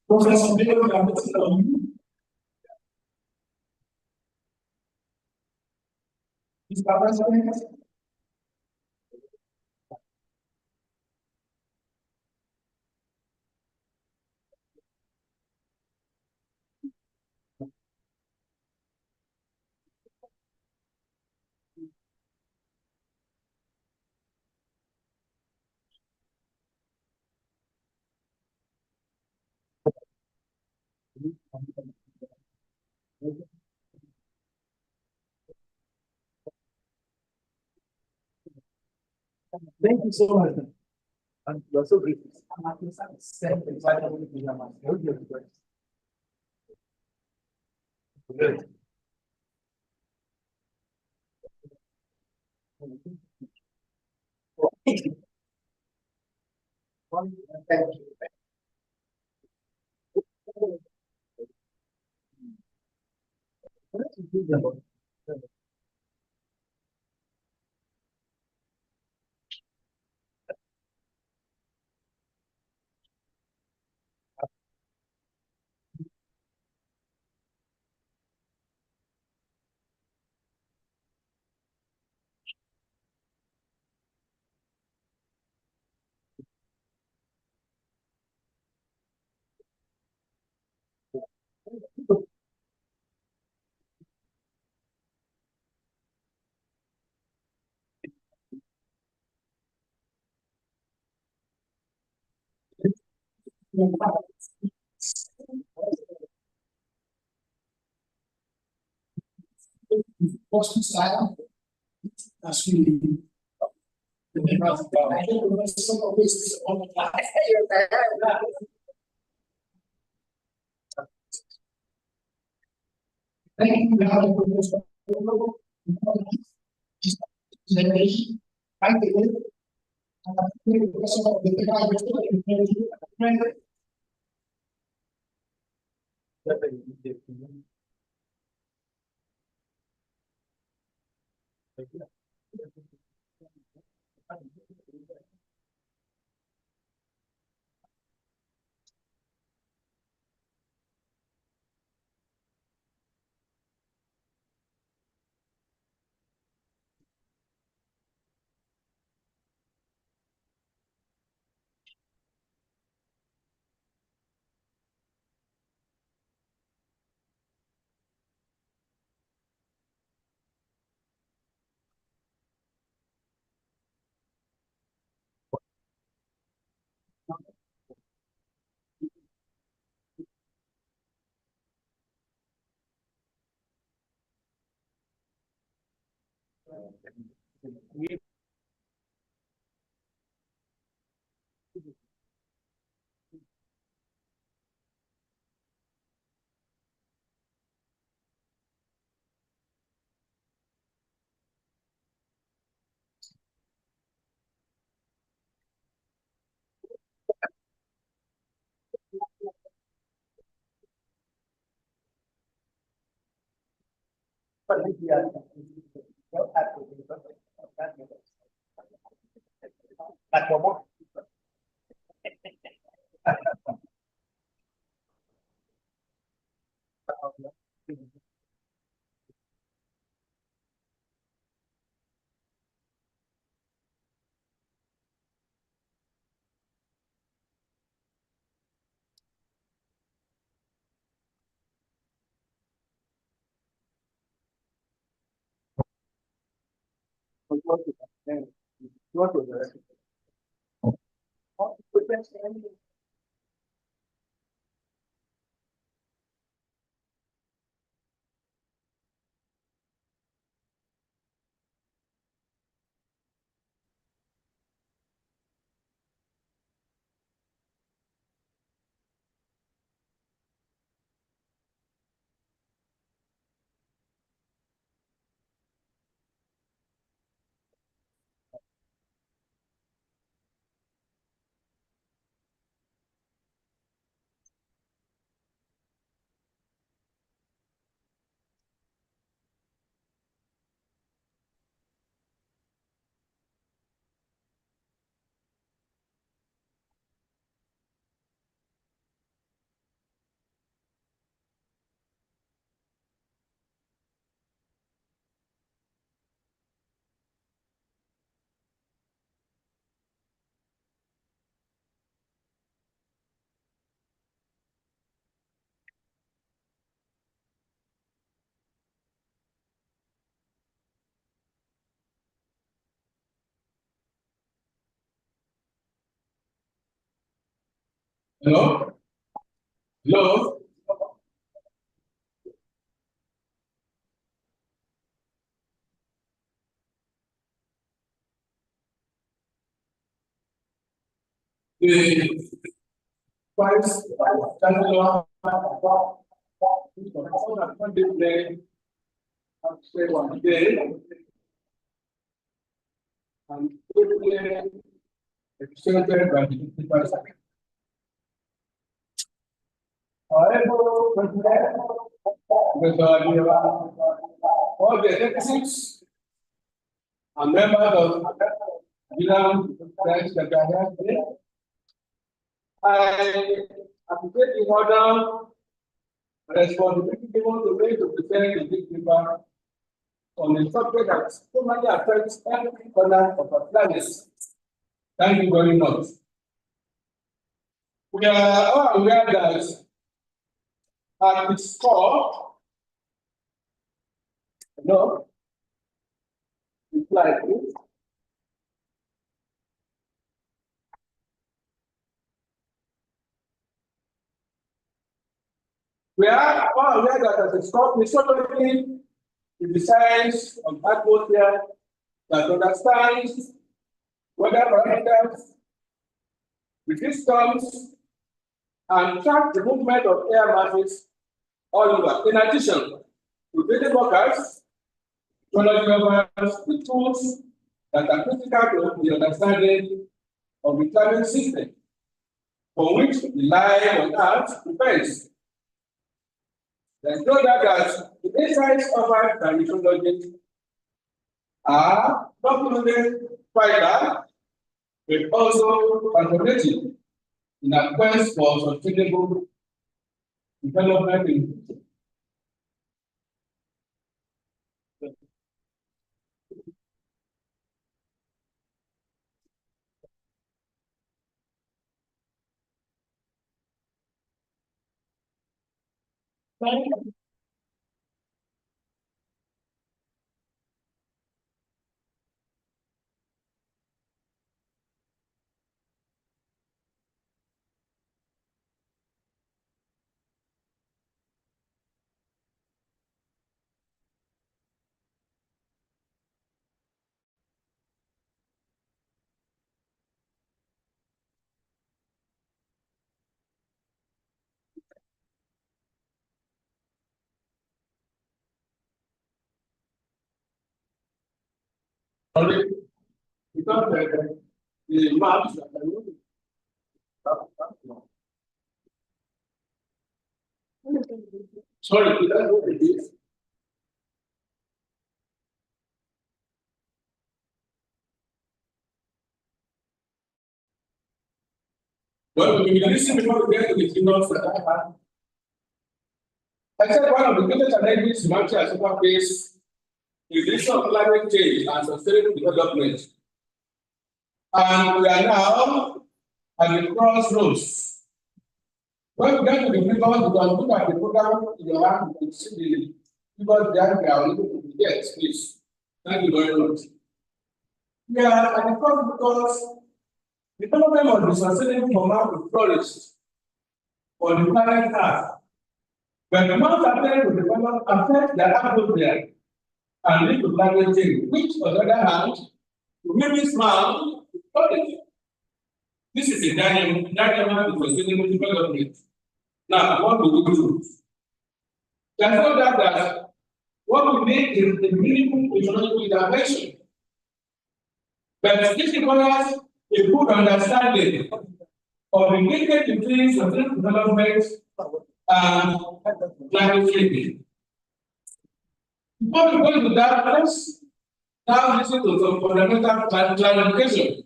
Professor Pedro, está presente. Thank you so much. And you're so grateful. I'm happy to send the excitement to you. Good. Thank you. Posso usar as que Hello? Hello? The Vice Chancellor one day and quickly extended by the principal secretary. All the executives and members of Vietnam French that are here today, I appreciate the order and responsibility given to me to present the big paper on a subject that so many affects every corner of our planet. Thank you very much. We are all aware that at its core, it's like this. We are all aware that at its core, meteorology is the science of atmosphere that understands weather parameters, predict storms, and track the movement of air masses all over. In addition to data workers, technology lovers, the tools that are critical to the understanding of the climate system, for which the life on Earth depends. There's no doubt that the insights offered by meteorology are not only vital, but also transformative in a quest for sustainable development in the future. Sorry, because the maps that are used. Sorry, did I go with this? Well, we can listen before we get to the keynotes that I have. I said one of the greatest challenges humanity has ever faced is the issue of climate change and sustainable development. And we are now at the crossroads. When we get to the figures, you can look at the program in your hand, you can see the figures that we are able to get, please. Thank you very much. We are at the crossroads because the development of the sustainable format to flourish on the planet Earth. When the mountains are tending to develop, affect the atmosphere and lead to climate change, which, on the other hand, will make this mountain flourish. This is a dynamic for sustainable development. Now, what do we do? There's no doubt that what we need is the minimum economic intervention. But this requires a good understanding of the linkage between sustainable development and climate change. Before we go into that, let's now listen to some fundamental clarification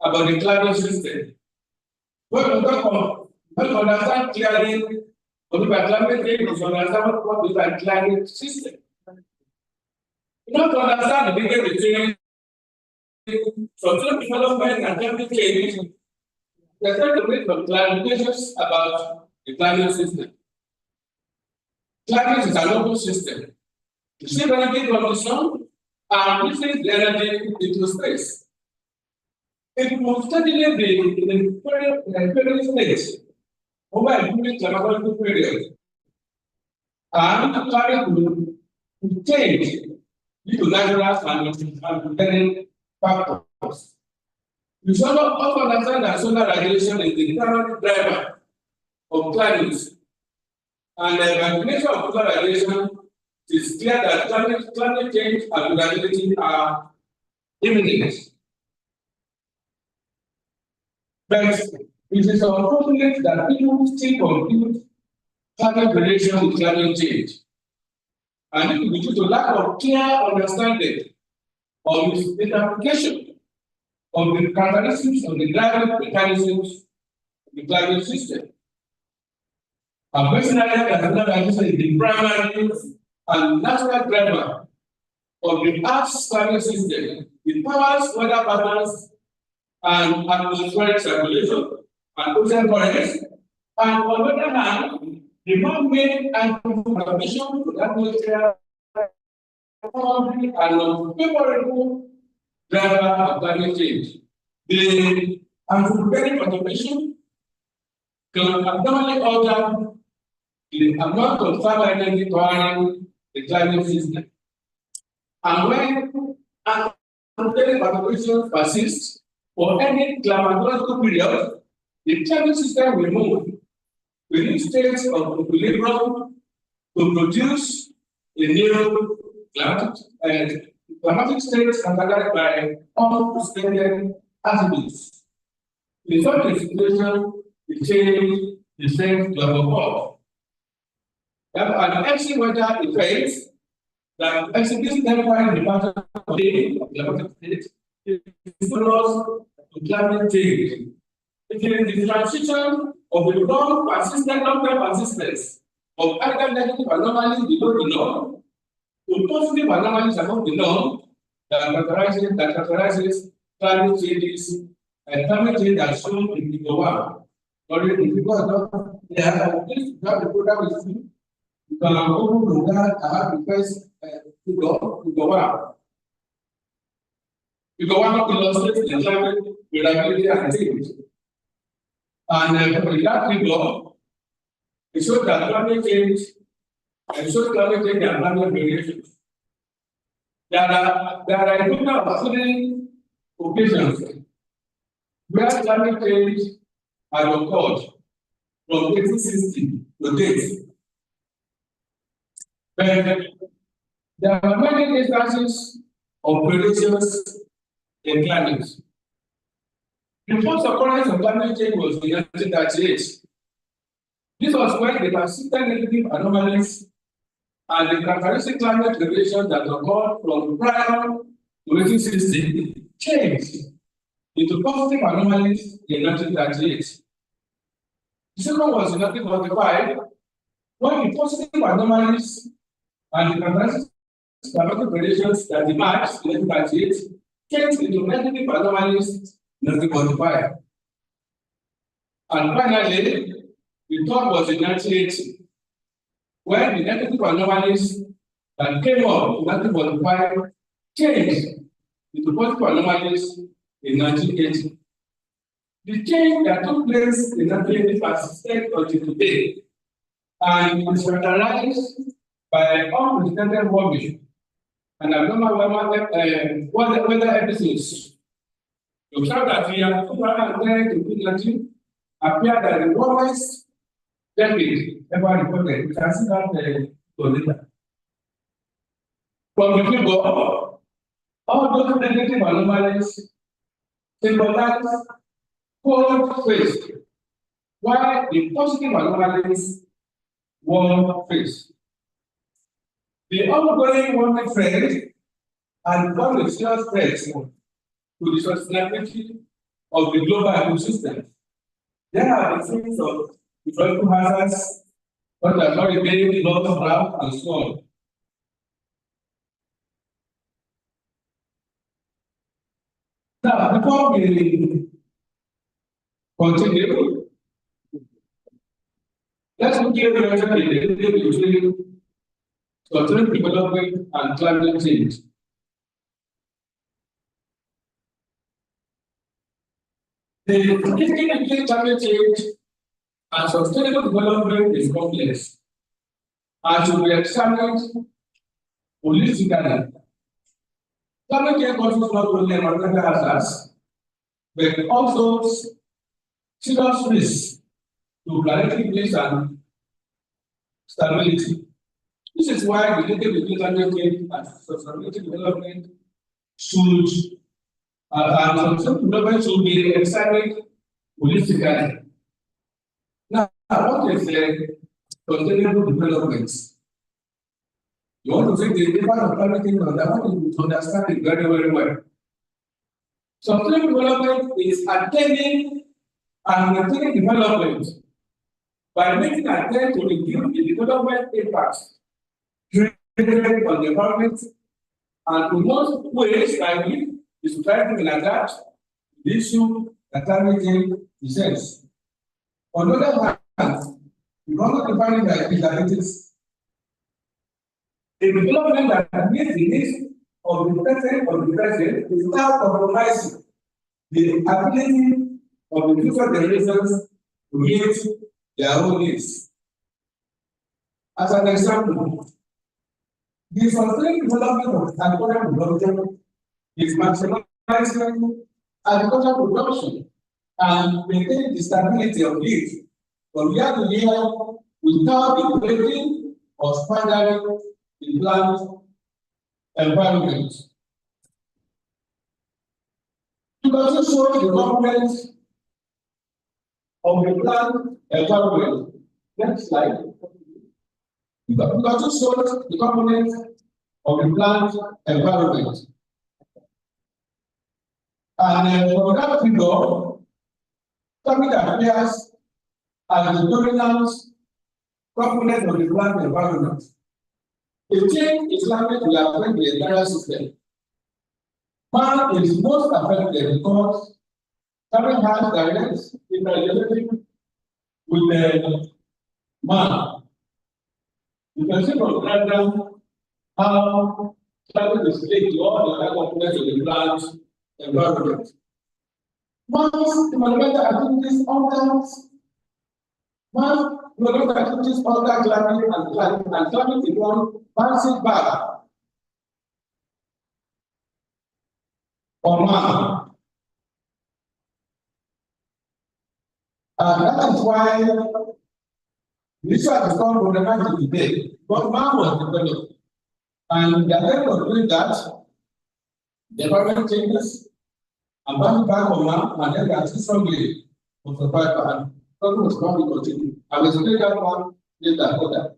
about the climate system. When we talk about understand clearly what by climate change is understand what by climate system. You have to understand the linkage between sustainable development and climate change. There's going to be some clarifications about the climate system. Climate is a local system. The same energy from the sun and releases the energy into space. It will steadily be in a very state over a given climatological period and carry to change due to natural and preventing factors. You should also understand that solar radiation is the primary driver of climate. And by the nature of solar radiation, it is clear that climate change and durability are imminent. But it is unfortunate that people still confuse climate variation with climate change. And it is due to lack of clear understanding of its interpretation of the characteristics of the driving mechanisms of the climate system. And personally, that solar radiation is the primary and natural driver of the Earth's climate system. It powers weather patterns and atmospheric circulation and ocean currents. And on the other hand, the man-made and contribution to the atmosphere and unfavorable driver of climate change. The anthropogenic contribution can abnormally alter the amount of sunlight energy powering the climate system. And when anthropogenic contributions persist for any climatological period, the climate system will move within states of equilibrium to produce a new climatic states characterized by unprecedented attributes. In such a situation, the change is said to have occurred. An extreme weather effects that exhibits temporary departure of the climatic state is close to climate change. It is the transition of the long-term persistence of either negative anomalies below the norm to positive anomalies above the norm that characterizes climate changes and climate change as shown in Figure 1. Sorry, the figure they have the program is free. You can open the first figure 1. Figure 1 illustrates the climate variability and change. And in that figure, it shows that climate change and climate variations. There are a total of 3 occasions where climate change has occurred from 1860 to date. But there are many instances of variations in climate. The first occurrence of climate change was in 1938. This was when the persistent negative anomalies and the characteristic climate variation that occurred from prior to 1860 changed into positive anomalies in 1938. The second was in 1945, when the positive anomalies and the characteristic climatic variations that emerged in 1938 changed into negative anomalies in 1945. And finally, the third was in 1980, when the negative anomalies that came up in 1945 changed into positive anomalies in 1980. The change that took place in 1980 persisted until today, and is characterized by unprecedented warming and abnormal weather episodes. The observe that we are 2010 to 2019 appear that the warmest decade ever recorded. We can see that later. From the figure, all those negative anomalies symbolize cold phase, while the positive anomalies warm phase. The ongoing warming trend and one of the serious threats to the sustainability of the global ecosystem. There are the things of ecological hazards, such as hurricane, loss of drought, and so on. Now, before we continue, let's look at the relationship between sustainable development and climate change. The connection between climate change and sustainable development is complex and should be examined holistically. Climate change causes not only environmental hazards, but also serious risks to planetary peace and stability. This is why the link between climate change and sustainability development should be examined holistically. Now, what is sustainable development? You want to take the impact of climate change on that, want to understand it very, very well. Sustainable development is attaining and maintaining development by making attempt to reduce the development impacts created on the environment and promote ways by which the society will adapt to the issue that climate change presents. On the other hand, we want to define disabilities. A development that meets the needs of the present without compromising the ability of the future generations to meet their own needs. As an example, the sustainable development of agricultural development is maximizing agricultural production and maintaining the stability of it from year to year without degrading or spoiling the plant environment. To also show the development of the plant environment. Next slide. We also show the components of the plant environment. And from that figure, something that appears as the dominant component of the plant environment. A change is likely to affect the entire system. Man is most affected because carbon has direct interrelationship with the man. You can see from the diagram how climate is linked to all the other components of the plant environment. Man's environmental activities alter climate and climate is one bounces back on man. And that is why this has become problematic today. But man was developed. And the end of doing that, the environment changes and bounces back on man, and then they are still struggling for survival. And something was going to continue. I will explain that one later.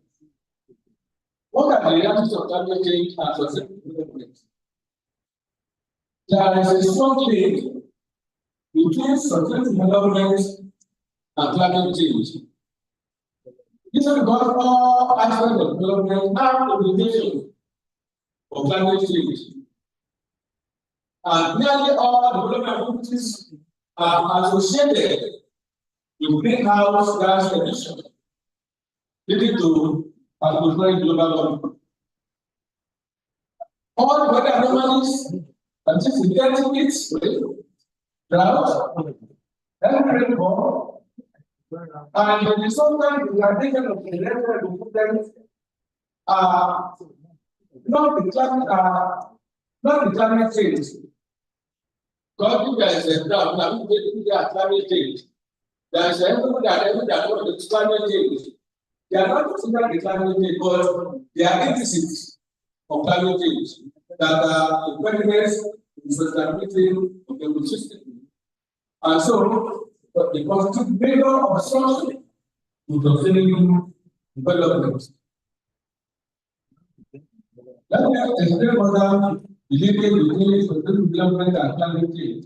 What are the realities of climate change and sustainable development? There is a strong link between sustainable development and climate change. This is because all aspects of development have implications for climate change. And nearly all development activities are associated with greenhouse gas emissions, leading to atmospheric global warming. All weather anomalies, such as intense heat, drought, heavy rainfall, and the resultant degradation of the natural environment are not the climate change. God, there is a drought, now we get climate change. There is everyone that wants climate change. They are not considered the climate change, but they are indices of climate change that are impediments in sustainability of the ecosystem. And so, the constitute major obstruction to sustainable development. Let me explain further the linkage between sustainable development and climate change.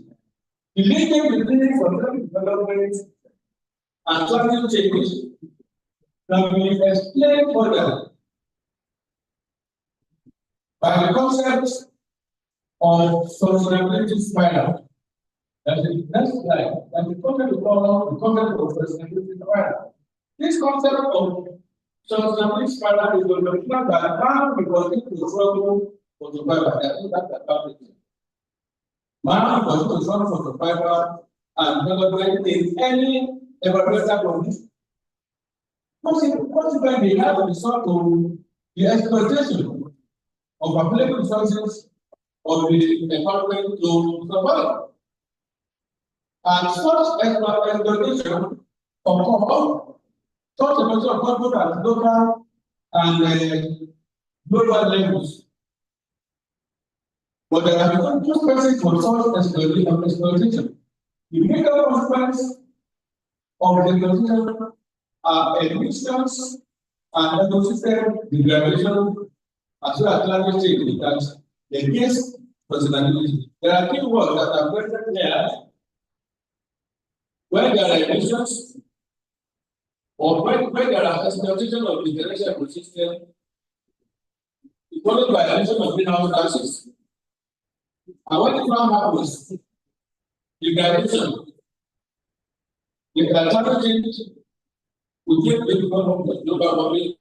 The linkage between sustainable development and climate change can be explained further by the concept of sustainability spiral. That's the next slide. That's the concept of sustainability spiral. This concept of sustainability spiral is going to be that man will continue to struggle for survival. I think that's about it. Man will continue to struggle for survival and development in any environmental condition. Consequently, they have to resort to the exploitation of available resources of the environment to survive. And such exploitation of such a measure of both at local and global levels. But there are two spaces for such exploitation. The major consequence of the exploitation are emissions and ecosystem degradation as well as climate change that the case sustainability. There are key words that are mentioned here. When there are emissions or when there are exploitation of the international ecosystem, followed by emission of greenhouse gases. And when the farm happens, degradation, the climate change will take the global warming,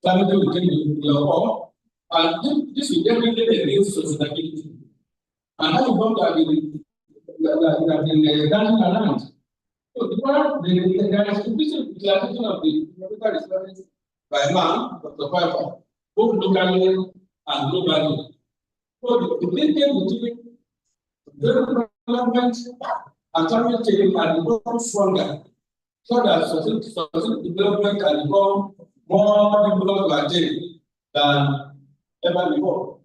climate change will change the law, and this will definitely against sustainability. And how about that the dancing around? So there is sufficient utilization of the economical resources by man for survival, both locally and globally. So the linkage between development and climate change can become stronger, so that sustainable development can become more difficult to attain than ever before.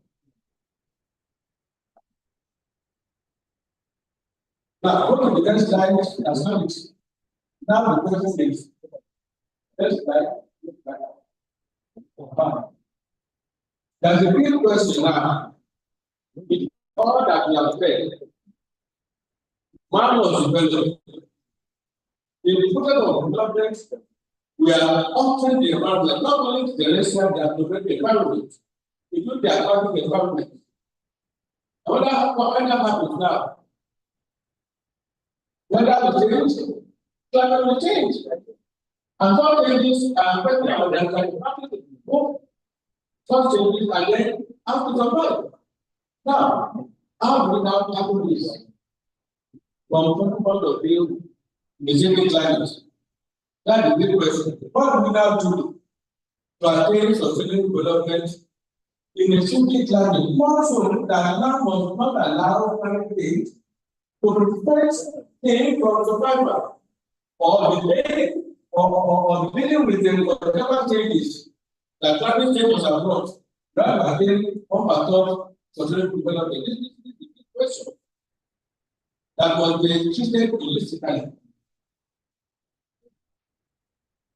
Now, go to the next slide as well. Now the question is, next slide. There's a big question now. With all that we have said, man was developed. In the process of development, we are often the environment, not only the rest of the environment, including the aquatic environment. What happens now? Weather will change, climate will change. And some changes are affecting our demographic both. Some changes and then have to survive. Now, how do we now tackle this? From one point of view, maintaining climate. That is the big question. What do we now do to attain sustainable development in a shifting climate? More so that man must not allow climate change to prevent him from survival or delay or dealing with the whatever changes that climate change has brought, rather than unperturbed sustainable development. This is the big question that was treated holistically.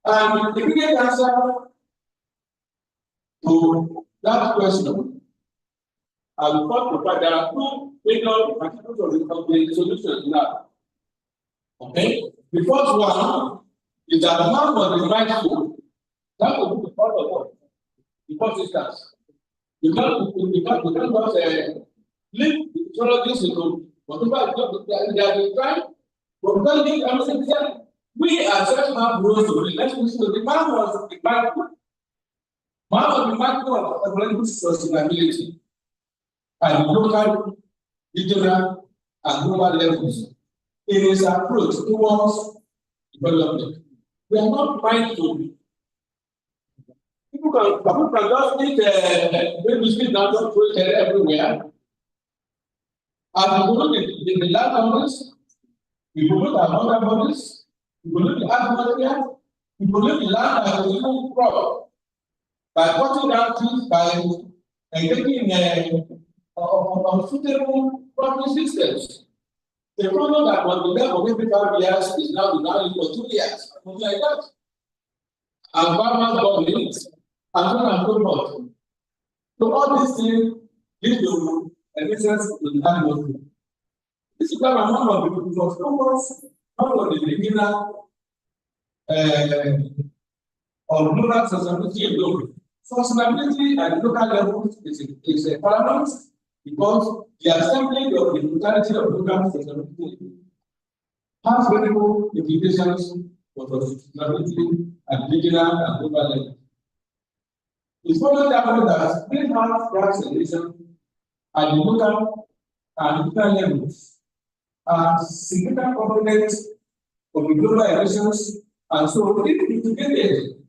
And the immediate answer to that question, I will provide there are two major particles of the solutions now. Okay? The first one is that man must be mindful. That will be the part of what? The first instance. You can't just leave the technologies into whatever they are trying. But we can't leave everything. We ourselves have roles to play. Let's listen to the man must be mindful. Man must be mindful of available sustainability at local, regional, and global levels in his approach towards development. We are not mindful. People can just eat biscuits now, just put it everywhere. And we look at the land boundaries, we look at water bodies, we look at atmosphere, we look at land as a living crop by cutting down trees by engaging in unsuitable cropping systems. The problem that was there for maybe 5 years is now valid for 2 years, something like that. And farmers government, and so on and so forth. So all these things lead to emissions in the atmosphere. This is why my mom was almost the beginner of global sustainability alone. Sustainability at local levels is a paramount because the assembly of the totality of local sustainability has critical implications for sustainability at regional and global level. It's followed that greenhouse gas emissions at the local and regional levels are significant components of the global emissions And so it is integrated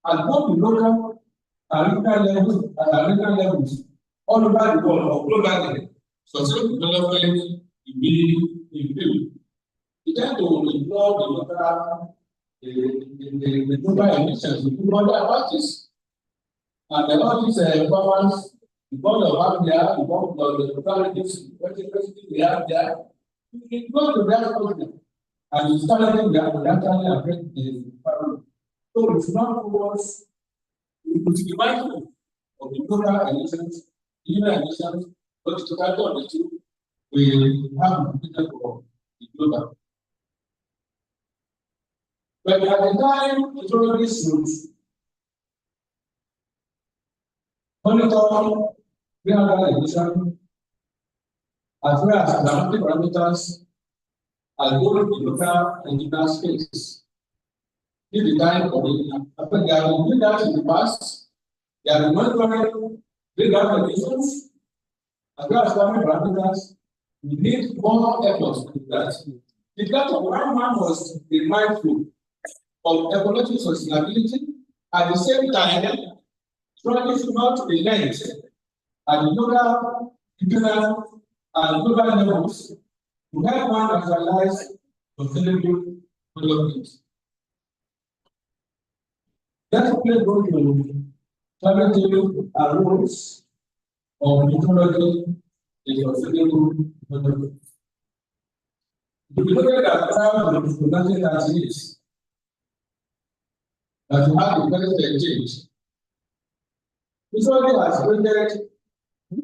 at both the local and regional levels all over the world or globally. Sustainable development will be improved. We tend to ignore the local, the global emissions, the global advantages. And all these farmers, because of how they are, because of the localities, they have there, we go to that continent. And we started that actually affect the environment. So it's not towards, we should be mindful of the local emissions, regional emissions, but to that on the two, we have to be for the global. But at the time, it's already should monitor greenhouse emission as well as climatic parameters as well as the local and regional space. This is the time for the after they have been doing that in the past, they have been monitoring greenhouse emissions as well as climatic parameters. We need more efforts to do that. Because one man must be mindful of ecological sustainability at the same time, trying to not be lent at the local, regional, and global levels to help one actualize sustainable development. Let's quickly go to targeting our roles of ecology in sustainable development. The behavior that travel to 1938 that we have the first exchange. This only has created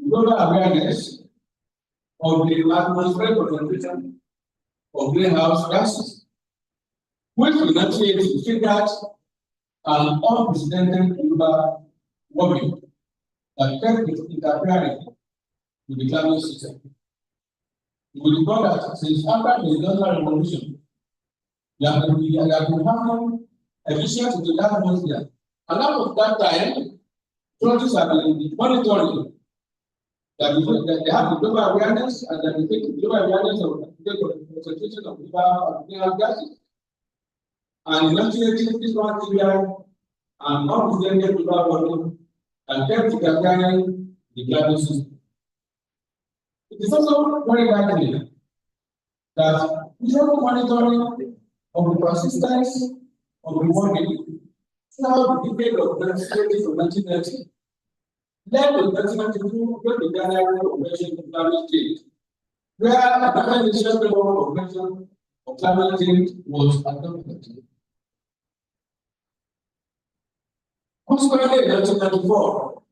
global awareness of the atmospheric concentration of greenhouse gases, which will naturally trigger an unprecedented global warming that kept interfering with the climate system. You will recall that since after the Industrial Revolution, there have been having emissions into the atmosphere. And out of that time, authorities have been monitoring that they have the global awareness and that they take the global awareness of the concentration of greenhouse gases. And in 1980, this one area and unprecedented global warming and kept interfering the climate system. It is also very likely that visual monitoring of the persistence of the warming throughout the decade of 1930s to 1990 led to 1992 when the Ghana Convention on Climate Change, where another national convention of climate change was adopted. Consequently, in 1994,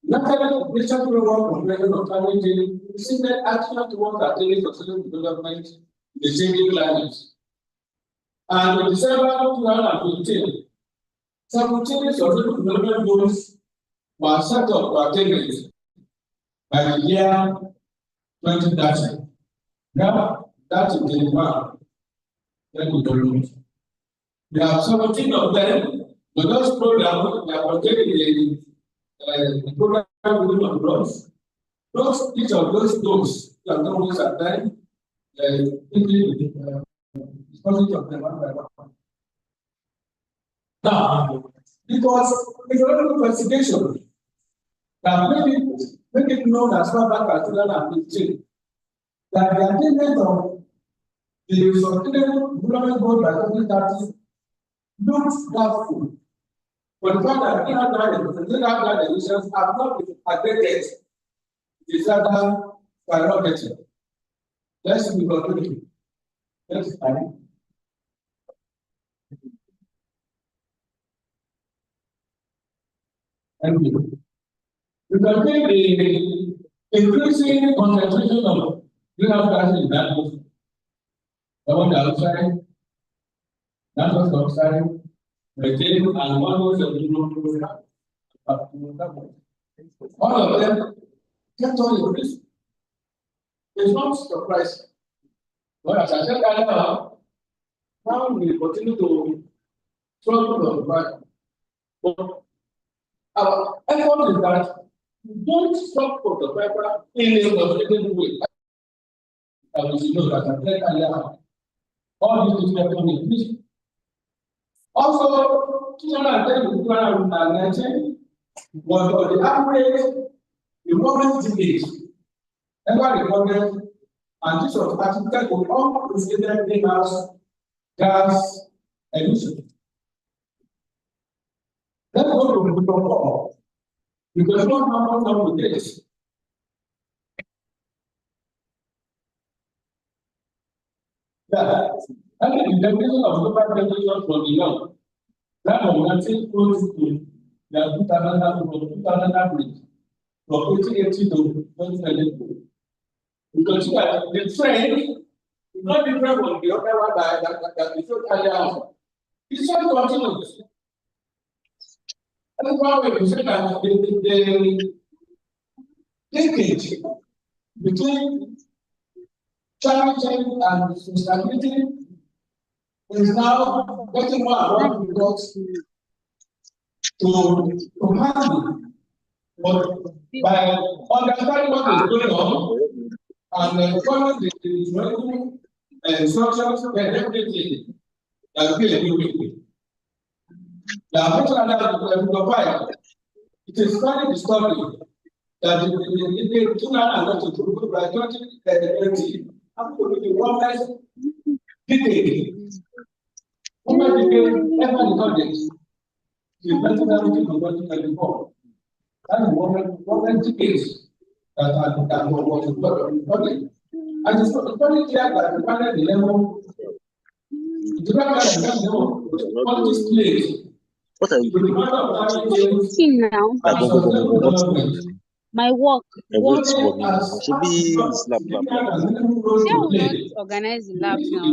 National Global Convention on Climate Change extended action towards attaining sustainable development in the changing climate. And in December 2015, 17 sustainable development goals were set up for attainment by the year 2030. Now, that is the one. We have 17 of them, but those programs they are contained in the program within of drugs. Each of those goals that are always at time, discussing of them one by one. Now, because it's a lot of investigation that make it known as far back as 2015 that the attainment of the sustainable development goal by 2030 looks doubtful. But the fact that greenhouse emissions have not been abated, it is rather skyrocketing. Let's be continuing. Next time. Thank you. We can take the increasing concentration of greenhouse gases in the atmosphere. Carbon dioxide, nitrous oxide, methane, and one of the all of them kept on increasing. It's not surprising. But as I said earlier, now we continue to struggle on the back. But our effort is that we don't stop for the paper in a sustainable way. And we should know that I said earlier, all these things kept on increasing. Also, 2010 to 2019 was for the average enrollment delay ever recorded, and this was attributed to unprecedented greenhouse gas emission. Let's go to the protocol, because what happens now with this? Yeah, I think the definition of global temperature from the north, that was 1902, the 2000 average, from 1880 to 2022. Because the trend is not different from the other one that we showed earlier on. It's just continuous. That's why we say that the linkage between climate change and sustainability is now getting more important because to handle. But by understanding what is going on and following the instructions, then definitely there will be a new way. It is very disturbing that the 2020 by 2020 after the longest decade, over decade ever recorded is 2017 to 2024. That is one decades that was recorded. And it's very clear that the panel level, the level of this place. What are you doing? My work. What's should be this lab. See, I will not organize the lab now.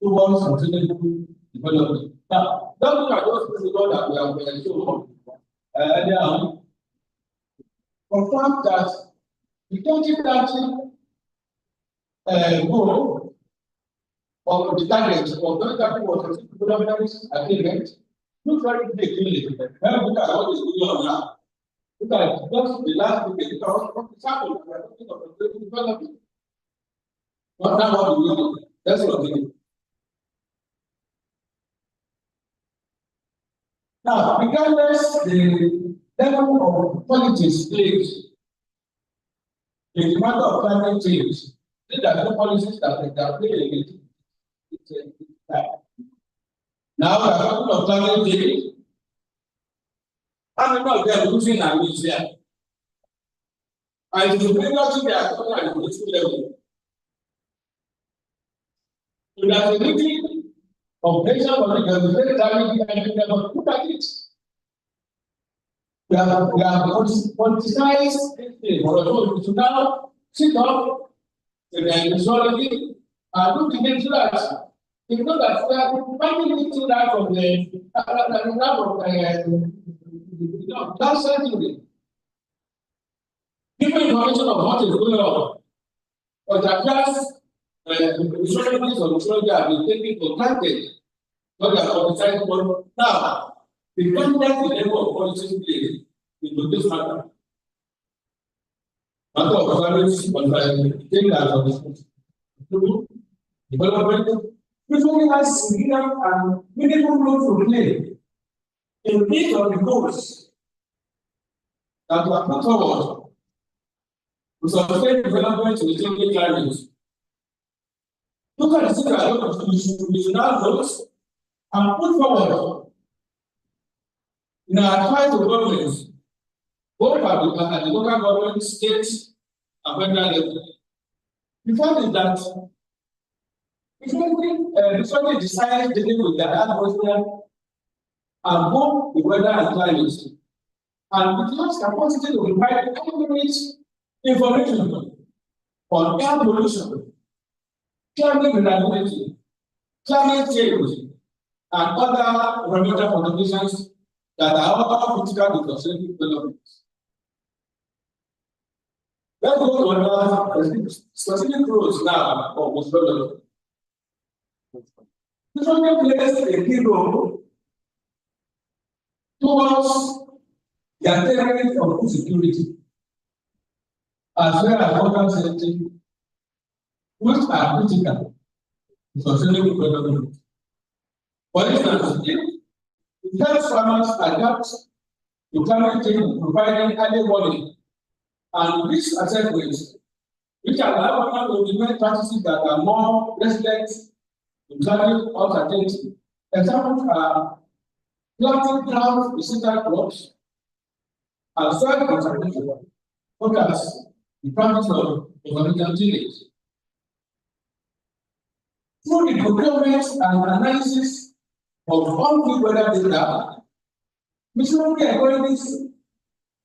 Towards sustainable development. Now, don't look at those people that we have shown earlier on. Confirm that the 2030 goal of the target of 2030 was development agreement. Look very clearly. Look at what is going on now. Look at just the last decade. What is happening? We are talking of development. Not now what we know. That's what we do. Now, regardless the level of politics played in the matter of climate change, there are no policies that are playing it. Now we are talking of climate change. How many of them losing our museum? And the majority they are talking at the political level. So there is a meeting of nation politics, very damaging and never look at it. We have politicized this thing. To now sit up in the mythology and look into that. You know that we are finding into that from the last century. Give information of what is going on. But the class mythologies or mythology have been taken for granted. But they are politicized now. The content level of policies played into this matter. Matter of values, thing that development, which only has significant and meaningful role to play in each of the goals that were put forward to sustain development in the changing climate. Look at the things that we should now goals and put forward in our advice to governments, both at the local government, states, and federal level. The fact is that if somebody decides dealing with the atmosphere and both the weather and climate, and it has capacity to provide accurate information on air pollution, climate reliability, climate change, and other environmental conditions that are all critical to sustainable development. Let's go to another specific rules now of most development. This one plays a key role towards the attainment of food security, as well as water safety, which are critical to sustainable development. For instance, it helps farmers adapt to climate change, providing early warning and risk assessments, which allow farmers to implement practices that are more resilient to climate uncertainty. Examples are planting drought-resistant crops and soil conservation, such as the practice of organic tillage. Through the procurement and analysis of on-field weather data, missionary encourages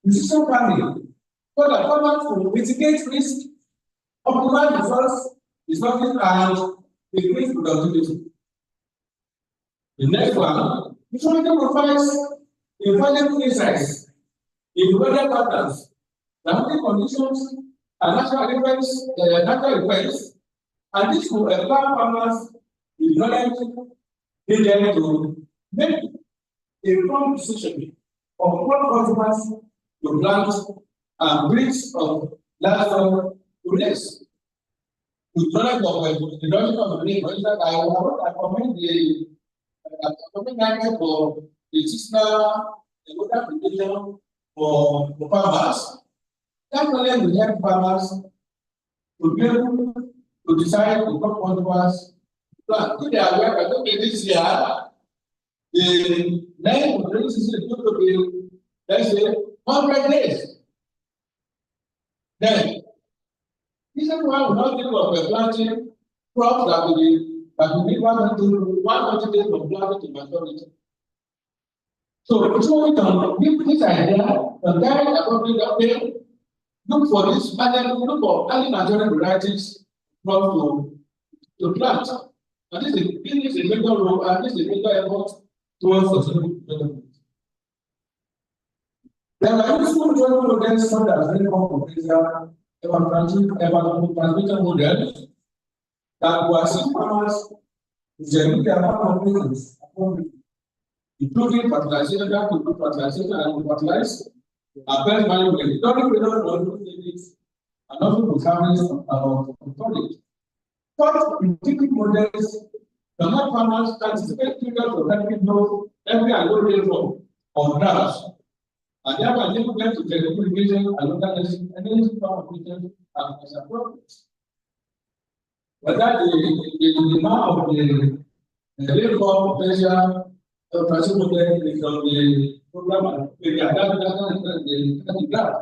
precision farming so that farmers will mitigate risk, optimize resources, and increase productivity. The next one, missionary provides invaluable insights in weather patterns, climatic conditions, and natural events, and this will empower farmers with knowledge needed to make informed decisions on what customers to plant and breeds of livestock to raise. With knowledge of the reduction of the need, for instance, I commend for the seasonal water application for farmers. That knowledge will help farmers to be able to decide to what customers plant. If they are aware that this year, the length of the season is going to be, let's say, 100 days. Then, this is why we not think of planting crops that will be 120 days from planting to maturity. So, it's what we can give this idea, and guide appropriate update, look for this, look for early maturing varieties crops to plant. And this is a major role, and this is a major effort towards sustainable development. There are useful joint models such as transmission models that will assist farmers to generate their farm operations, including fertilization, to fertilization and fertilize, and pest management, and also to harvest of storage. Such predictive models can help farmers anticipate periods of heavy and low rainfall or droughts, and thereby enable them to generate irrigation and local energy farm operations as appropriate. But that the amount of the rainfall potential pressure model is on the program and the graph.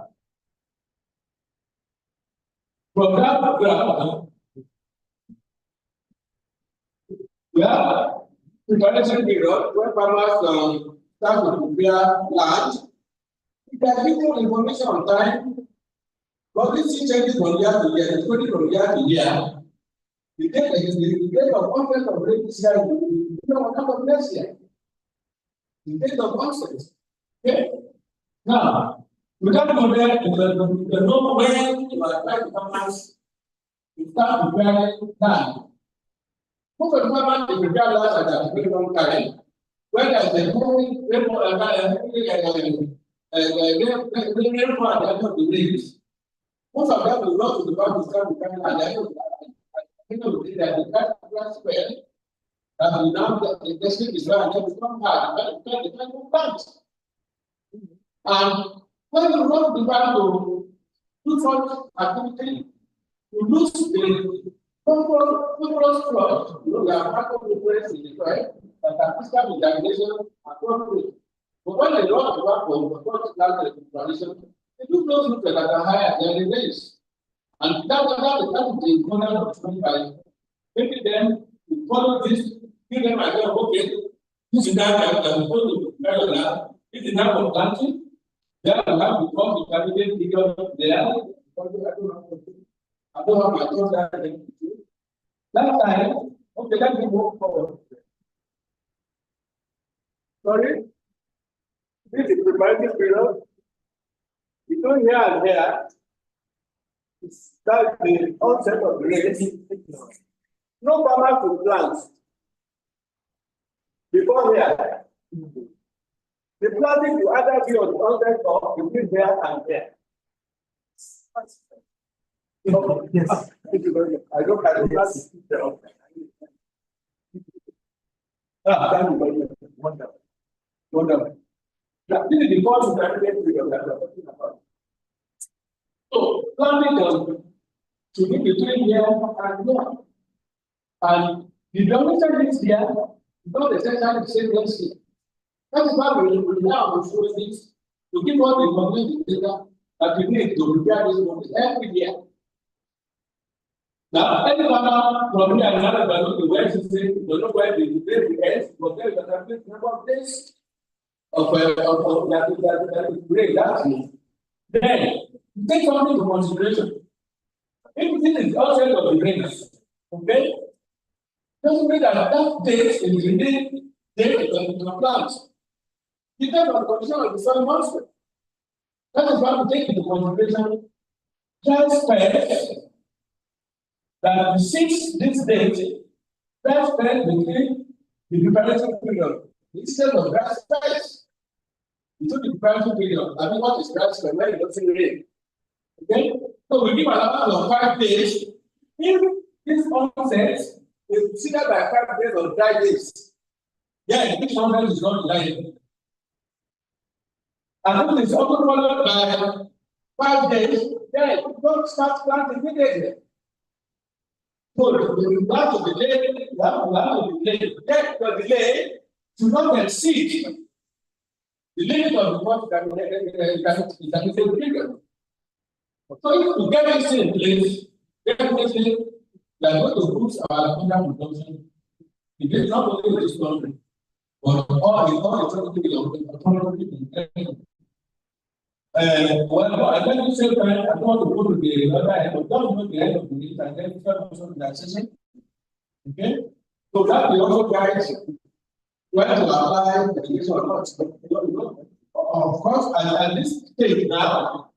From that graph, we have preparation period where farmers start to prepare land. If they are given information on time, but this changes from year to year, it's going from year to year. The date of onset of rain this year will be of next year. The date of onset. Okay. Now, with that model, the know when you are trying to farmers, you start preparing land. Most of the farmers they prepare land at a very long time. When there's a moving rainfall at the end of the days, most of them will go to the bank to start preparing at the end of the day. That we now the district is where I become hard, the banks. And when you want to bank to do such activity, you lose the control flood. You know, we have part of the place in the soil that are physical examination appropriate. But when they don't work for tradition, they do those that are higher than the race. And that is the corner of 25. Maybe then we follow this, give them idea of okay, this is that I'm going to prepare that. This is that for planting. Then I have to come to candidate figure there. I don't have my thoughts that that time, okay, let me move forward. Sorry? This is the preparative period. You don't hear and here. That's the onset of the rain. No farmer to plant before here. The planting will either be on the onset or between there and there. Yes. Thank you very much. I don't have the That is wonderful. Wonderful. This is the first intermediate period that we are talking about. So, planning to be between here and here. And the dimension is here, because essentially the same density. That is why we now show this to give all the information data that we need to prepare this model every year. Now, any other from here and another does not where it is, does not where the ends, but there is a certain number of days of that break that is. Then take something into consideration. If this is outside of the range, okay, doesn't mean that that date is within date of the plant. Depends on the condition of the soil moisture. That is why we take into consideration transparent that precedes this date, transparent between the preparation period. Instead of dry spells, you took the preparation period. I mean, what is dry spell? When it doesn't rain. Okay? So we give an allowance of 5 days. If this onset is considered by 5 days of dry days, then this onset is not dry. And if it's also followed by 5 days, then don't start planting immediately. So you have to delay, you have to delay. Then the delay should not exceed the limit of the month that is the period. So if we get this in place, definitely we are going to boost our income production. It is not only this country, but all the economy. Well, I tell you, say, I don't want to go to the other end, but don't go to the end of the list and then start some relaxation. Okay? So that will also guide when to apply the education or not. Of course, at this stage now,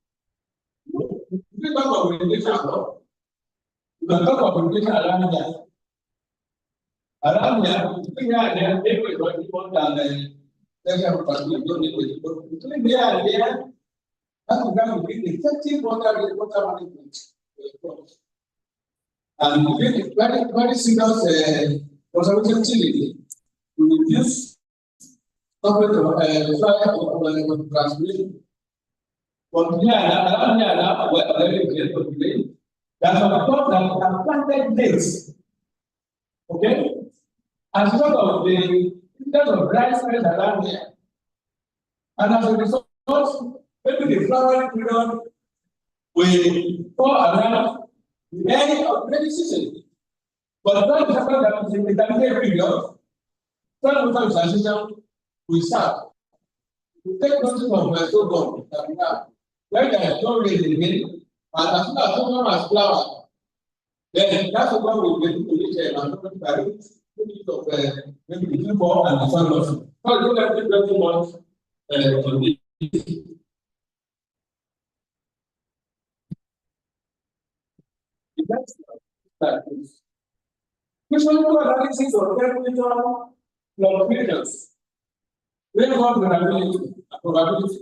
we talk of education, we can talk of education around here. Around here, they will not be more than the section of the between here and there. That will going to be effective water management. And with very serious conservation activity to reduce soil transpiration. From here around here now, where very grateful today, that's what we have planted dates. Okay? As sort of the dry space around here. And as a result, maybe the flowering period will fall around the end of the season. But when it happens that in the intermediate period, when water transition will start. We take notice of so long that we have. When there is no rain again, and as soon as someone has flower, then that's what we will get to reach and not by of maybe between 4 and 5 months. So you don't have to very much on this. Which one to analysis of temperature fluctuations? Rainfall variability, probability,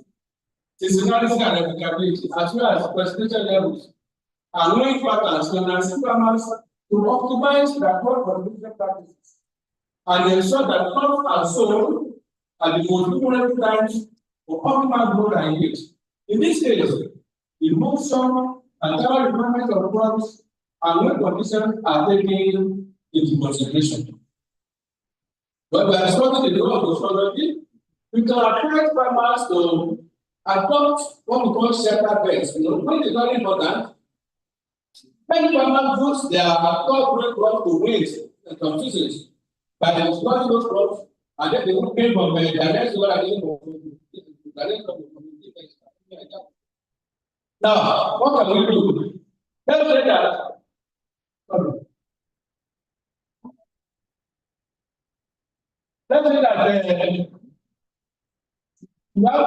seasonality and replicability, as well as precipitation levels, and knowing patterns to enhance farmers to optimize their crop production practices and ensure that crops are sold at the most frequent times for optimal growth and yield. In this case, the motion and thorough requirement of crops and wind conditions are taken into consideration. But we are discussing the role of technology. We can encourage farmers to adopt what we call shelter beds. When it's very important, many farmers use their corporate crops to raise and confusions by destroying those crops, and then they will pay from the direct Now, what can we do? Let's say that. Let's say that you have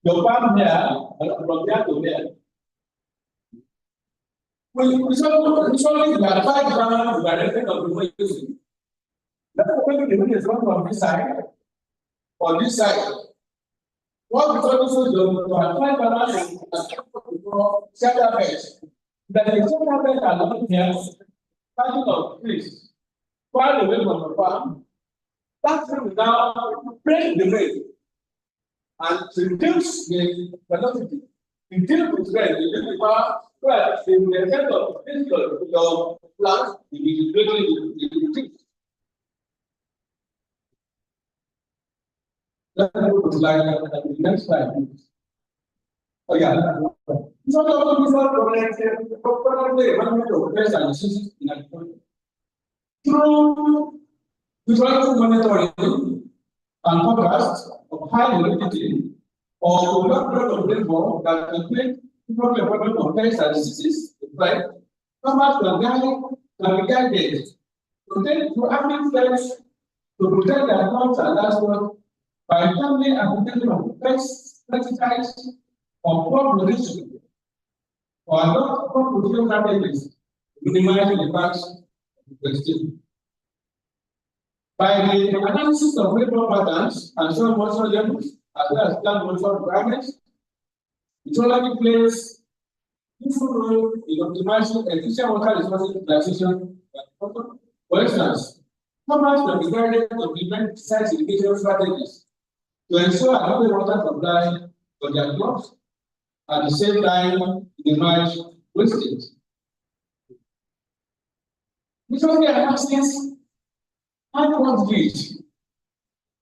your farm here, from here to there. We solely clarify ground the direction of the way using. That's when the wind is not from this side or this side. What we also do to apply balance is shelter beds. That the shelter beds are not here, starting of trees, far away from the farm. That will now break the rate and reduce the velocity. Until it's ready, the power, well, in the effect of your plant, it will greatly reduce. Let's go to the next slide. Oh, yeah. So, through visual monitoring and forecast of high humidity or level of rainfall that will make people development of pests and diseases, right? Farmers can be guided to take proactive steps to protect their crops and livestock by timely application of pesticides or crop protection or adopt crop protection strategies to minimize the impacts of the pest. By the analysis of rainfall patterns and soil moisture levels, as well as plant moisture requirements, hydrology plays a useful role in optimizing efficient water resource utilization. For instance, farmers can be guided to implement site irrigation strategies to ensure adequate water supply for their crops, at the same time minimize wastage. Hydrology analysis and reach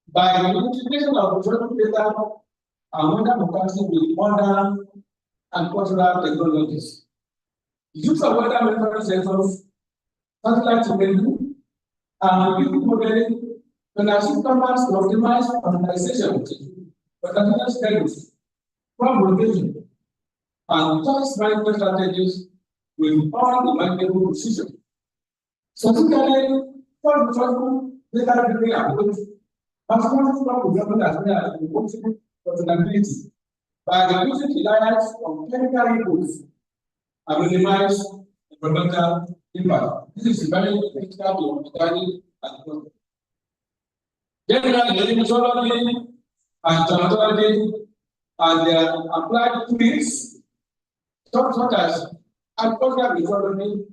by the integration of geological data and weather forecasting with modern and cultural technologies. The use of weather monitoring sensors, satellite imagery, and predictive modeling can assist farmers to optimize fertilization, fertilizer schedules, crop rotation, and pest management strategies with all imaginable precision. Subsequently, for the data-driven approach, maximizing crop development as well as the sustainability by reducing reliance on chemical inputs and minimize environmental impact. This is very critical to organic agriculture. Generally, meteorology and climatology and their applied fields, such as agricultural meteorology,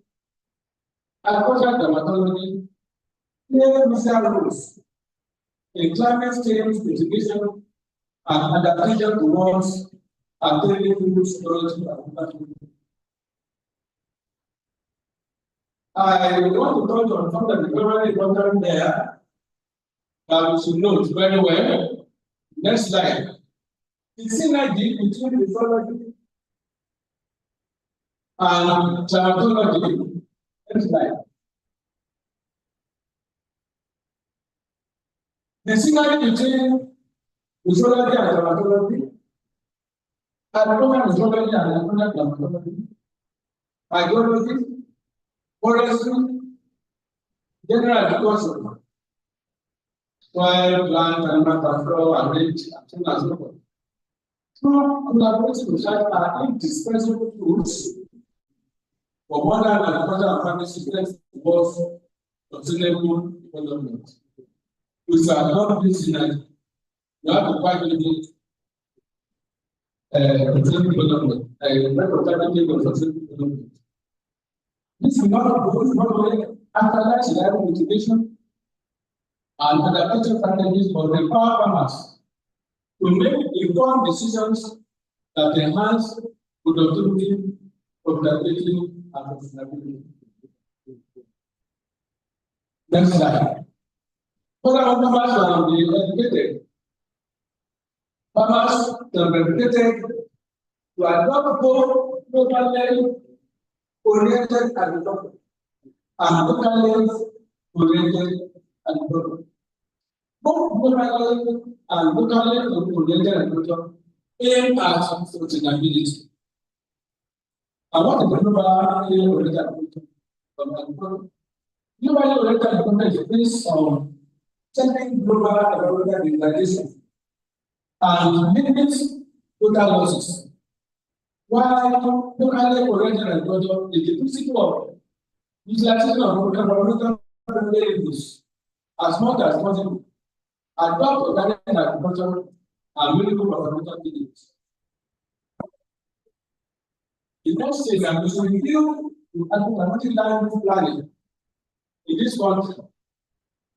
agricultural climatology, play crucial roles in climate change mitigation and adaptation towards alternative food storage and agriculture. I want to touch on something that is very important there that we should note very well. Next slide. The synergy between meteorology and climatology. Next slide. The synergy between meteorology and climatology, agricultural meteorology and agricultural climatology, hydrology, forestry, general agriculture, soil, plant, animal control, and range, and so on and so forth. Through collaborative research are indispensable tools for modern agricultural and farming systems towards sustainable development. With our government synergy, you have to fight with sustainable development, record of sustainable development. This will not only actualize reliable mitigation and adaptation strategies, but empower farmers to make informed decisions that enhance productivity, profitability, and sustainability. Next slide. Further, farmers can be educated. Farmers can be educated to adopt both locally oriented agriculture and locally oriented agriculture. Both locally and locally oriented agriculture aim at sustainability. I want to talk about oriented agriculture. Globally oriented agriculture is based on checking global environmental degradation and limits total losses. While locally oriented agriculture is the principle of utilization of environmental inputs as much as possible, adopt organic agriculture and minimal environmental inputs. The next stage is to review the agricultural land use planning in this country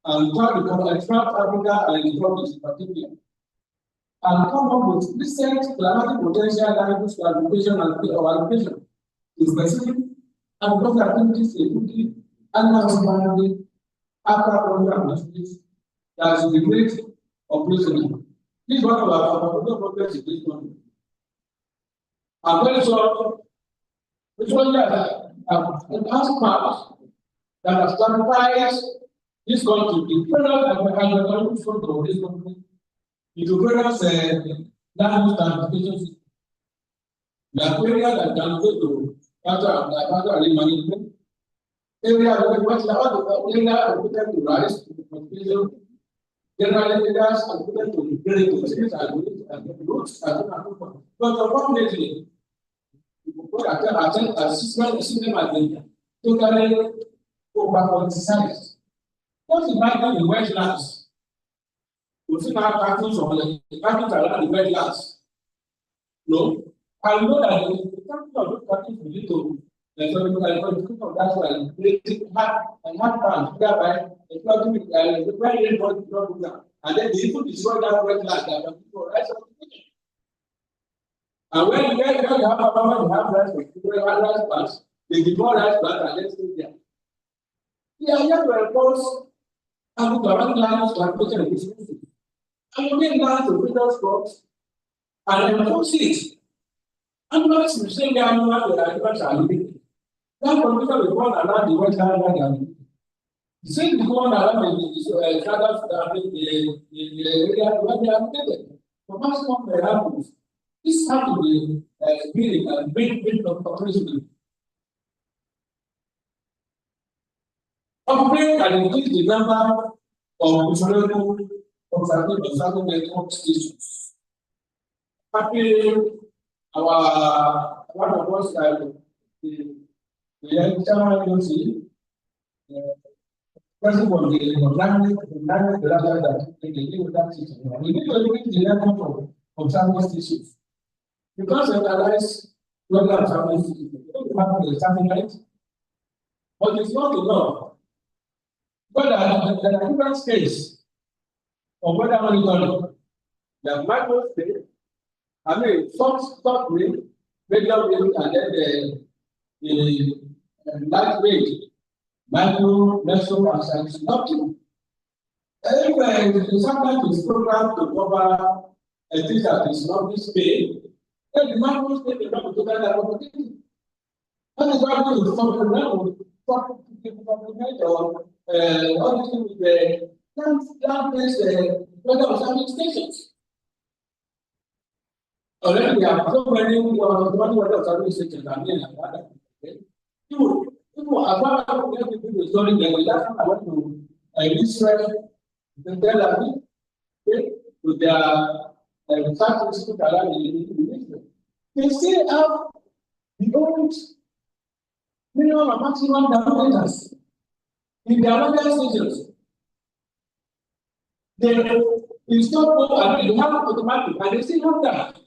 and try to extract Africa and the province in particular, and come up with recent climatic potential variables for application or allocation to specific agricultural activities, including animal husbandry, aquaculture, and fisheries that should be made operational. This is one of our progress in this country. I'm very sure which one that asked part that has clarified this country, the federal agricultural fund of this country, into various land use classification systems. The area that can go to water management, area allocated to rice, generally areas allocated to irrigation and roads, but unfortunately, a system totally over-politicized. What's the matter in wetlands? We see now patterns of the patterns around the wetlands. No, I know that the capital of those patterns will lead to that's why creating hard plans whereby the flooding the very important program, and then they even destroy that wetland that people rights of the people. And when you have a farmer, you have rice plants, they devour rice plants and then stay there. Yeah, you have to enforce agricultural land plantation and distribution. And you make land to produce crops and enforce it. And not to say the animals are living. That condition is one around the western land. The same is one around the area where they are located. For maximum happens. This has to be building and big population. Upgrade and increase the number of national observation network stations. Happy our one of us the young agency president of the language that they give that system. We need to increase the level of observation stations. Because of analyze whether observation stations, we don't have the satellite, but it's not enough. But there are different stages of weather monitoring. The micro state, short range, medium range, and then the light range, micro, meso, and synoptic. Sometimes it's programmed to cover a thing that is not this big, then the micro state is not to that opportunity. That is why we will supplement or all these things with the land-based weather observing stations. Already we have so many weather observing stations. People are not going to do the story. They will just want to research the therapy with their statistics around the they still have the old minimum and maximum parameters in their weather stations. They install and they have automatic, and they still have that.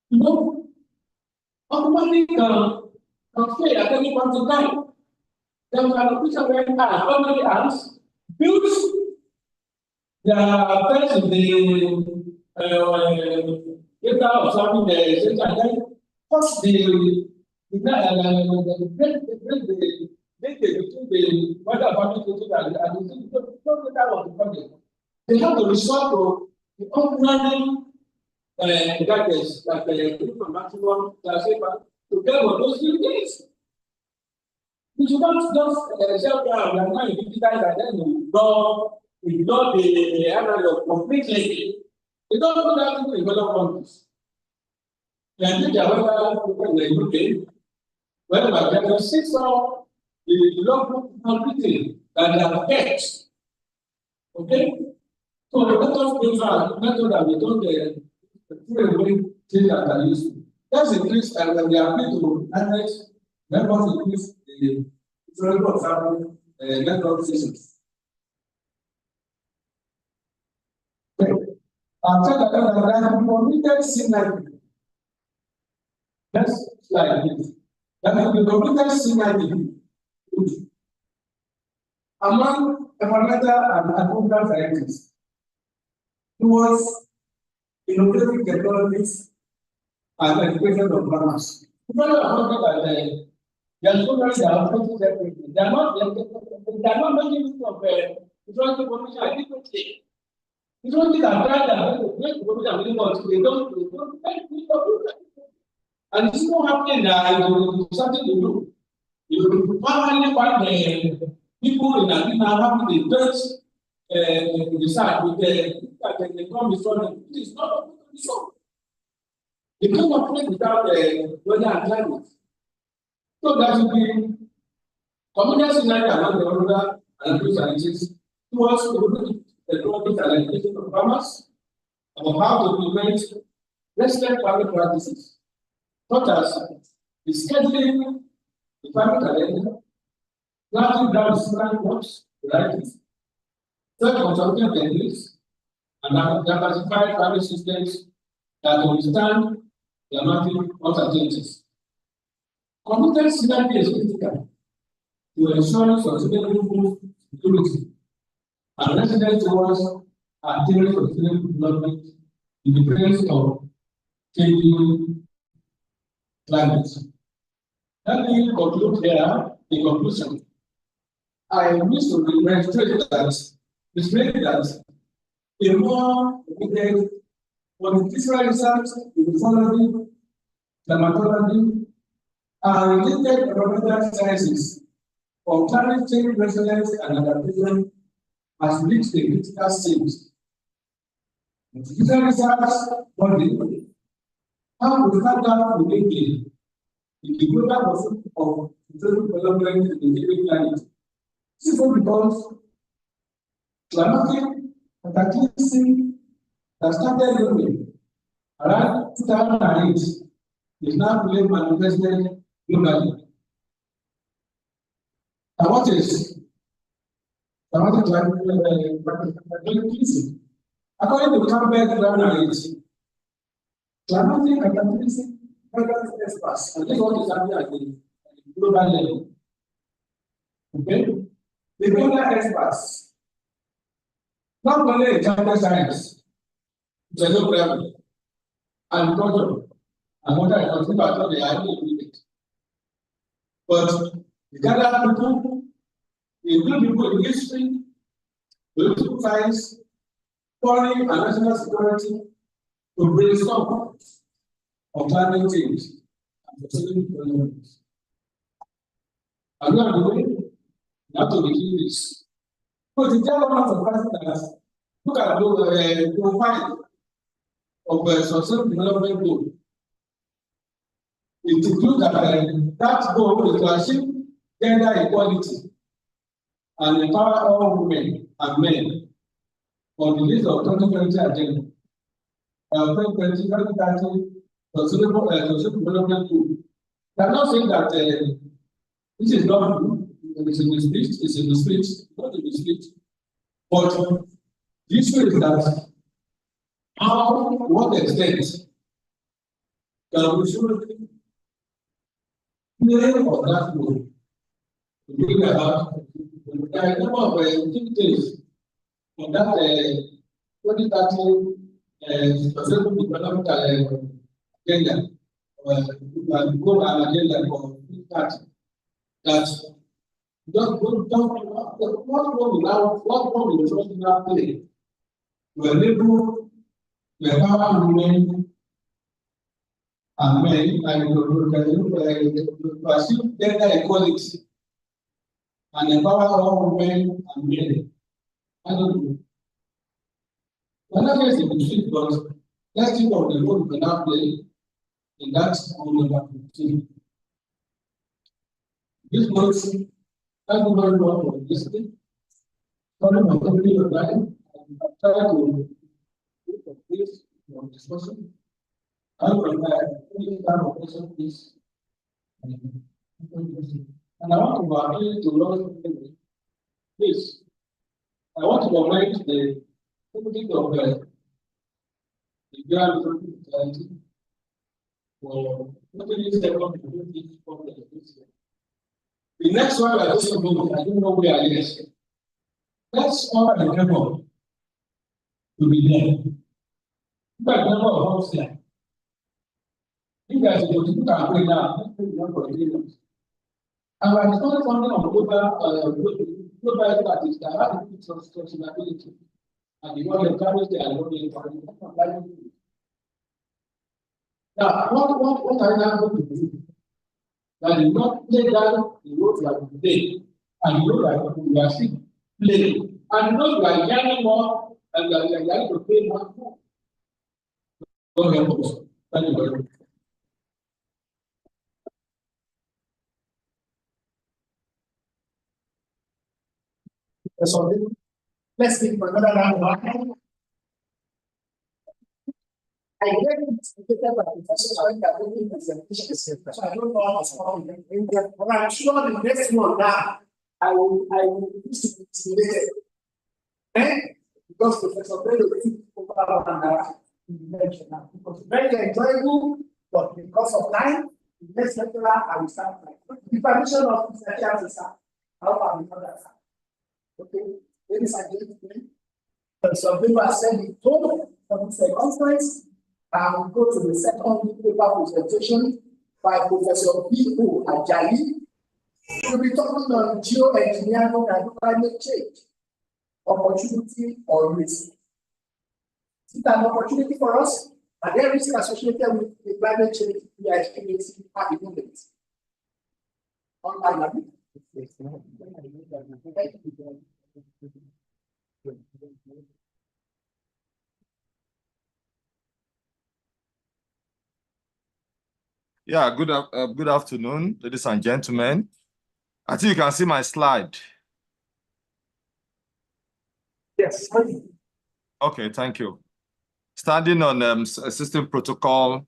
You know, automatic can fail at any point in time. There was an official where how many arms built their first in the data observing the center, and then first the between the weather application and the project. They have to resort to the ordinary gadgets that maximum to get on those few things. We should not just sell down and now you digitize and then you ignore the analog completely. You don't do that in developed countries. And if there are people in the UK, where there are 6 hours, the development completely that they have kept. Okay? So let us go for method that we don't throw away things that are useful. That's increase and when they are going to manage, let us increase the historical observing network systems. Okay. After that, completed synergy. Next slide, please. That is the completed synergy. among environmental and agricultural scientists towards innovative technologies and education of farmers. People are talking that they are so many they are not making use of resource information adequately. It's only that they don't make use of it. And this is not happening that something to do. You finally find the people in Arena having the best research with the economy solving. It is not so. They can't operate without the weather and climate. So that should be community scenario among the other and good scientists towards the global education of farmers about how to implement resident farming practices, such as the scheduling, the farming calendar, planting ground seasonal crops, varieties, self-consulting techniques, and diversified farming systems that will withstand dramatic uncertainties. Committed synergy is critical to ensure sustainable food security and residents towards attainment of sustainable development in the face of changing climate. Let me conclude here. In conclusion, I wish to reiterate that a more immediate political research in ecology, climatology, and related environmental sciences for climate change resilience and adaptation has reached a critical stage. Political research body how to start out immediately in the global pursuit of sustainable development in the living planet. This is because climatic cataclysm that started looming around 2008 is now fully manifested globally. And what is climatic cataclysm? According to Campbell 2008, climatic cataclysm experts, and this one is happening at the global level. Okay? The global experts, not only in climate science, geography, and culture, and what I consider about the agreement. But the gathered people, include people in history, political science, foreign and national security, to brainstorm on climate change and sustainable development. And we are doing, we have to begin this. So the government of that look at the profile of a sustainable development goal. It includes that goal is to achieve gender equality and empower all women and men on the list of 2020 agenda. 2030 sustainable development goal. They are not saying that this is not good. It's in the speech, not in the speech. But the issue is that how, to what extent can we should play on that role? To bring about there are a number of activities on that 2030 sustainable development agenda, goal and agenda for 2030 that what role will trust now play to enable to empower women and men and to achieve gender equality and empower all women and men. I don't know. Another case is because let's think of the role we now play in that number 15. This month, thank you very much for listening. Sorry for taking your time. I'm trying to this discussion. I will any kind of question, please. And I want to appeal to Lord, please. I want to remind the community of the grand society for putting this second community. The next one I don't know where I is. That's all I remember to be there. But I remember how it's like. You guys go to bring out, and I started something on global practice that have sustainability. And you want to encourage the alone. Now, what are you going to do? That you not play down the road you are today, and you know that you are still playing. And you know you are learning more, and you are learning to play more. God help us. Thank you very much. So let's speak for another round. I don't know what's coming in there, but I'm sure the next one now I will use to be intimidated. Because Professor Bello mentioned now, it was very enjoyable, but because of time, the next lecturer I will start the permission of the lecturer to start. How about we know that? Okay, ladies and gentlemen, Professor Bello has said the total of the conference. We'll go to the second paper presentation by Professor B.O. Ajayi. We'll be talking on geoengineering and climate change, opportunity or risk. Is it an opportunity for us? Are there risks associated with the climate change we are experiencing at the moment? Yeah, good afternoon, ladies and gentlemen. I think you can see my slide. Yes. Okay, thank you. Standing on system protocol,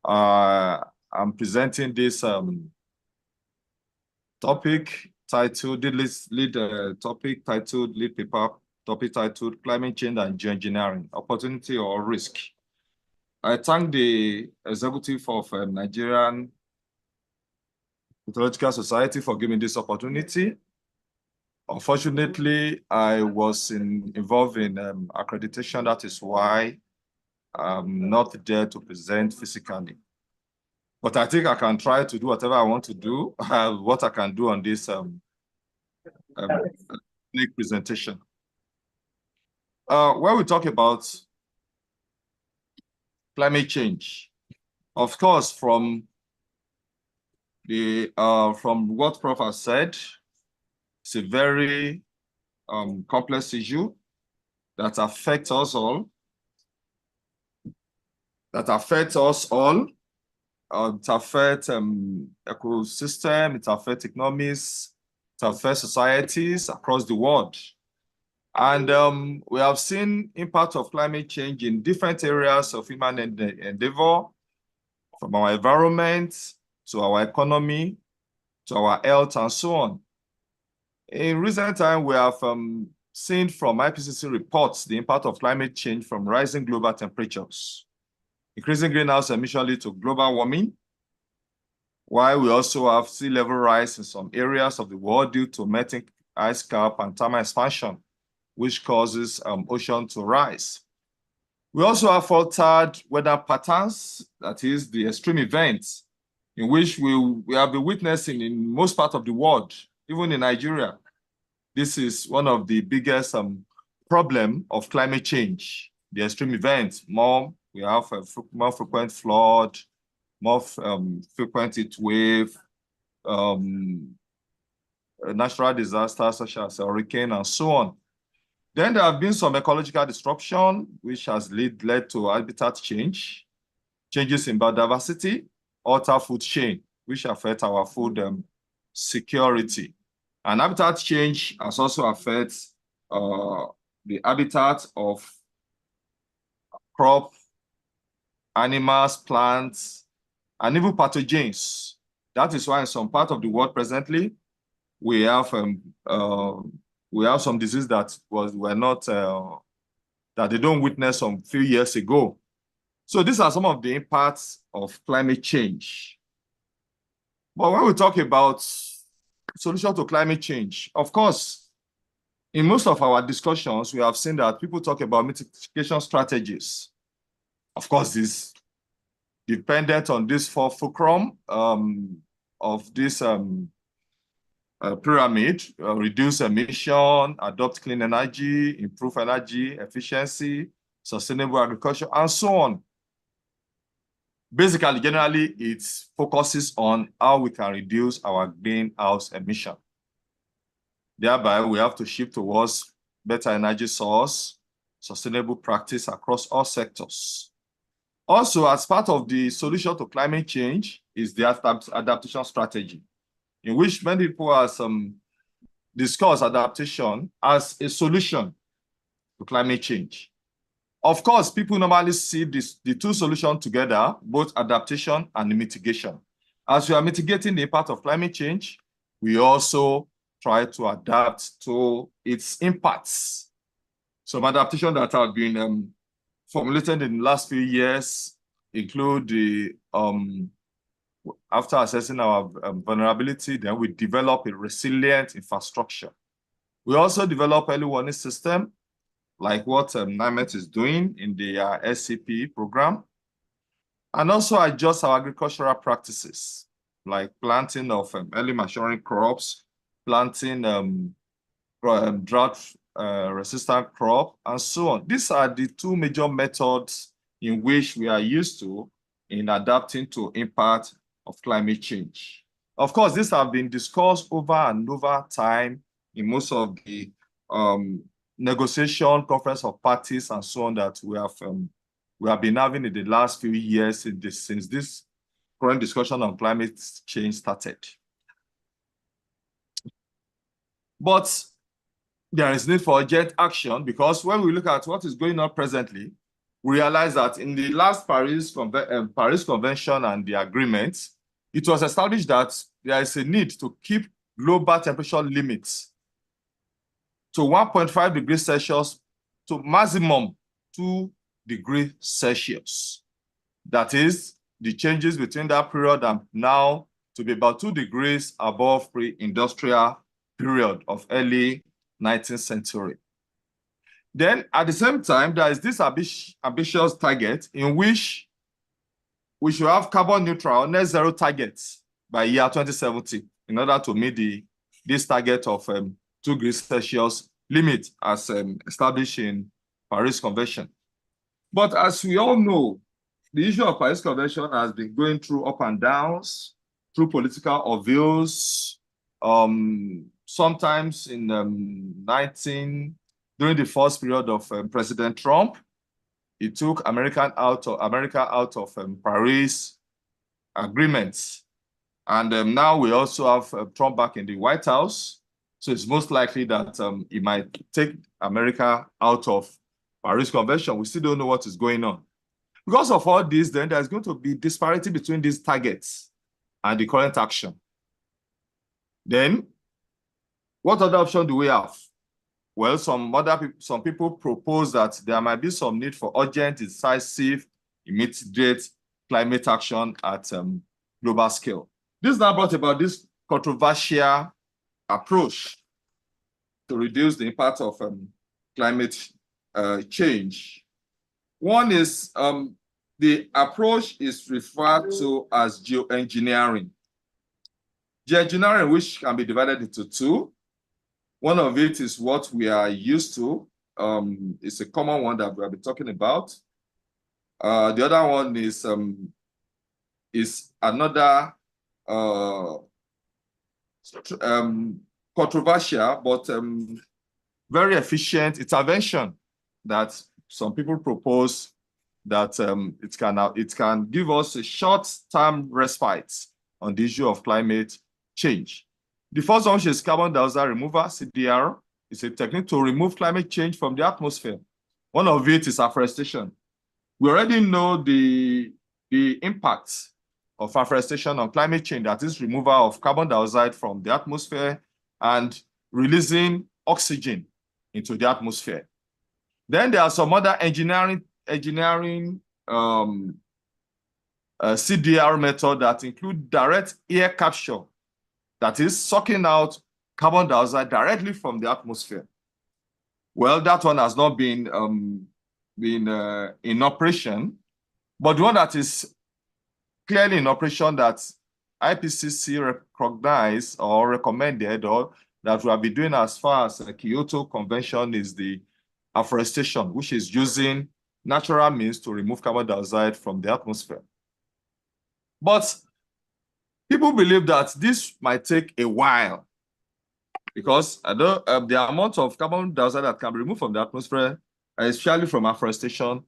I'm presenting this topic titled lead paper topic titled Climate Change and Geoengineering, Opportunity or Risk. I thank the executive of Nigerian Meteorological Society for giving this opportunity. Unfortunately, I was involved in accreditation. That is why I'm not there to present physically. But I think I can try to do whatever I want to do, what I can do on this presentation. When we talk about climate change, of course, from what Prof has said, it's a very complex issue that affects us all. It affects ecosystem, it affects economies, it affects societies across the world. And we have seen impact of climate change in different areas of human endeavor, from our environment to our economy, to our health, and so on. In recent time, we have seen from IPCC reports the impact of climate change from rising global temperatures, increasing greenhouse emission lead to global warming, while we also have sea level rise in some areas of the world due to melting ice cap and thermal expansion, which causes ocean to rise. We also have altered weather patterns, that is the extreme events, in which we have been witnessing in most parts of the world, even in Nigeria. This is one of the biggest problem of climate change, the extreme events. We have more frequent flood, more frequent heat wave, natural disasters such as hurricane and so on. Then there have been some ecological disruption, which has led to habitat change, changes in biodiversity, alter food chain, which affect our food security. And habitat change has also affected the habitat of crop, animals, plants, and even pathogens. That is why in some part of the world presently, we have some disease that that they don't witness some few years ago. So these are some of the impacts of climate change. But when we talk about solution to climate change, of course, in most of our discussions, we have seen that people talk about mitigation strategies. Of course, this dependent on this four fulcrum of this pyramid, reduce emission, adopt clean energy, improve energy efficiency, sustainable agriculture, and so on. Basically, generally, it focuses on how we can reduce our greenhouse emission. Thereby, we have to shift towards better energy source, sustainable practice across all sectors. Also, as part of the solution to climate change is the adaptation strategy, in which many people have discuss adaptation as a solution to climate change. Of course, people normally see the two solutions together, both adaptation and mitigation. As we are mitigating the impact of climate change, we also try to adapt to its impacts. Some adaptation that have been formulated in the last few years include the, after assessing our vulnerability, then we develop a resilient infrastructure. We also develop early warning system, like what NMetS is doing in the SCP program, and also adjust our agricultural practices, like planting of early maturing crops, planting drought-resistant crop, and so on. These are the two major methods in which we are used to in adapting to impact of climate change. Of course, these have been discussed over and over time in most of the negotiation, conference of parties, and so on that we have been having in the last few years since this current discussion on climate change started. But there is need for urgent action, because when we look at what is going on presently, we realize that in the last Paris Convention and the agreements, it was established that there is a need to keep global temperature limits to 1.5 degrees Celsius to maximum 2 degrees Celsius. That is, the changes between that period and now to be about 2 degrees above pre-industrial period of early 19th century. Then at the same time, there is this ambitious target in which we should have carbon neutral, net zero targets by year 2070 in order to meet this target of 2 degrees Celsius limit as established in Paris Convention. But as we all know, the issue of Paris Convention has been going through up and downs, through political upheavals. Sometimes in during the first period of President Trump, he took America out of Paris agreements. And now we also have Trump back in the White House. So it's most likely that he might take America out of Paris Convention. We still don't know what is going on. Because of all this, then there's going to be disparity between these targets and the current action. Then, what other option do we have? Well, some people propose that there might be some need for urgent, decisive, immediate climate action at global scale. This now brought about this controversial approach to reduce the impact of climate change. One is the approach is referred to as geoengineering. Geoengineering, which can be divided into two. One of it is what we are used to. It's a common one that we have been talking about. The other one is another controversial but very efficient intervention that some people propose that it can give us a short-term respite on the issue of climate change. The first one, which is carbon dioxide removal, CDR, is a technique to remove climate change from the atmosphere. One of it is afforestation. We already know the impact of afforestation on climate change, that is removal of carbon dioxide from the atmosphere and releasing oxygen into the atmosphere. Then there are some other engineering CDR method that include direct air capture, that is sucking out carbon dioxide directly from the atmosphere. Well, that one has not been in operation, but the one that is clearly in operation that IPCC recognized or recommended or that we have been doing as far as the Kyoto Convention is the afforestation, which is using natural means to remove carbon dioxide from the atmosphere. But people believe that this might take a while because the amount of carbon dioxide that can be removed from the atmosphere, especially from afforestation,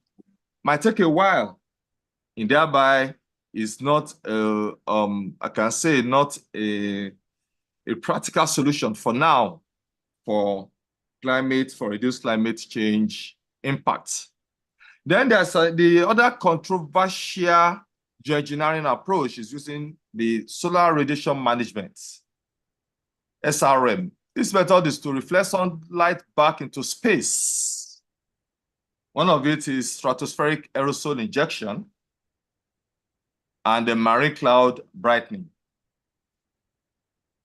might take a while, and thereby is not I can say not a practical solution for now for reduced climate change impact. Then there's the other controversial geoengineering approach is using the solar radiation management, SRM. This method is to reflect sunlight back into space. One of it is stratospheric aerosol injection and the marine cloud brightening.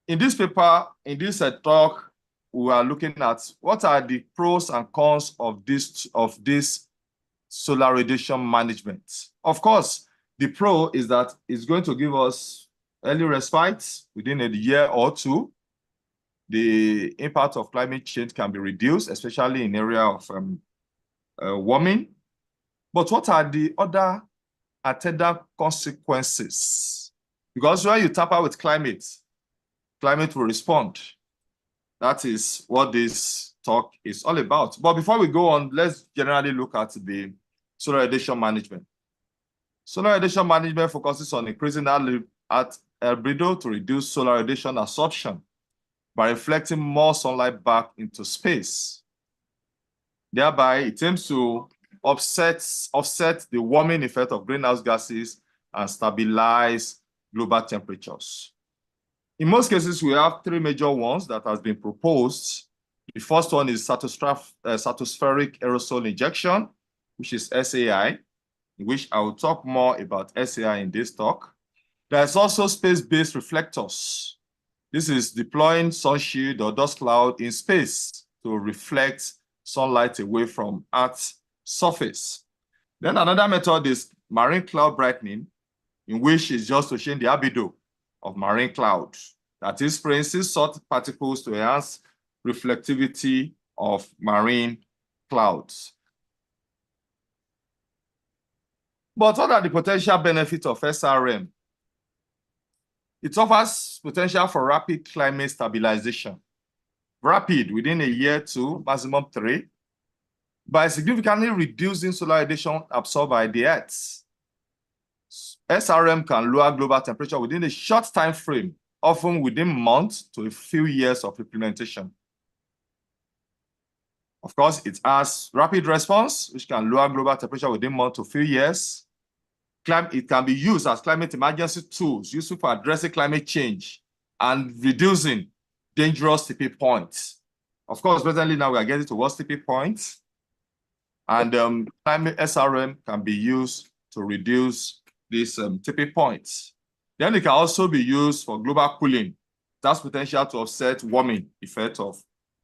In this paper, in this talk, we are looking at what are the pros and cons of this solar radiation management. Of course, the pro is that it's going to give us early respite within a year or two. The impact of climate change can be reduced, especially in area of warming. But what are the other attendant consequences? Because when you tamper with climate will respond. That is what this talk is all about. But before we go on, let's generally look at the solar radiation management. Solar radiation management focuses on increasing albedo to reduce solar radiation absorption by reflecting more sunlight back into space. Thereby, it aims to offset the warming effect of greenhouse gases and stabilize global temperatures. In most cases, we have three major ones that has been proposed. The first one is stratospheric aerosol injection, which is SAI, in which I will talk more about SAI in this talk. There's also space-based reflectors. This is deploying sun shield or dust cloud in space to reflect sunlight away from Earth's surface. Then another method is marine cloud brightening, in which is just to change the albedo of marine cloud. That is, for instance, salt particles to enhance reflectivity of marine clouds. But what are the potential benefits of SRM? It offers potential for rapid climate stabilization. Rapid, within a year to maximum 3, by significantly reducing solar radiation absorbed by the Earth. SRM can lower global temperature within a short time frame, often within months to a few years of implementation. Of course, it has rapid response, which can lower global temperature within months to a few years. It can be used as climate emergency tools, useful for addressing climate change and reducing dangerous tipping points. Of course, presently now we are getting towards tipping points, and climate SRM can be used to reduce these tipping points. Then it can also be used for global cooling. That's potential to offset warming effect of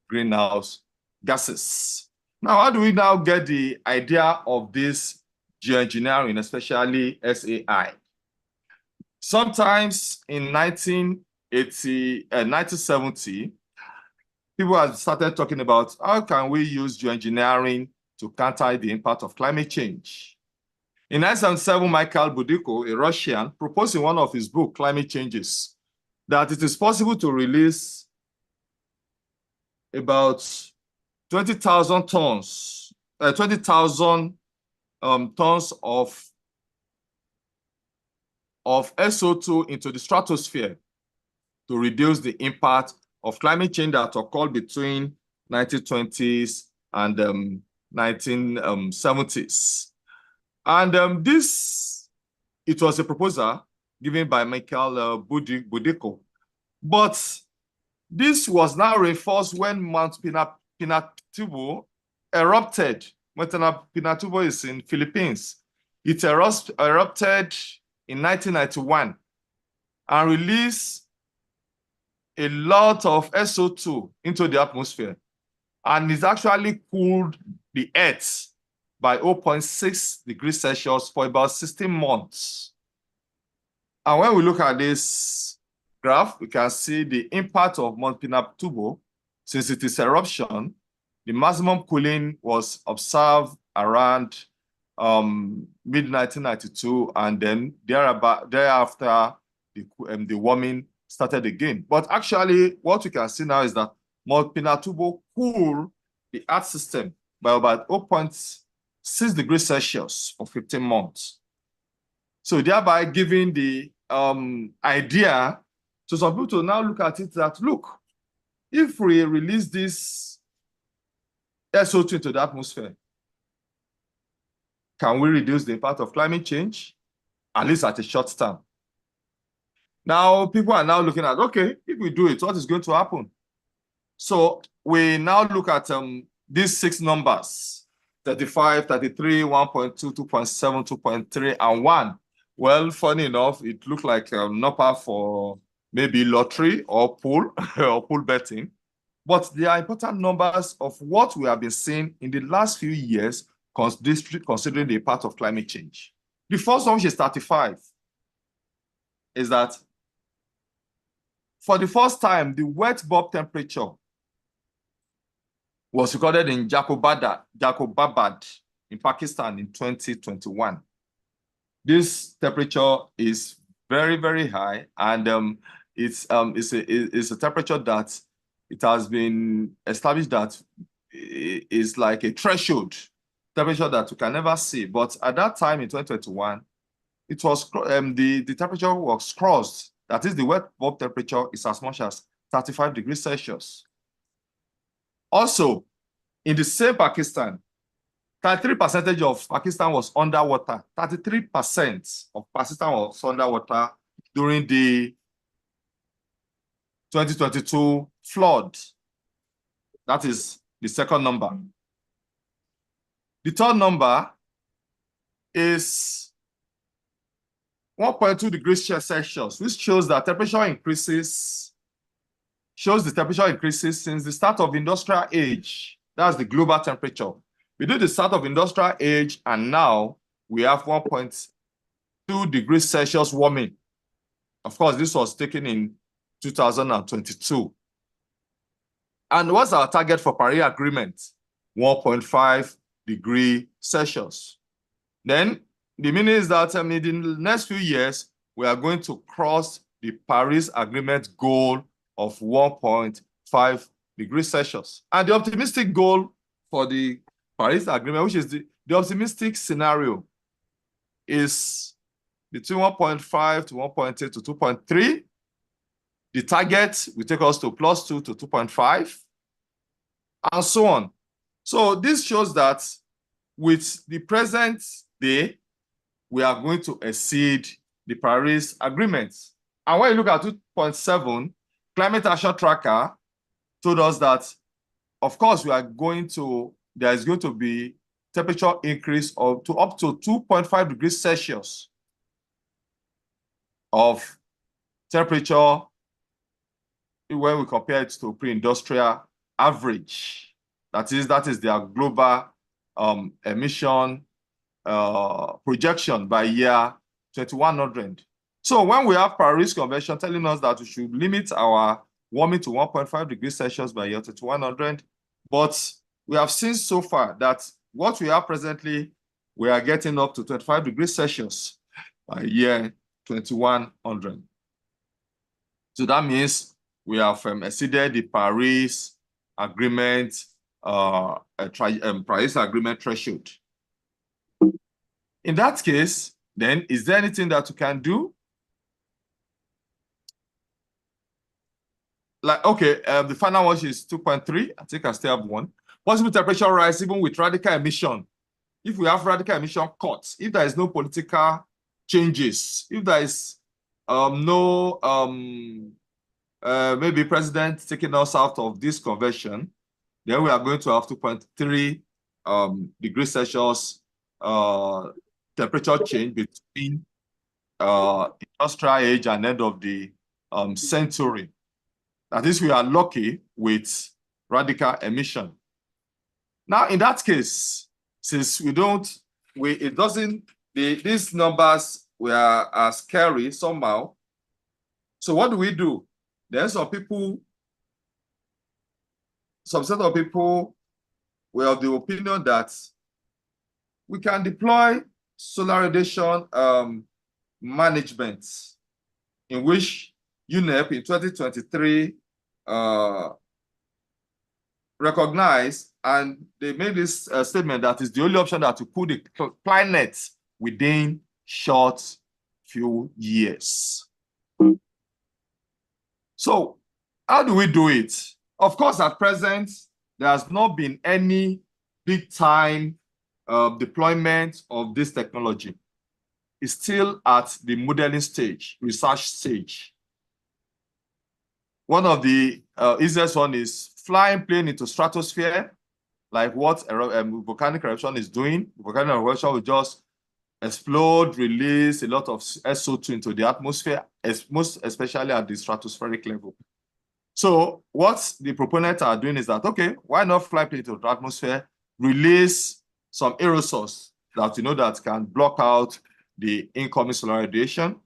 greenhouse gases. Now, how do we now get the idea of this geoengineering, especially SAI? Sometimes in 1970, people have started talking about how can we use geoengineering to counter the impact of climate change. In 1977, Mikhail Budiko, a Russian, proposed in one of his books, Climate Changes, that it is possible to release about 20,000 tons of SO2 into the stratosphere to reduce the impact of climate change that occurred between 1920s and 1970s. And it was a proposal given by Mikhail Budiko. But this was now reinforced when Mount Pinatubo erupted. Mount Pinatubo is in Philippines. It erupted in 1991 and released a lot of SO2 into the atmosphere. and it's actually cooled the Earth by 0.6 degrees Celsius for about 16 months. And when we look at this graph, we can see the impact of Mount Pinatubo since its eruption. The maximum cooling was observed around mid-1992, and then thereafter, the warming started again. But actually, what we can see now is that Mount Pinatubo cooled the Earth system by about 0.6 degrees Celsius for 15 months. So thereby giving the idea to some people to now look at it that, look, if we release this SO2 into the atmosphere, can we reduce the impact of climate change, at least at a short term? Now, people are now looking at, okay, if we do it, what is going to happen? So we now look at these 6 numbers, 35, 33, 1.2, 2.7, 2.3, and 1. Well, funny enough, it looked like a number for maybe lottery or pool or pool betting. But they are important numbers of what we have been seeing in the last few years, considering the impact of climate change. The first one, which is 35, is that for the first time, the wet bulb temperature was recorded in Jacobabad in Pakistan in 2021. This temperature is very, very high, and it's a temperature that it has been established that is like a threshold temperature that we can never see. But at that time in 2021, it was the temperature was crossed. That is, the wet bulb temperature is as much as 35 degrees Celsius. Also, in the same Pakistan, 33% of Pakistan was underwater. 33% of Pakistan was underwater during the 2022 flood. That is the second number. The third number is 1.2 degrees Celsius, which shows that temperature increases, the temperature increases since the start of industrial age. That's the global temperature. We do the start of industrial age, and now we have 1.2 degrees Celsius warming. Of course, this was taken in 2022. And what's our target for Paris Agreement? 1.5 degrees Celsius. Then the meaning is that in the next few years, we are going to cross the Paris Agreement goal of 1.5 degrees Celsius. And the optimistic goal for the Paris Agreement, which is the optimistic scenario, is between 1.5 to 1.8 to 2.3. The target will take us to +2 to 2.5, and so on. So this shows that with the present day, we are going to exceed the Paris Agreement. And when you look at 2.7, Climate Action Tracker told us that, of course, there is going to be temperature increase up to 2.5 degrees Celsius of temperature when we compare it to pre-industrial average. That is their global emission projection by year 2100. So when we have Paris Convention telling us that we should limit our warming to 1.5 degrees Celsius by year 2100, but we have seen so far that what we have presently, we are getting up to 25 degrees Celsius by year 2100. So that means we have exceeded the Paris Agreement, Paris Agreement threshold. In that case, then, is there anything that we can do? Like, okay, the final one is 2.3. I think I still have one. Possible temperature rise even with radical emission. If we have radical emission cuts, if there is no political changes, if there is maybe president taking us out of this convention, then we are going to have 2.3 degrees Celsius temperature change between industrial age and end of the century. That is, we are lucky with radical emission. Now, in that case, since these numbers are scary somehow. So what do? Then some set of people were of the opinion that we can deploy solar radiation management, in which UNEP in 2023 recognized, and they made this statement that is the only option that to put the planet within short few years. So how do we do it? Of course, at present, there has not been any big time deployment of this technology. It's still at the modeling stage, research stage. One of the easiest one is flying plane into stratosphere, like what volcanic eruption is doing. Volcanic eruption will just explode, release a lot of SO2 into the atmosphere, most especially at the stratospheric level. So what the proponents are doing is that, okay, why not fly plane into the atmosphere, release some aerosols that that can block out the incoming solar radiation,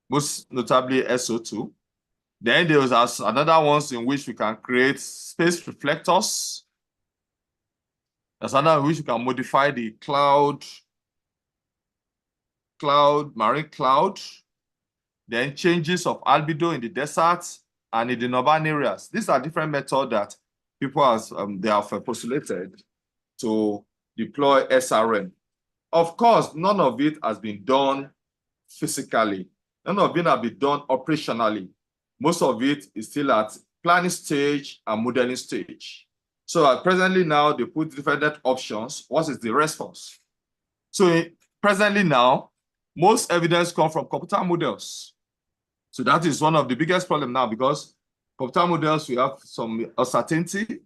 most notably SO2. Then there's another ones in which we can create space reflectors. There's another in which we can modify the marine cloud. Then changes of albedo in the desert and in the urban areas. These are different methods that people have postulated to deploy SRM. Of course, none of it has been done physically. None of it has been done operationally. Most of it is still at planning stage and modeling stage. So presently now, they put different options. What is the response? So presently now, most evidence comes from computer models. So that is one of the biggest problems now, because computer models, we have some uncertainty.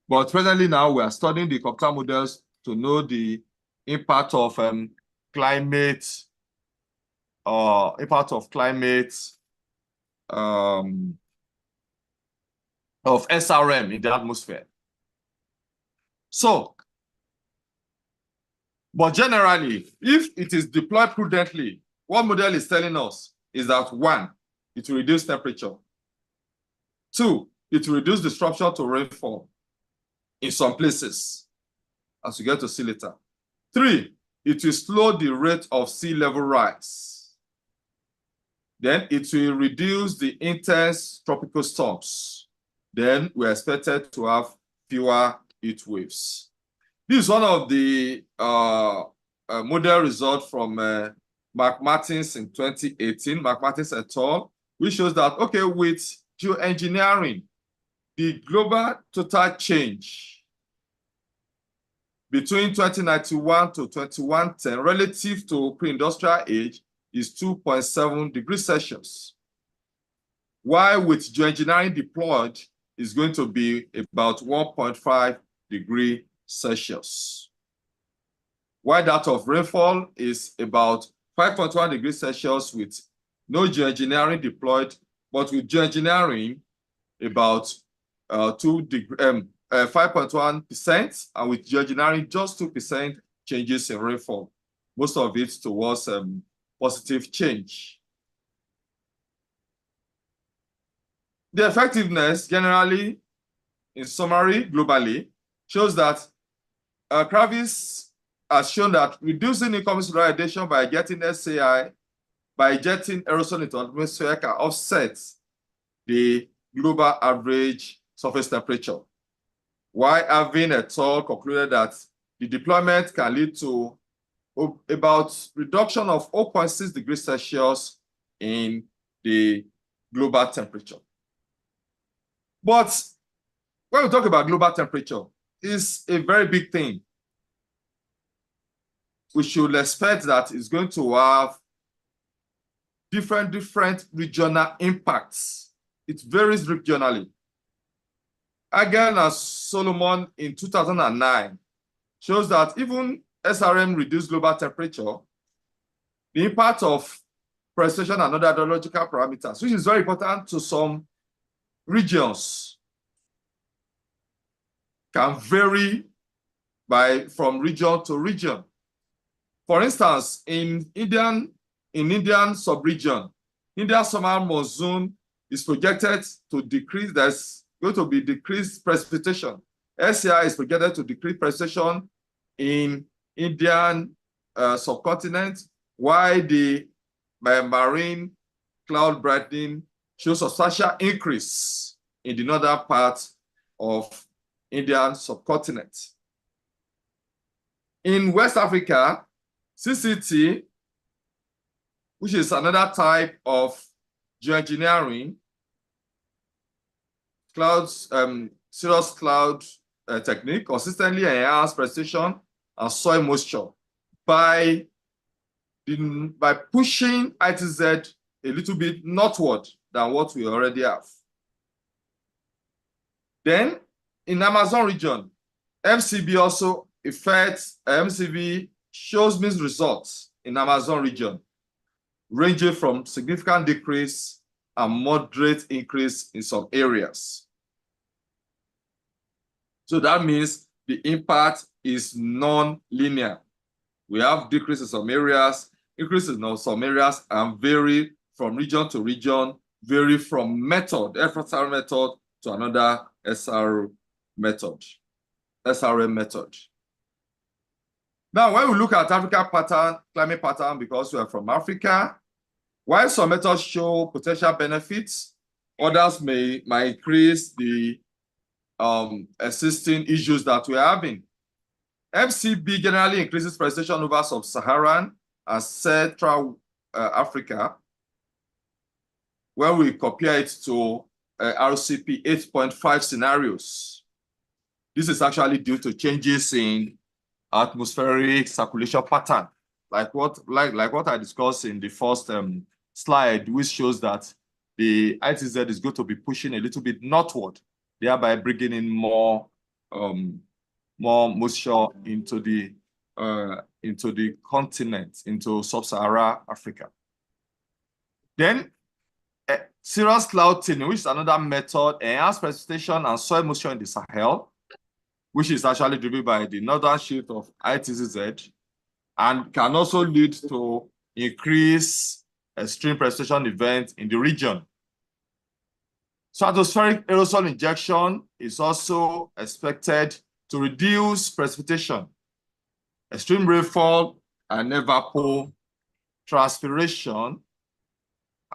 But presently now, we are studying the computer models to know the impact of climate of SRM in the atmosphere. So, but generally, if it is deployed prudently, what model is telling us is that 1, it will reduce temperature. 2, it will reduce disruption to rainfall in some places, as we get to see later. 3, it will slow the rate of sea level rise. Then it will reduce the intense tropical storms. Then we're expected to have fewer heat waves. This is one of the model results from Mark Martins in 2018, Mark Martins et al., which shows that, okay, with geoengineering, the global total change between 2091 to 2110 relative to pre-industrial age is 2.7 degrees Celsius. While with geoengineering deployed, is going to be about 1.5 degrees Celsius. While that of rainfall is about 5.1 degrees Celsius with no geoengineering deployed, but with geoengineering about 5.1%, and with geoengineering just 2% changes in rainfall. Most of it towards positive change. The effectiveness generally, in summary, globally, shows that Kravis has shown that reducing incoming solar radiation by getting SAI, by injecting aerosol into the atmosphere, can offset the global average surface temperature. While Avin et al. Concluded that the deployment can lead to about reduction of 0.6 degrees Celsius in the global temperature. But when we talk about global temperature, it's a very big thing. We should expect that it's going to have different regional impacts. It varies regionally. Again, as Solomon in 2009 shows that even SRM reduced global temperature, the impact of precipitation and other hydrological parameters, which is very important to some regions, can vary from region to region. For instance, in Indian sub-region, Indian summer monsoon is projected to decrease. There's going to be decreased precipitation. SCI is projected to decrease precipitation in Indian subcontinent, while the marine cloud brightening shows a substantial increase in the northern part of Indian subcontinent. In West Africa, CCT, which is another type of geoengineering, cirrus cloud technique, consistently enhance precipitation and soil moisture by pushing ITZ a little bit northward than what we already have. Then, in Amazon region, MCB also affects, MCB shows mixed results in Amazon region, ranging from significant decrease and moderate increase in some areas. So that means the impact is non-linear. We have decrease in some areas, increases in some areas, and vary from region to region, vary from method, FSR method, to another SR method, SRM method. Now, when we look at Africa pattern, climate pattern, because we are from Africa, while some methods show potential benefits, others might increase the existing issues that we're having. MCB generally increases precipitation over sub-Saharan and Central Africa, when we compare it to RCP 8.5 scenarios. This is actually due to changes in atmospheric circulation pattern, like what I discussed in the first slide, which shows that the ITZ is going to be pushing a little bit northward, thereby bringing in more moisture into the continent, into sub-Saharan Africa. Then cirrus cloud thinning, which is another method, enhanced precipitation and soil moisture in the Sahel, which is actually driven by the northern shift of ITZ, and can also lead to increased extreme precipitation events in the region. Stratospheric aerosol injection is also expected to reduce precipitation, extreme rainfall, and evapotranspiration,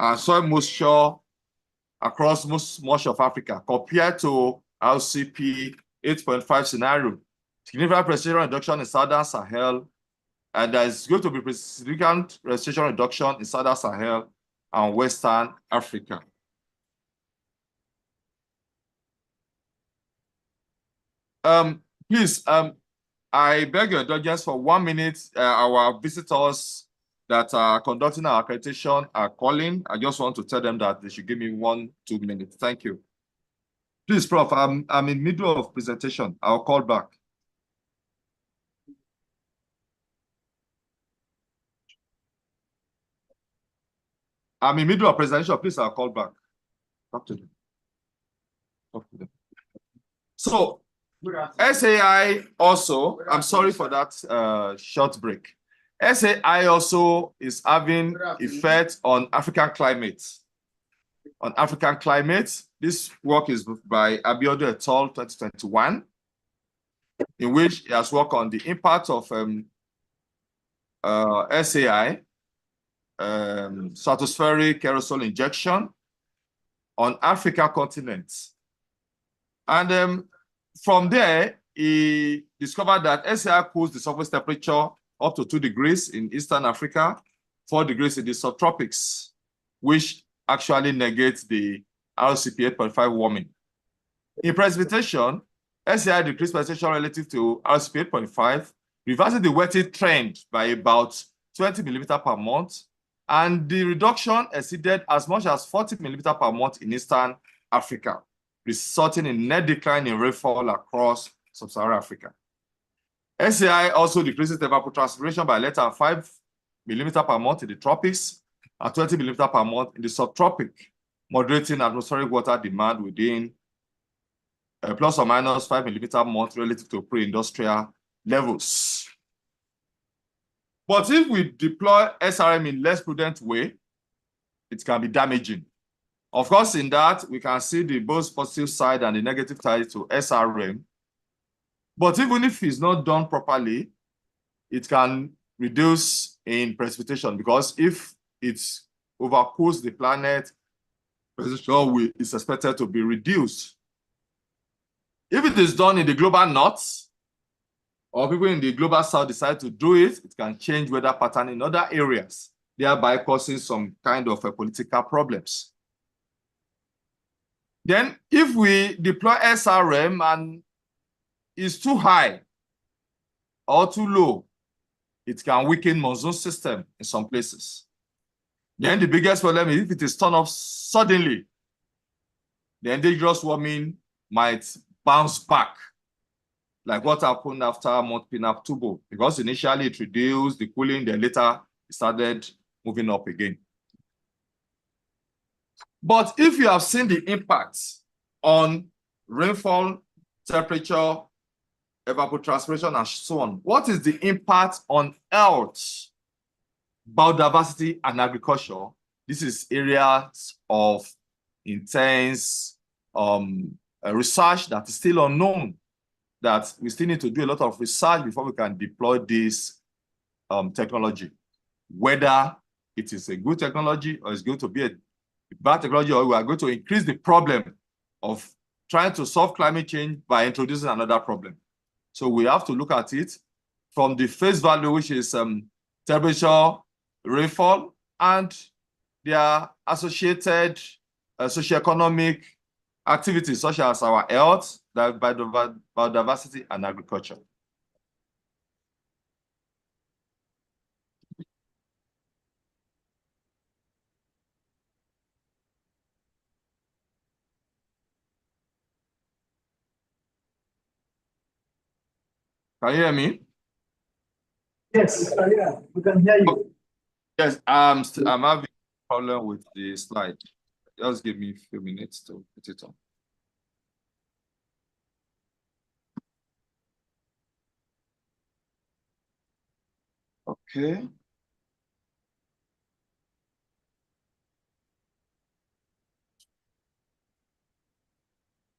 and soil moisture across much of Africa compared to RCP 8.5 scenario. Significant precipitation reduction in southern Sahel, and there is going to be significant precipitation reduction in southern Sahel and western Africa. Please, I beg your indulgence for 1 minute. Our visitors that are conducting our accreditation are calling. I just want to tell them that they should give me 1-2 minutes. Thank you. Please, Prof, I'm in middle of presentation. I'll call back. I'm in middle of presentation. Please, I'll call back. Talk to them. Talk to them. So, SAI also, I'm sorry for that short break. SAI also is having effect on African climate. On African climate, this work is by Abiodun et al. 2021, in which he has worked on the impact of SAI, stratospheric aerosol injection, on African continent. And from there, he discovered that SAI cools the surface temperature up to 2 degrees in Eastern Africa, 4 degrees in the subtropics, which actually negates the RCP 8.5 warming. In precipitation, SAI decreased precipitation relative to RCP 8.5, reversing the wetting trend by about 20 millimeters per month, and the reduction exceeded as much as 40 millimeters per month in Eastern Africa, resulting in net decline in rainfall across sub-Saharan Africa. SAI also decreases evapotranspiration by less than 5 millimeters per month in the tropics and 20 millimeters per month in the subtropic, moderating atmospheric water demand within plus or minus 5 millimeter a month relative to pre-industrial levels. But if we deploy SRM in less prudent way, it can be damaging. Of course, in that, we can see the both positive side and the negative side to SRM. But even if it's not done properly, it can reduce in precipitation, because if it overcools the planet, precipitation is expected to be reduced. If it is done in the global north, or people in the global south decide to do it, it can change weather pattern in other areas, thereby causing some kind of political problems. Then, if we deploy SRM and it's too high or too low, it can weaken monsoon system in some places. Then the biggest problem is if it is turned off suddenly, then dangerous warming might bounce back, like what happened after Mount Pinatubo, because initially it reduced the cooling, then later it started moving up again. But if you have seen the impact on rainfall, temperature, evapotranspiration, and so on, what is the impact on health, biodiversity, and agriculture? This is areas of intense research that is still unknown, that we still need to do a lot of research before we can deploy this technology. Whether it is a good technology or it's going to be a bad technology, or we are going to increase the problem of trying to solve climate change by introducing another problem. So we have to look at it from the face value, which is temperature, rainfall, and their associated socioeconomic activities, such as our health, biodiversity, and agriculture. Can you hear me? Yes, yeah, we can hear you. Yes, I'm having a problem with the slide. Just give me a few minutes to put it on. Okay.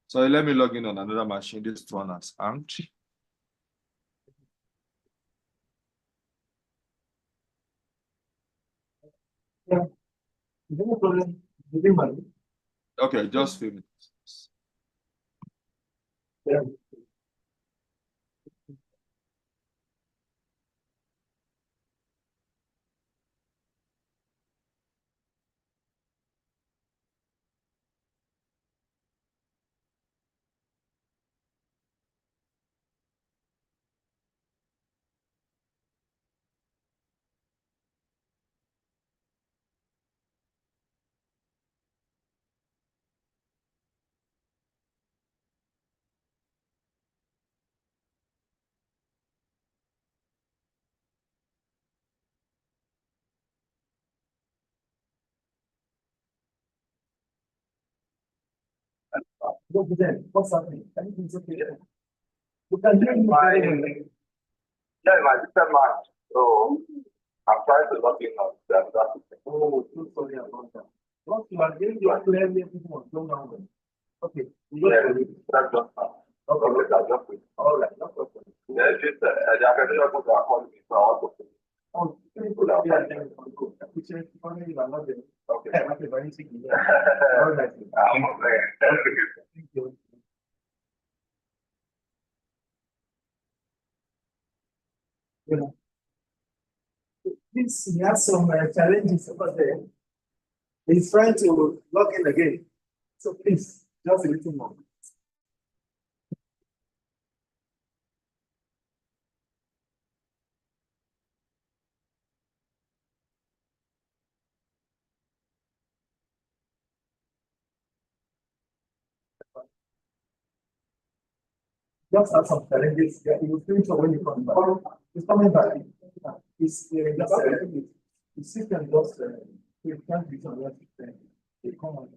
So let me log in on another machine. This one has hanged. Yeah. No problem. Giving money. Okay, just a few minutes. Yeah. What's happening? Anything's okay. We can hear you. Yeah, my sister match. So I'm trying to log in on that. Oh, so sorry about that. What you are doing, you are to have people on down. Okay. Yeah, that's just now. Okay, that's just it. All right, no problem. Yeah, it's just the academic book are calling me, so I want to. Oh, people are there. Which is funny, you are not there. Okay. I'm not very sick. All right. I'm okay. Thank you. Yeah. This he has some challenges over there. He's trying to log in again. So please, just a little more. Just have some challenges. Yeah, he will finish when you come back. He's coming back. It's just the system just he can't be on that system. They come on.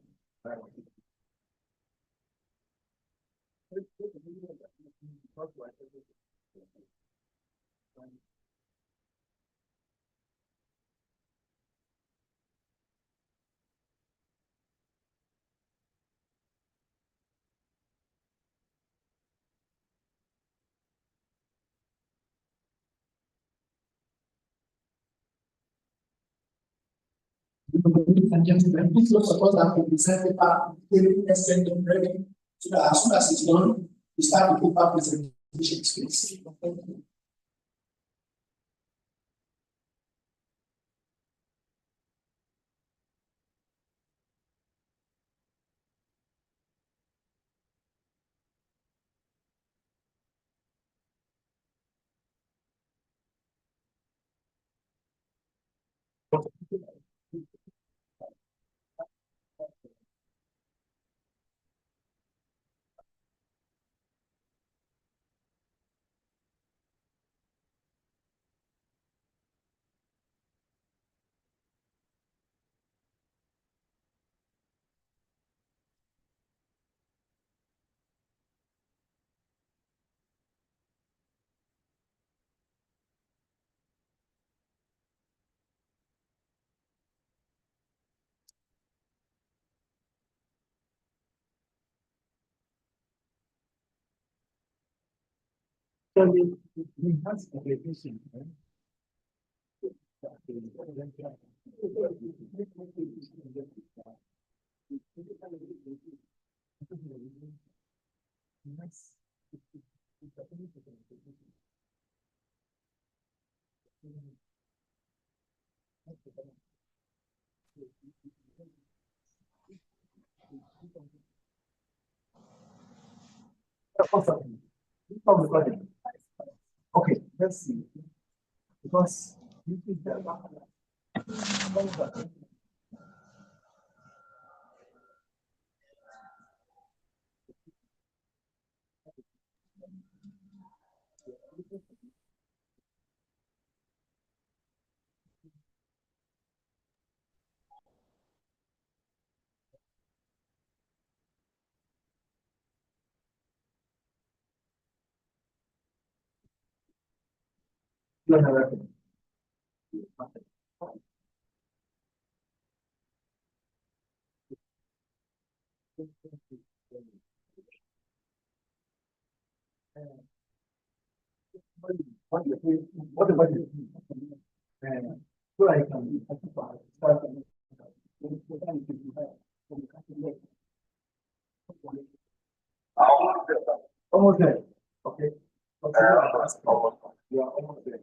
And gentlemen, please don't suppose that we present paper, the extent of ready, so that as soon as it's done, we start the paper presentation space. Thank you. Okay, let's see. Because you think that you're not ready. What about you? So I can almost there. Okay. Almost. You are almost there.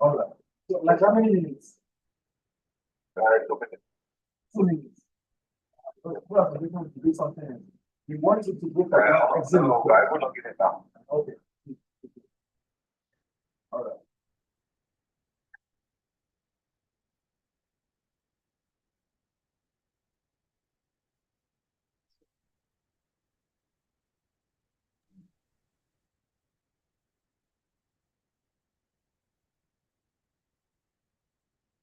All right. So like how many minutes? 2 minutes. 2 minutes. Who are going to do something? We want you to go for that exam. No, I will not get it now. Okay. All right.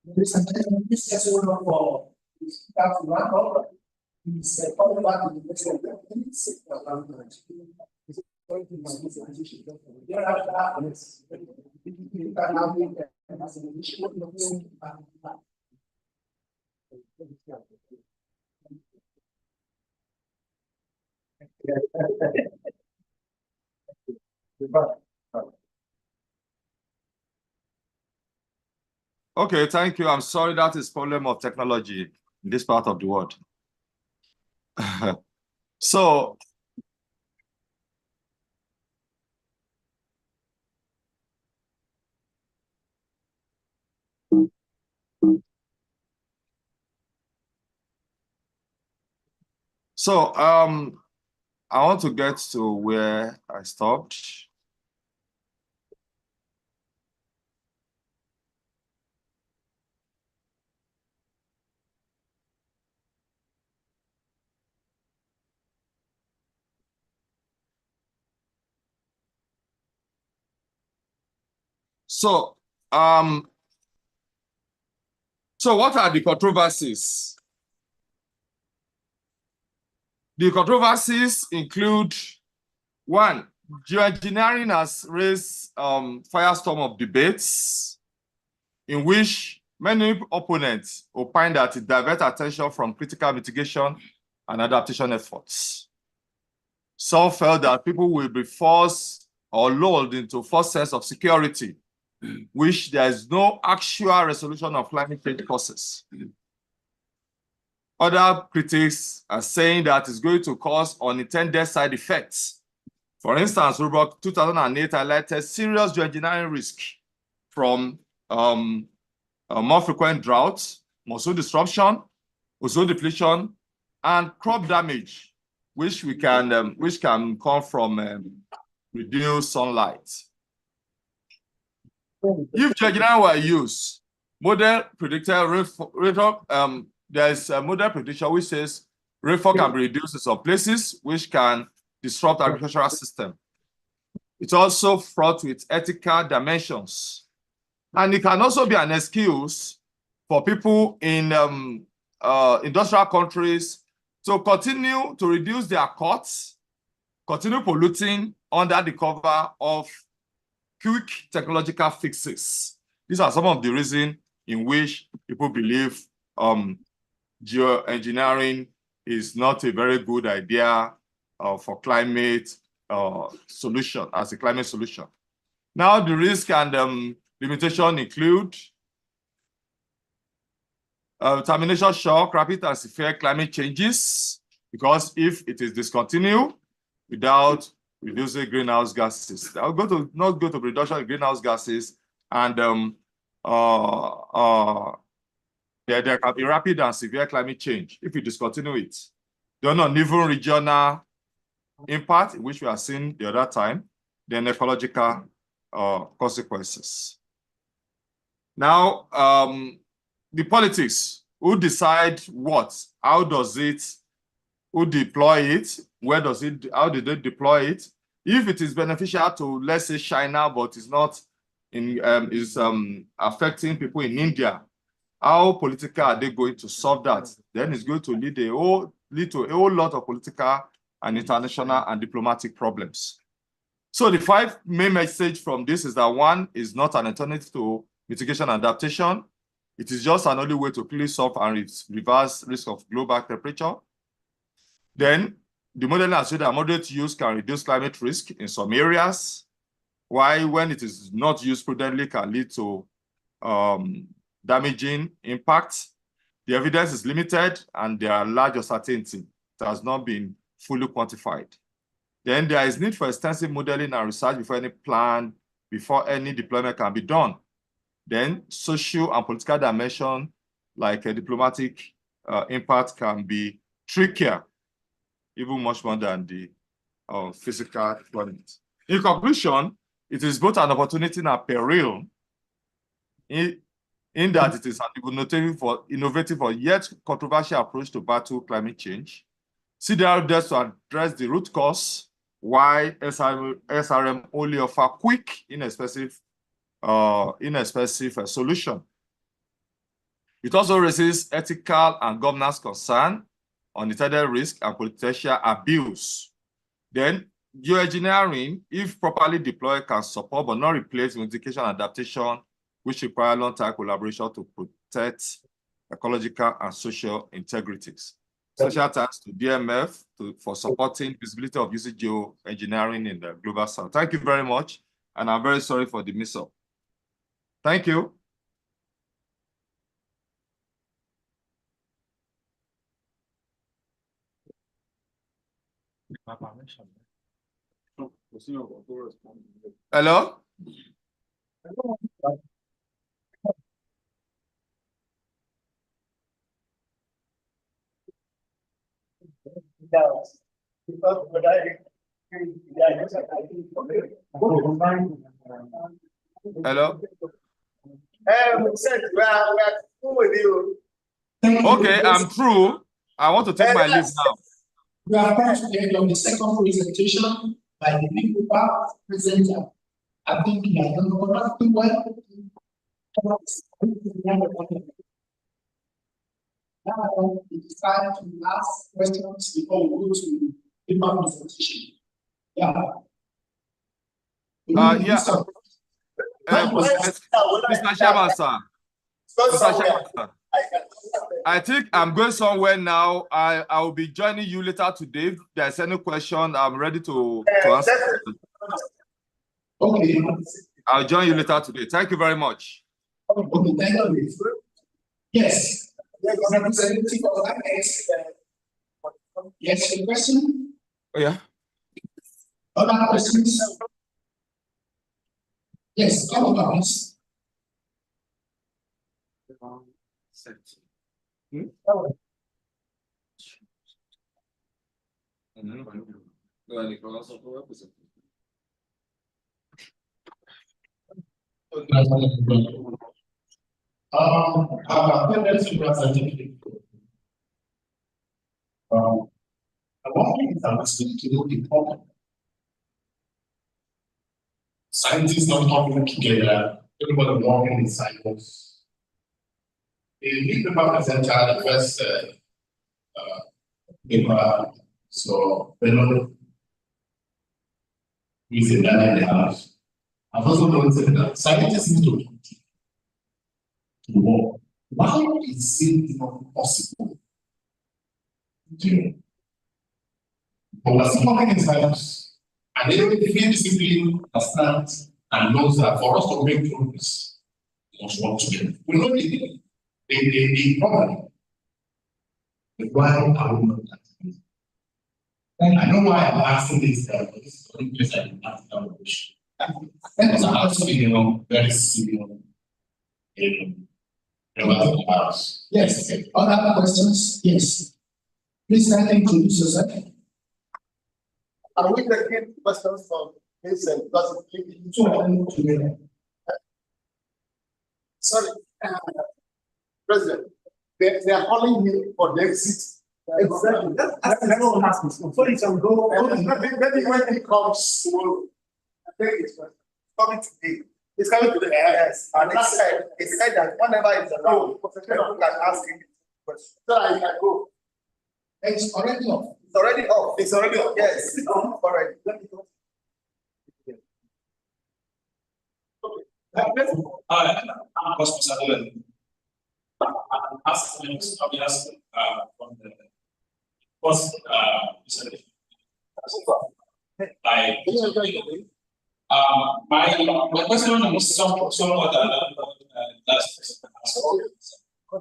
Ladies and gentlemen, this is one of our staff one hour. He's coming back to the next one. He's going to my presentation. Thereafter, yes, you can now make that as an additional notion. Okay, thank you. I'm sorry that is problem of technology in this part of the world. So, I want to get to where I stopped. So what are the controversies? The controversies include One, geoengineering has raised firestorm of debates in which many opponents opine that it diverts attention from critical mitigation and adaptation efforts. Some felt that people will be forced or lulled into false sense of security, which there is no actual resolution of climate change causes. Other critics are saying that it's going to cause unintended side effects. For instance, Rubok 2008 highlighted serious geoengineering risk from more frequent droughts, monsoon disruption, ozone depletion, and crop damage, which can come from reduced sunlight. If geoengineering were used, model predicted there's a model prediction which says rainfall can be reduced in some places, which can disrupt agricultural system. It's also fraught with ethical dimensions. And it can also be an excuse for people in industrial countries to continue to reduce their costs, continue polluting under the cover of quick technological fixes. These are some of the reasons in which people believe geoengineering is not a very good idea for climate solution, as a climate solution. Now, the risk and limitation include termination shock, rapid and severe climate changes, because if it is discontinued without reducing greenhouse gases, I'll not go to reduction of greenhouse gases, and there can be rapid and severe climate change if you discontinue it. Then uneven regional impact, which we are seeing the other time, then ecological consequences. Now, the politics, who decide what, how does it, who deploy it, where does it, how did they deploy it? If it is beneficial to, let's say, China, but it's not affecting people in India, how political are they going to solve that? Then it's going to lead to a whole lot of political and international and diplomatic problems. So the 5 main message from this is that one is not an alternative to mitigation and adaptation. It is just an only way to quickly solve and reverse risk of global temperature. Then the modeling has shown that moderate use can reduce climate risk in some areas, while when it is not used prudently can lead to damaging impacts. The evidence is limited and there are large uncertainty that has not been fully quantified. Then there is need for extensive modeling and research before any deployment can be done. Then social and political dimension, like a diplomatic impact, can be trickier, even much more than the physical deployment. In conclusion, it is both an opportunity and a peril in that it is an innovative or yet controversial approach to battle climate change. CDR does to address the root cause, why SRM only offer quick, inexpensive solution. It also raises ethical and governance concern on intended risk and potential abuse. Then geoengineering, if properly deployed, can support but not replace mitigation and adaptation, which require long-term collaboration to protect ecological and social integrities. Special thanks to DMF for supporting visibility of using geoengineering in the Global South. Thank you very much, and I'm very sorry for the mix-up. Thank you. Hello? Hello? Okay, I'm through. I want to take my leave now. We are going to end on the second presentation by the people presenter. I think we are going to do well. Now it's time to ask questions before we go to the presentation. Yeah. Yeah. Mr. Chairman, sir. Mr. Chairman, sir. I think I'm going somewhere now. I will be joining you later today. If there's any question, I'm ready to answer. Okay. I'll join you later today. Thank you very much. Okay, thank you. Yes. Representative of NMetS. Yes, any question? Oh, yeah. Other questions? Yes, come on, please. Our attendance representative. I want things that was going to do important. Scientists not talking together, everybody working in cycles. The big paper presenter, the first paper, so fellow with the data in the house. I've also noticed that scientists need to work. Why is it not possible to do? But we're still working in science, and every discipline understands and knows that for us to make progress, we must work together. We know the problem. But why are we not that? And I know why I'm asking this, but this is the only place I can ask that question. Because I have to be, very senior in the house. Yes. Other questions? Yes. Please kindly introduce yourself. Are we taking questions from Vincent? Because Two of them together. sorry, President, they are calling me for the exit. Exactly. That's everyone asks. So you can go. Maybe when he comes tomorrow, I think it's coming today. It's coming today. Yes. And he said that whenever it's around, people can ask him questions. So I can go. It's already off. It's already off. It's already off. Yes, it's off already. Let me go. I'm asking from the first my question is somewhat last.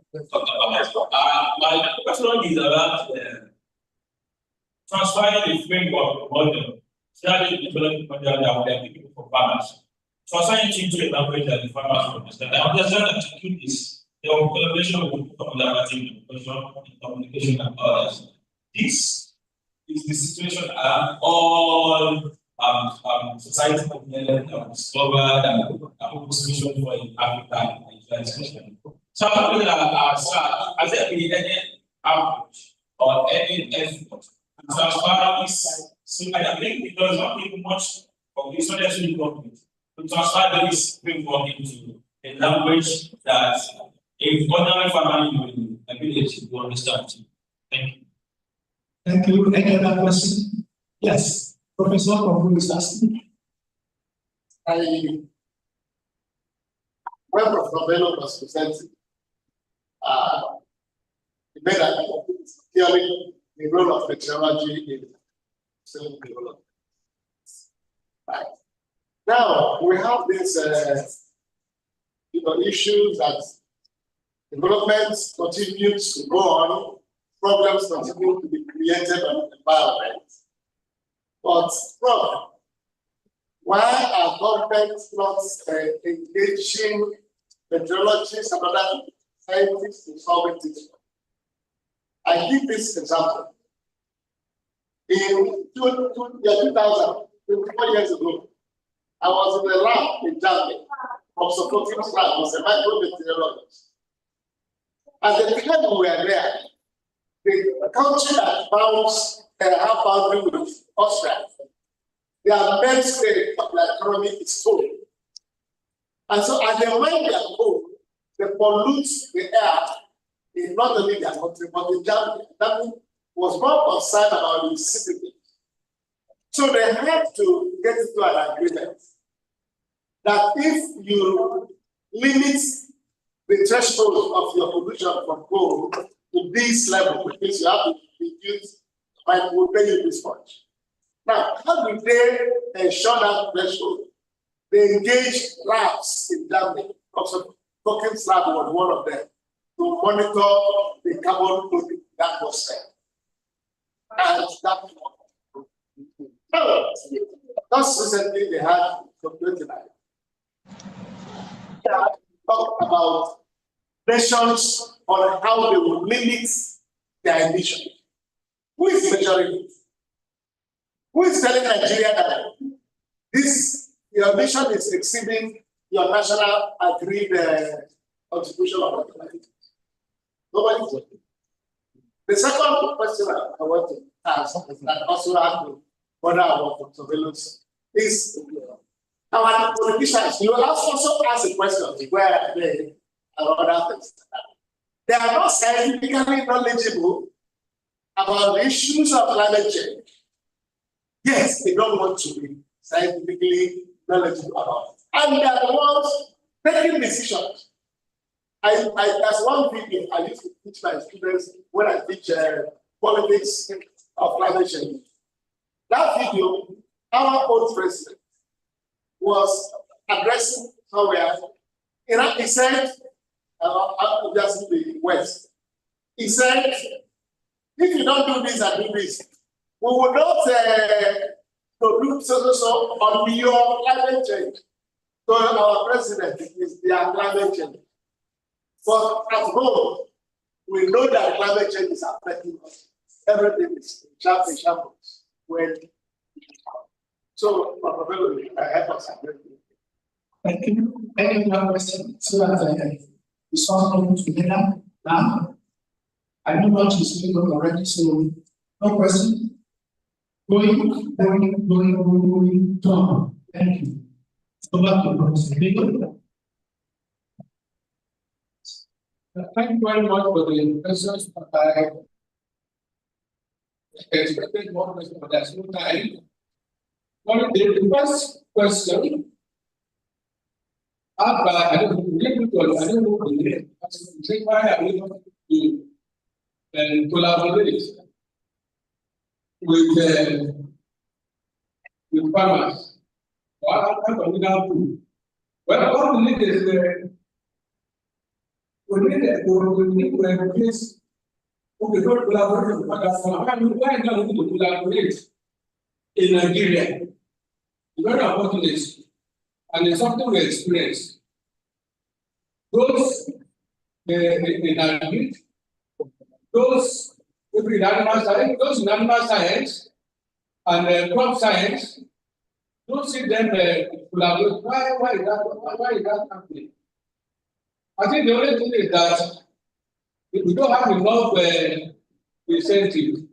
My question is about transferring the framework model, strategy development model that we are giving for farmers. Transferring it into a language that the farmers understand. I understand that to do this, the collaboration with collaborative communication and others. This is the situation all society discovered and solution for in Africa and especially. So I'm wondering has there been any approach or any effort to transfer this? So I think because not people much of this financial government to transfer this framework into a language that a ordinary family in a village will understand. Thank you. Thank you. Any other question? Yes. Professor Kongu is asking. When Professor Bello was presenting, he made a clearly the role of technology in self-development. Right. Now we have these issues that development continues to go on, problems continue to be created on the environment. But why are governments not engaging meteorologists and other scientists in solving this? I give this example. In 2000, 24 years ago, I was in a lab in Germany, from Sokotim's lab, was a micrometeorologist. At the time we were there, the country that have boundary with Austria, their main state of the economy is coal. And so as they mine their coal, they pollute the air in not only their country, but in Germany. Germany was more concerned about the citizens. So they had to get into an agreement that if you limit the threshold of your production from coal to this level, which means you have to reduce by will pay you this much. Now, how do they ensure that threshold? They engaged labs in Germany. Also, Tokens Lab was one of them to monitor the carbon loading that was set. And that just recently they had some 29. Talk about nations on how they will limit their emissions. Who is measuring it? Who is telling Nigeria that your emission is exceeding your national agreed contribution of the climate? Nobody. The second question I want to ask, and also have to wonder about surveillance, is our politicians. You also ask a question where they are other things. They are not scientifically knowledgeable about the issues of climate change. Yes, they don't want to be scientifically knowledgeable about it. And they are the ones taking decisions. There's one video I used to teach my students when I teach politics of climate change. That video, our old president was addressing somewhere. He said, obviously the West, he said, if you don't do this and do this, we will not produce so on your climate change. So our president is their climate change. But at home, we know that climate change is affecting us. Everything is in shambles. So, help us. Thank you. Any other question? So that we solve problems together now. I know what you speak of already, so no question. Going, Tom. Thank you. So back to Professor Bigo. Thank you very much for the questions. I expected more questions, but there's no time. The first question, I don't know the name. Why are we not to collaborate with farmers? What can we now do? Well, what we need is we need to replace. Okay, not collaborate with other farmers. Why not to collaborate in Nigeria? It's very unfortunate, and it's something we experience. Those in agriculture, those in animal science, and crop science, don't see them collaborate. Why is that happening? I think the only thing is that we don't have enough incentive.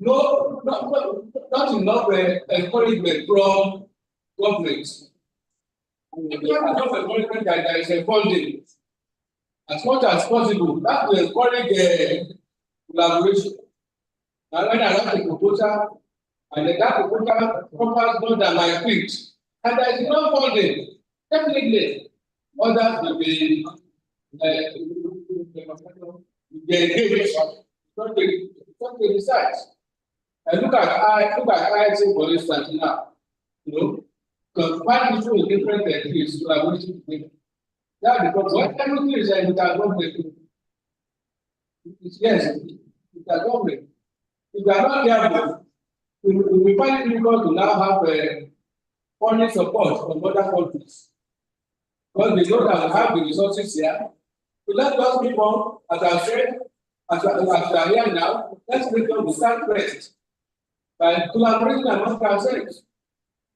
Not enough encouragement from government. Enough encouragement that there is a funding as much as possible. That will encourage collaboration. And when I write a proposal, and that proposal covers more than my feet, and there is no funding, definitely others will be engaged. Don't be research. And look at IIT, for instance, now. Find people with different fields collaboration together. Yeah, because what everything is with our government. Yes, with our government. If we are not there, we find it difficult to now have foreign support from other countries. Because they know that we have the resources here. So let those people, as I said, as we are here now, let's make them start first by collaborating among ourselves.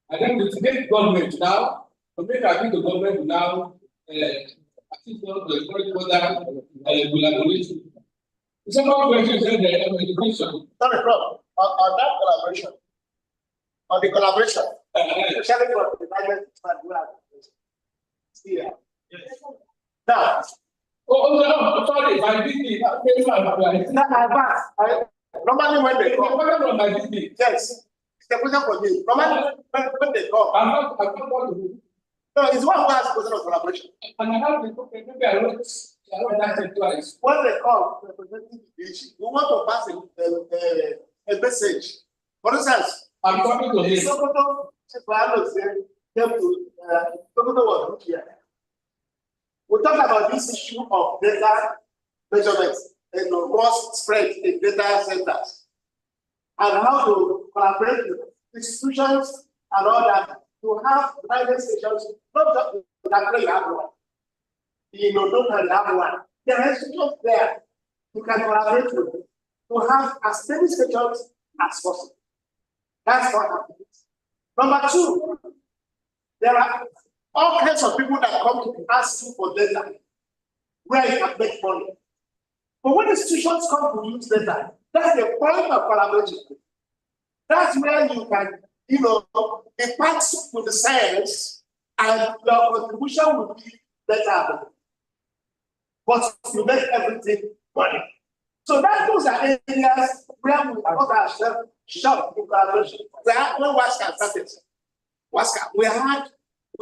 And then we take government now, to make the government will now assist us to encourage other collaboration. The second question is education. Sorry, Prof. On that collaboration, on the collaboration, especially for the private yeah. Now, Sorry, my DP. normally when they come, my DP. yes. It's a question for you. Normally, when they come, I'm not going to. no, it's one who has question of collaboration. And I have the okay, maybe I wrote that twice. When they come representing the issue, we want to pass a message. For instance, I'm coming to this. Sokoto came to Sokoto was here. We talk about this issue of data measurements and what's spread in data centers and how to collaborate with institutions and all that to have private stations, not just that you have one. You know, don't have one. There are institutions there you can collaborate with to have as many stations as possible. That's what happens. Number two, there are all kinds of people that come to ask you for data where you can make money. But when institutions come to use data, that's the point of collaboration. That's where you can, you know, impart to the science and your contribution will be better. But you make everything money. So that those are areas where we put ourselves short in collaboration. When WACS started, we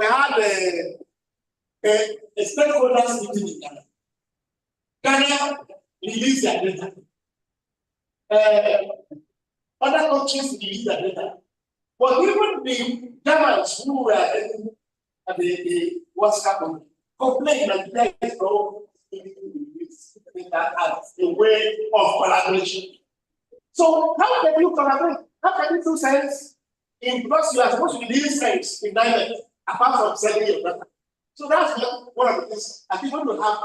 had a stakeholders meeting in Ghana. Ghana released their data. Other countries released their data. But even the Germans who were in the WACS complained that there is no as a way of collaboration. So how can you collaborate? How can you do science because you are supposed to be doing science in NMetS apart from selling your data? So that's one of the things I think when you have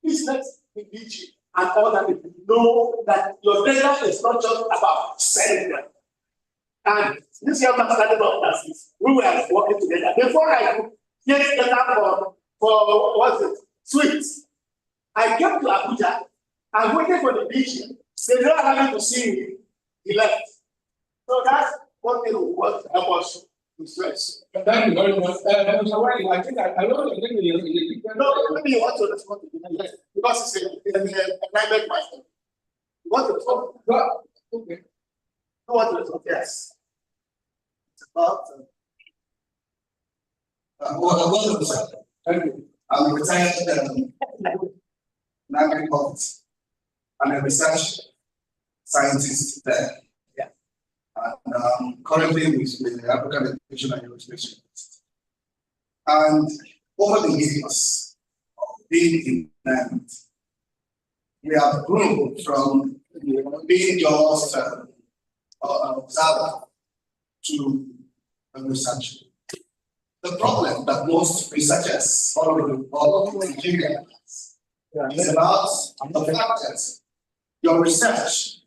please let the DG and all that people know that your data is not just about selling them. And this year understanding of that is we were working together. Before I could get data for what's it? Sweets. I came to Abuja and waited for the DG. They don't allow me to see me. He left. So that's one thing we want to help us to stress. Thank you very much. I think I don't think no, maybe you want to respond to the because it's a private question. You want to respond? Okay. You want to respond? Yes. It's about. Thank you. I'm a retired NMetS and a research scientist there. Yeah. And currently with the African Education and Aerospace. And over the years of being in NMetS, we have grown from being just an observer to a researcher. The problem that most researchers all over Nigeria is about the fact that your research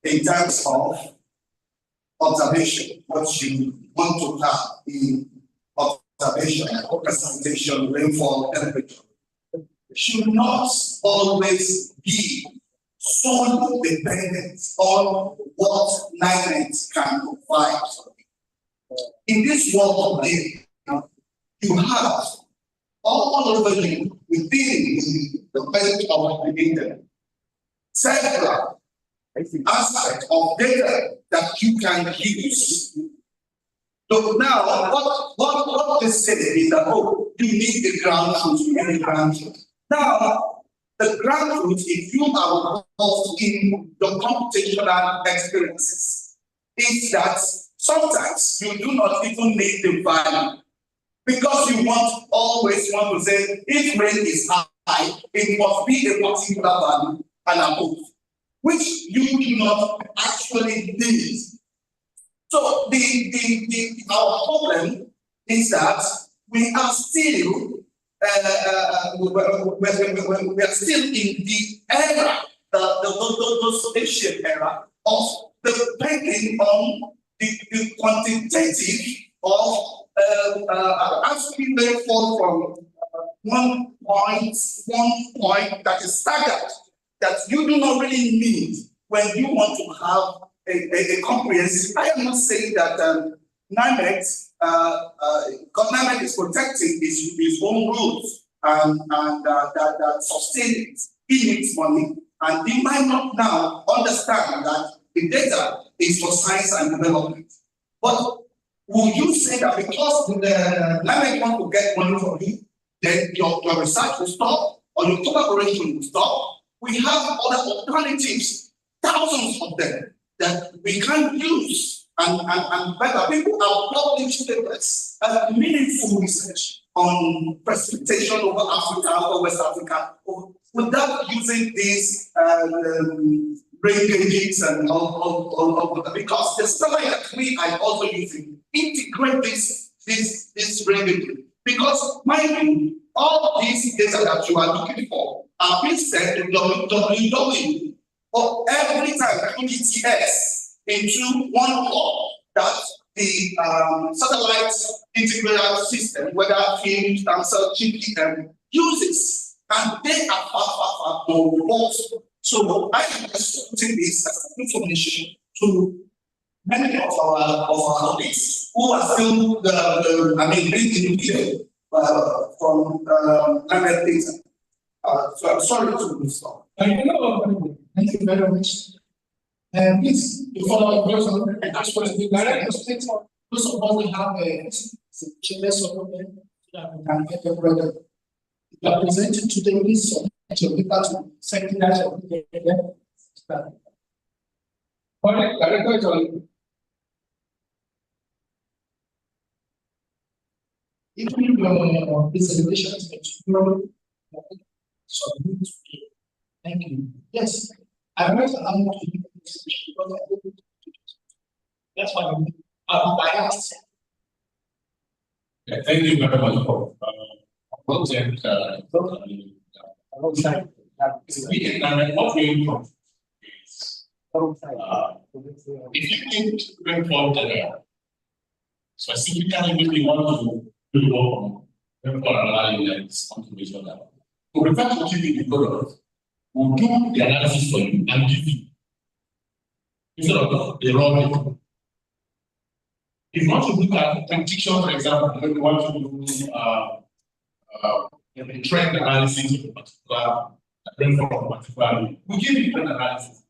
in terms of observation, what you want to have in observation, precipitation, rainfall, temperature, should not always be solely dependent on what NMetS can provide. In this world today, you have all over you within the belt of the internet several aspects of data that you can use. So now, what they say is that you need the ground truth, you need the ground truth. Now, the ground truth, if you are involved in your computational experiences, is that sometimes you do not even need the value. Because you always want to say, if rain is high, it must be a particular value and above, which you do not actually need. So our problem is that we are still we are still in the era, the ancient era of depending on the quantitative of actually they fall from one point that is staggered, that you do not really need when you want to have a comprehensive. I am not saying that NMetS is protecting its own rules and that sustain it in its money, and they might not now understand that the data is for science and development. But would you say that because the land want to get money from you, then your research will stop or your collaboration will stop? We have other alternatives, thousands of them, that we can use and better. People have published papers and meaningful research on precipitation over Africa, over West Africa, without using these rain gauges and all because the satellite that we are also using integrate this rain gauge. Because mind you, all these data that you are looking for are being sent to www for every time PGTS into one hub that the satellite integrated system, whether field, transfer, GPM, uses, and they are far more robust. So I am just putting this as information to many of our colleagues who are still reading here from NMetS. So I'm sorry to stop. Thank you very much. Please, to follow up question and ask questions. Those of us will have a chance of them so that we can get the product. You are presenting today this to people to secretary of the even your presentation is tomorrow. So thank you. Yes, I want to allow to you because I don't do it. That's why I'm biased. Yeah, thank you very much for project. We can what we if you think going forward specifically if we want to do work on analysis confirmation level. We prefer to give you the product, we'll do the analysis for you and give you instead of the raw data. If you want to look at prediction, for example, when we want to do a trend analysis of a particular rainfall of a particular, we give you trend analysis.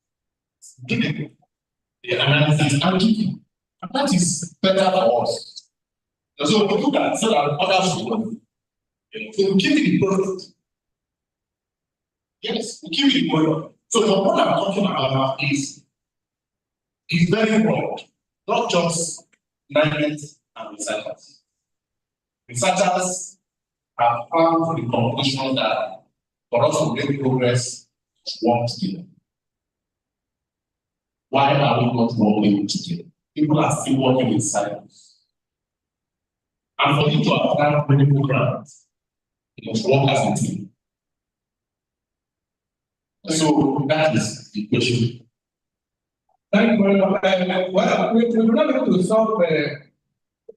Give you the analysis and give you. And that is better for us. And so we look at so that others will know. So we give you the product. Yes, we give you the product. So what I'm talking about is very broad, not just NMetS and researchers. Researchers have found the conclusion that for us to make progress, work together. Why are we not working together? People are still working in silence. And for you to apply many programs, you must work as a team. So that is the question. Thank you very much. Well, we're not able to solve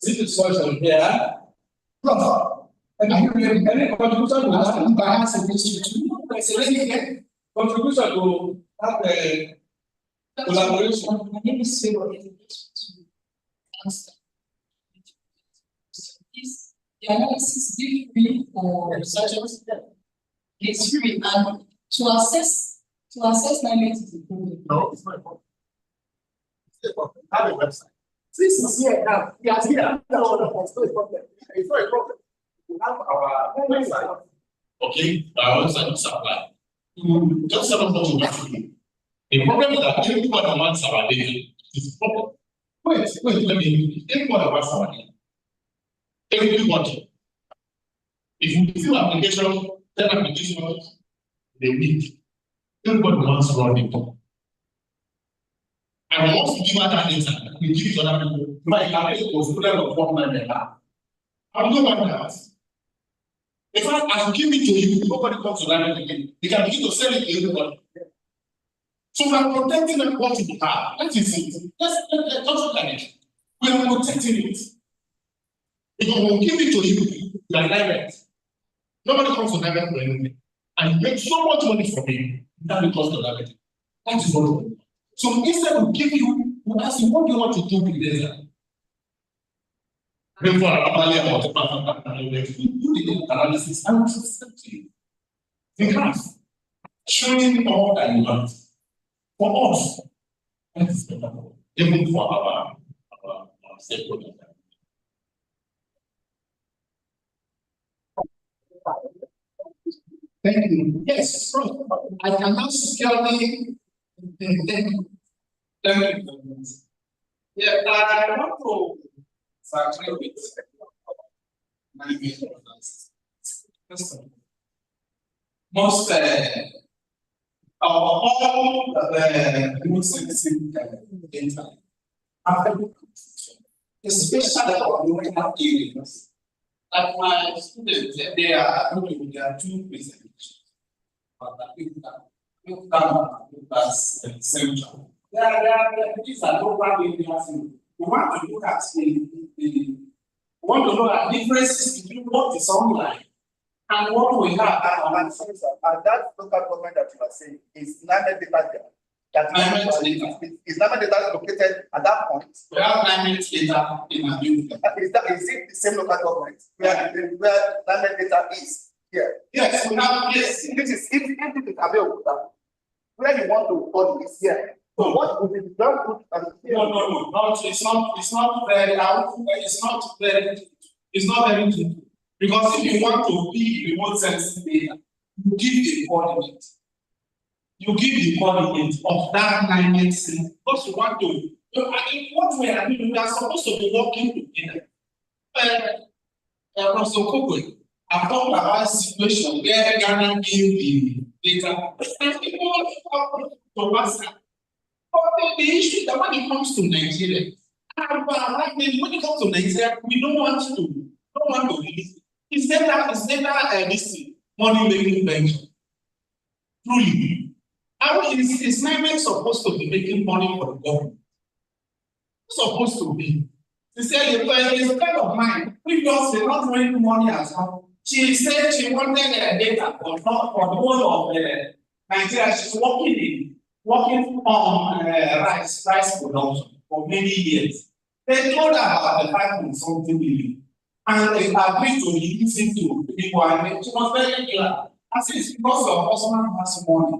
this discussion here. And any contribution to that? Contribution to have a collaboration. My name is Phil. The analysis is free for researchers. It's free and to assess NMetS is a problem. No, it's not a problem. Have a website. This is here now. Yes, here. No, it's not a problem. It's not a problem. We have our website. Okay, our website is supply. Just tell us what you want to do. The problem is that everyone wants our data. It's a problem. Wait, let me. Everyone wants our data. Everybody. If you do application, 10 applications, they need. Everybody wants to run it. And once you give out that data, you give it to other people. My campaign was put out of 1 million. I'm not about that. In fact, I give it to you, nobody comes to learn it again. You can begin to sell it to everybody. So we are protecting what we have. That is it. Let's look at it. We are protecting it. If we will give it to you, you are direct. Nobody comes to direct for anything. And you make so much money from it, that becomes the direct. That is what we do. So instead of give you, we ask you, what do you want to do with the data? Therefore, you do the analysis and present to you. We have showing all that you want. For us, that is better. even for our stakeholders. Thank you. Yes, I cannot securely. Thank you. Yeah, I want to start with my vision. Most all the citizen data after especially for local areas. Like my students, they are two presentations. But I think that's central. These are local areas. We want to look at we want to look at differences between what is online and what we have. And that local government that you are saying is NMetS data. Is NMetS data located at that point? We have NMetS data in our unit. Is it the same local government where NMetS data is here? Yes, we have. Yes, this is if it is available. Where you want to put is here. So what would be done? No. It's not very. It's not very simple. Because if you want to be remote sensing data, you give the coordinate. You give the coordinate of that NMetS system. Because you want to. I mean, what we are doing, we are supposed to be working together. Professor Kokwe, I've talked about a situation where Ghana gave the data. And people to WhatsApp. But the issue that when it comes to Nigeria, when it comes to Nigeria, we don't want to release it. It's data money making venture. Truly. Is NMetS supposed to be making money for the government? It's supposed to be. She said, a friend of mine, previously not making money as well. She said she wanted data for the whole of Nigeria. She's working on rice production for many years. They told her about the 5.something billion. And they agreed to release it to people. And she was very glad. I said, it's because your husband has money.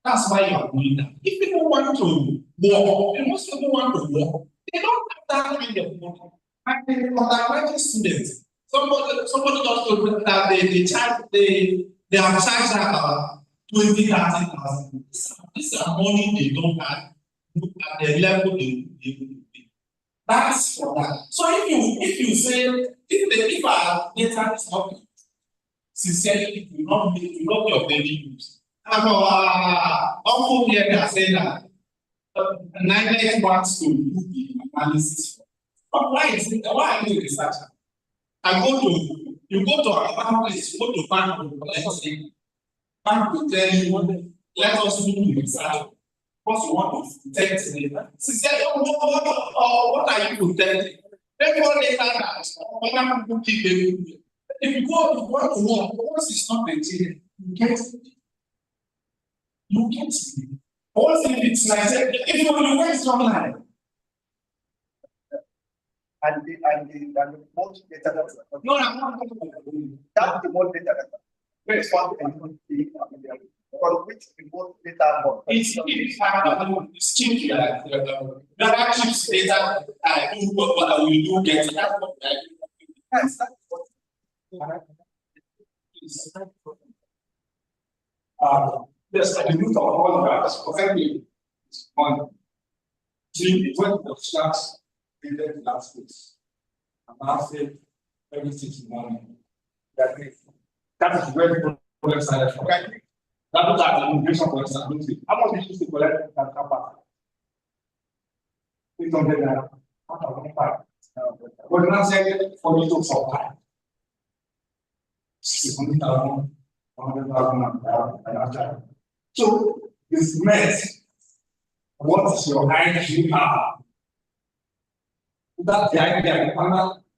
That's why you are doing that. If people want to work, and most people want to work, they don't have that kind of money. And for the graduate students, somebody just told me that they are charged about 20,000, 30,000. These are money they don't have at the level they will be. That's for that. So if you say if our data is not sincerely, you will not be of any use. And our uncle here they are saying that NMetS wants to do the analysis. But why is it? Why are you a researcher? You go to our place, go to bank, let's say, bank will tell you, let us do the research. Because you want to protect the data. Sincerely, what are you protecting? Everyone data that other people keep them. If you want to work, once it's not maintained, you get it. Once it's like if you waste online. And the more data that No, I'm not talking about that's the more data that which one for which remote data more. It's cheap. There are cheap data. We do get it. Yes, yes, I do talk all that. Perfectly. On see when the stars ended last week. And I said everything's money. That is where the problem started from. That was the immigration for how much we used to collect that capacity? 600 naira. But not saying for me to supply. 600,000, 100,000. So it's NMetS. What is your IGR? That's the idea,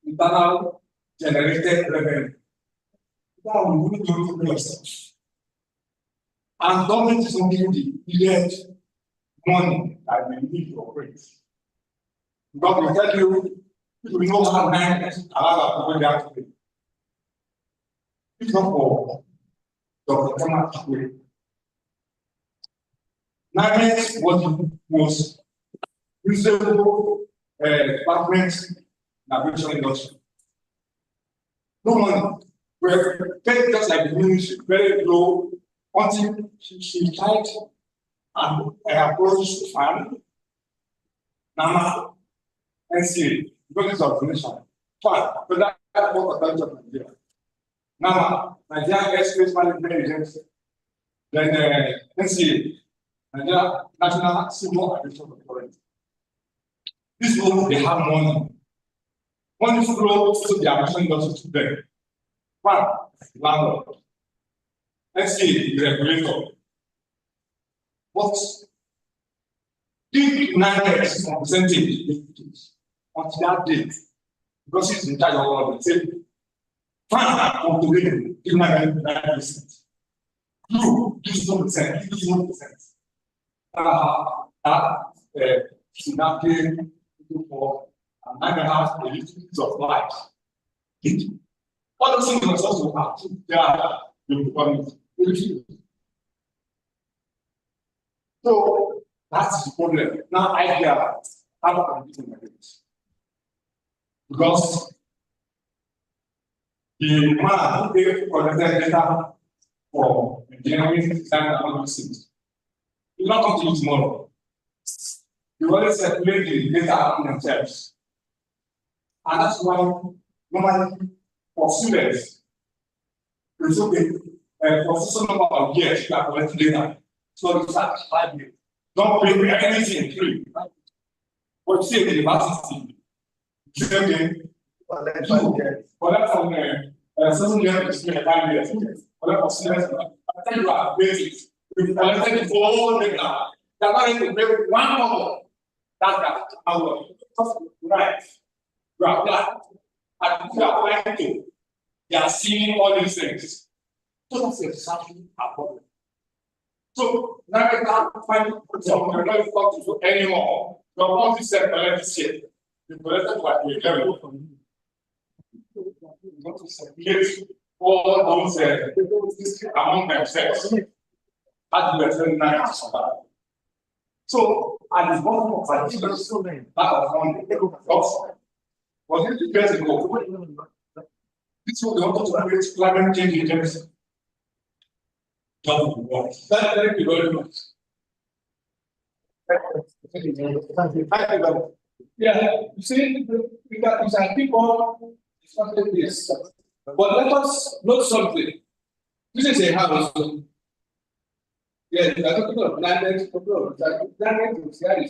internal generated revenue. That we need to do yourself. And government is only the village money that we need to operate. Because we tell you, we know how NMetS allow people to pay. It's not for Dr. Thomas way. NMetS was usable department navigation industry. No money. We're paid just like the ministry, very low, until she tried and approached the farm. Now, and see, because it's organization. Fine, but that's what the of Nigeria. Now, Nigeria Airspace Management Agency, then NCA, Nigeria National Civil Aviation Authority. These people, they have money. Money flow to the aviation industry to them. One, landlord. NCA, the regulator. What? Give NMetS percentage until that date, because it's in charge of all the same. Fine, from today, give NMetS 9%. You give 1%, give 1%. Synaptic for 9.5 a little bit of light. Other things must also have. They are the So that's the problem. Now I hear how to compete in this. Because the man who gave collected data for engineering design and all those things, he will not come to you tomorrow. You always circulate the data among themselves. And that's why normally for students, it's okay. For some number of years, you are collecting data. So you start 5 years. Don't pay anything free. But you see the university, you say, okay, collect from 7 years to 5 years. Collect for students. After you are basic, you collected all the data. They are not going to pay 1 dollar. That's our right. You are black. And you are applying to. They are seeing all these things. So that's exactly our problem. So now we can't find some we're not talking to anymore. The office said collect shit. The collected what we level. You want to circulate all those among themselves. As we were telling now to survive. So at the bottom of our children, that of one was it 2 years ago? This was the want to create climate change agency. Thank you very much. Yeah, you see, we got people discussing this. But let us note something. This is a house. Yeah, we are talking about planet, planet is here,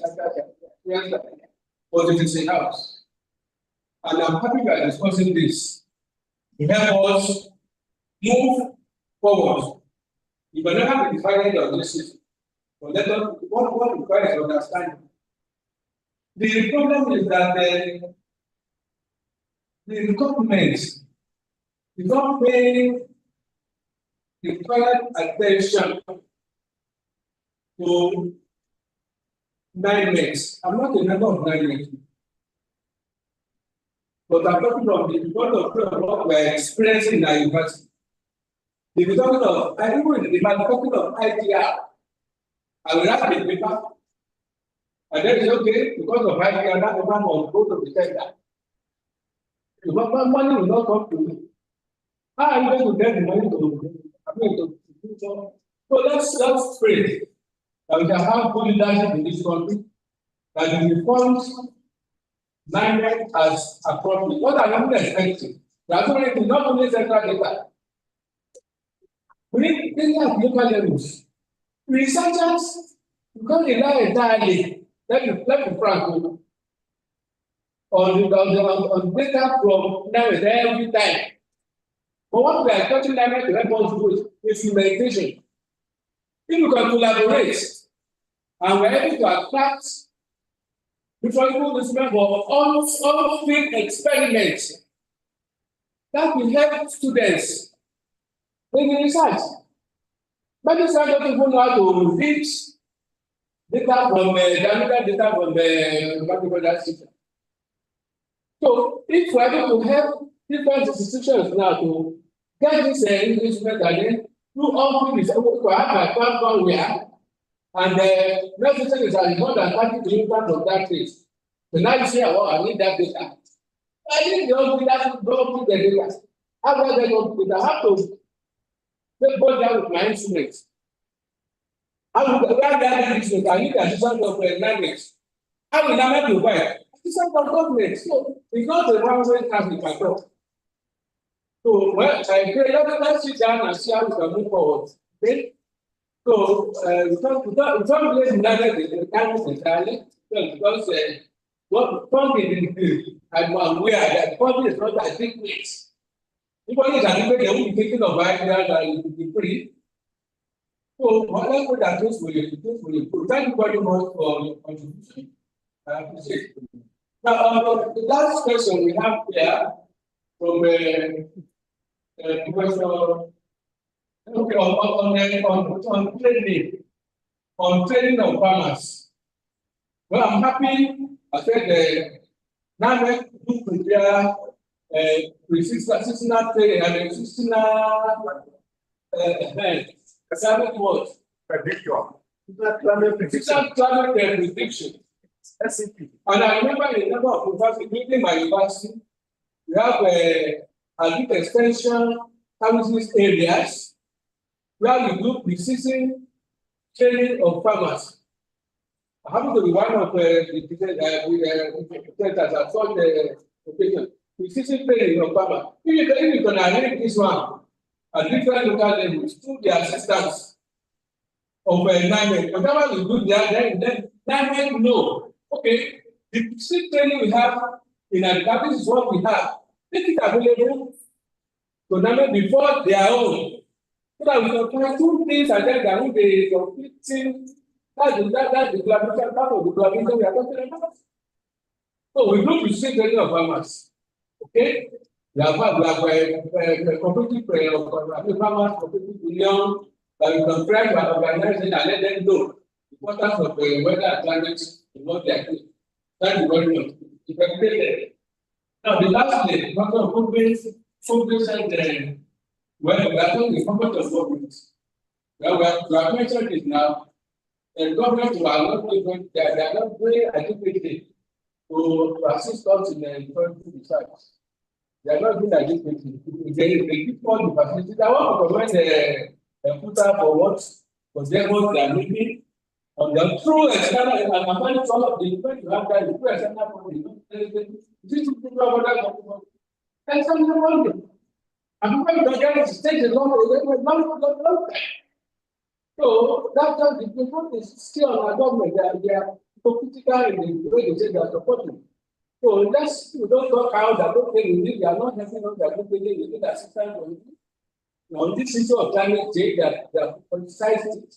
but it is a house. And I'm happy we are discussing this to help us move forward. You will never be defining of this system. But let us, what requires understanding. The problem is that the government is not paying the current attention to NMetS. I'm not a member of NMetS. But I'm talking about the result of what we're experiencing in our university. The result of, I even the manufacturing of ITR. I will have the paper. And then it's okay, because of ITR, that the man will go to the center. The money will not come to me. How are you going to get the money to so let's pray that we can have good leadership in this country, that the reforms NMetS as appropriate. What are you expecting? We are going to not only central data. We need data at local levels. Researchers, because they rely entirely, let me frank on data from NMetS every time. But what we are touching NMetS to help us do is implementation. If we can collaborate and we're able to attract different people for on-field experiments, that will help students in the research. Many scientists don't even know how to reach data from the system. So if we're able to help different institutions now to get this instrument and then do all things, we have my platform where And next question is that more than 30 kilometers of that place. So now you say, oh, I need that data. I need the old data to go put the data. How do I go put it? I have to go down with my instruments. How will I get instruments? I need the assistance of NMetS. How will I make it work? Assistance of government. So it's not a one-way traffic at all. So well, I pray let's sit down and see how we can move forward. Okay? So we don't blame the countries entirely because what funding is, I'm aware that funding is not adequate. If funding is adequate, they will be thinking of buying that and it will be free. So whatever that things will improve. Thank you very much for your contribution. I appreciate it. Now, the last question we have here from Professor. Okay, on training of farmers. Well, I'm happy. I said NMetS do prepare seasonal training and seasonal climate what? Prediction. Climate prediction. And I remember a number of professors, including my university, we have agric extension services areas where we do precision training of farmers. I happen to be one of the presenters at such occasion. Precision training of farmers. If you can arrange this one at different local levels through the assistance of NMetS, whatever we do there, then NMetS know, okay, the precision training we have in agriculture, this is what we have. Make it available to NMetS before their own. So that we can find two things and then there will be conflicting. That's the collaboration, part of the collaboration we are talking about. So we do precision training of farmers. Okay? We have a competitive farmers, competitive union that we can try to organize it and let them know the importance of weather and climate in what they are doing. Thank you very much. Now, the last day, Dr. focus and well, we are talking the government of government. Well, we have mentioned it now. The government are not doing, they are not very adequately to assist us in the important research. They are not doing adequately. They keep all the facilities. I want to commend the put up for what for them what they are making. On the true external, and I'm finding some of the events you have that the true external funding. This is people about that. And some of them. And people don't get to take the long time. So that's just the government is still on our government. They are political in the way they say they are supporting. So let's we don't talk out that okay, we are not helping us, that we need assistance on this issue of climate change that politicized it.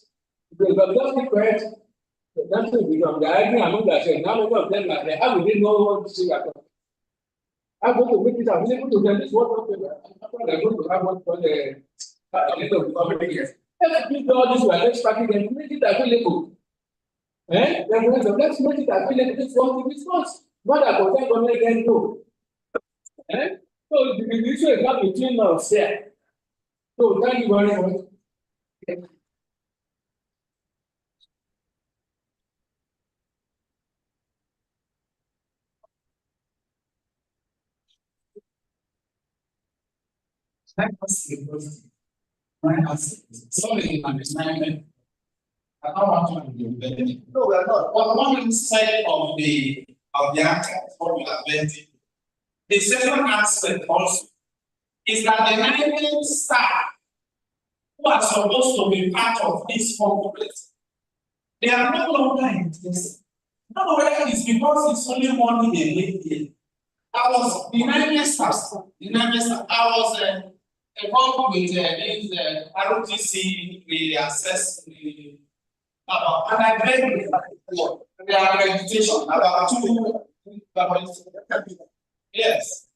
Because the just correct, that's what we do. They are arguing among themselves. Now many of them are how we didn't know what to say at all. I'm going to make it available to them. This is what they're going to have one for the end of the public years. Let's do all this, let's package and make it available. Let's make it available. This one to response. Not that content on again go. So the issue is not between us here. So thank you very much. Sorry, understanding. I don't want to do that. No, we are not. On one side of the act, what we are vetting, the second aspect also is that the management staff who are supposed to be part of this complex, they are no longer interested. Not whether it's because it's only money they make here. I was the NMetS staff. I was involved with this ROTC, we assess the and I read the accreditation about 2 yes.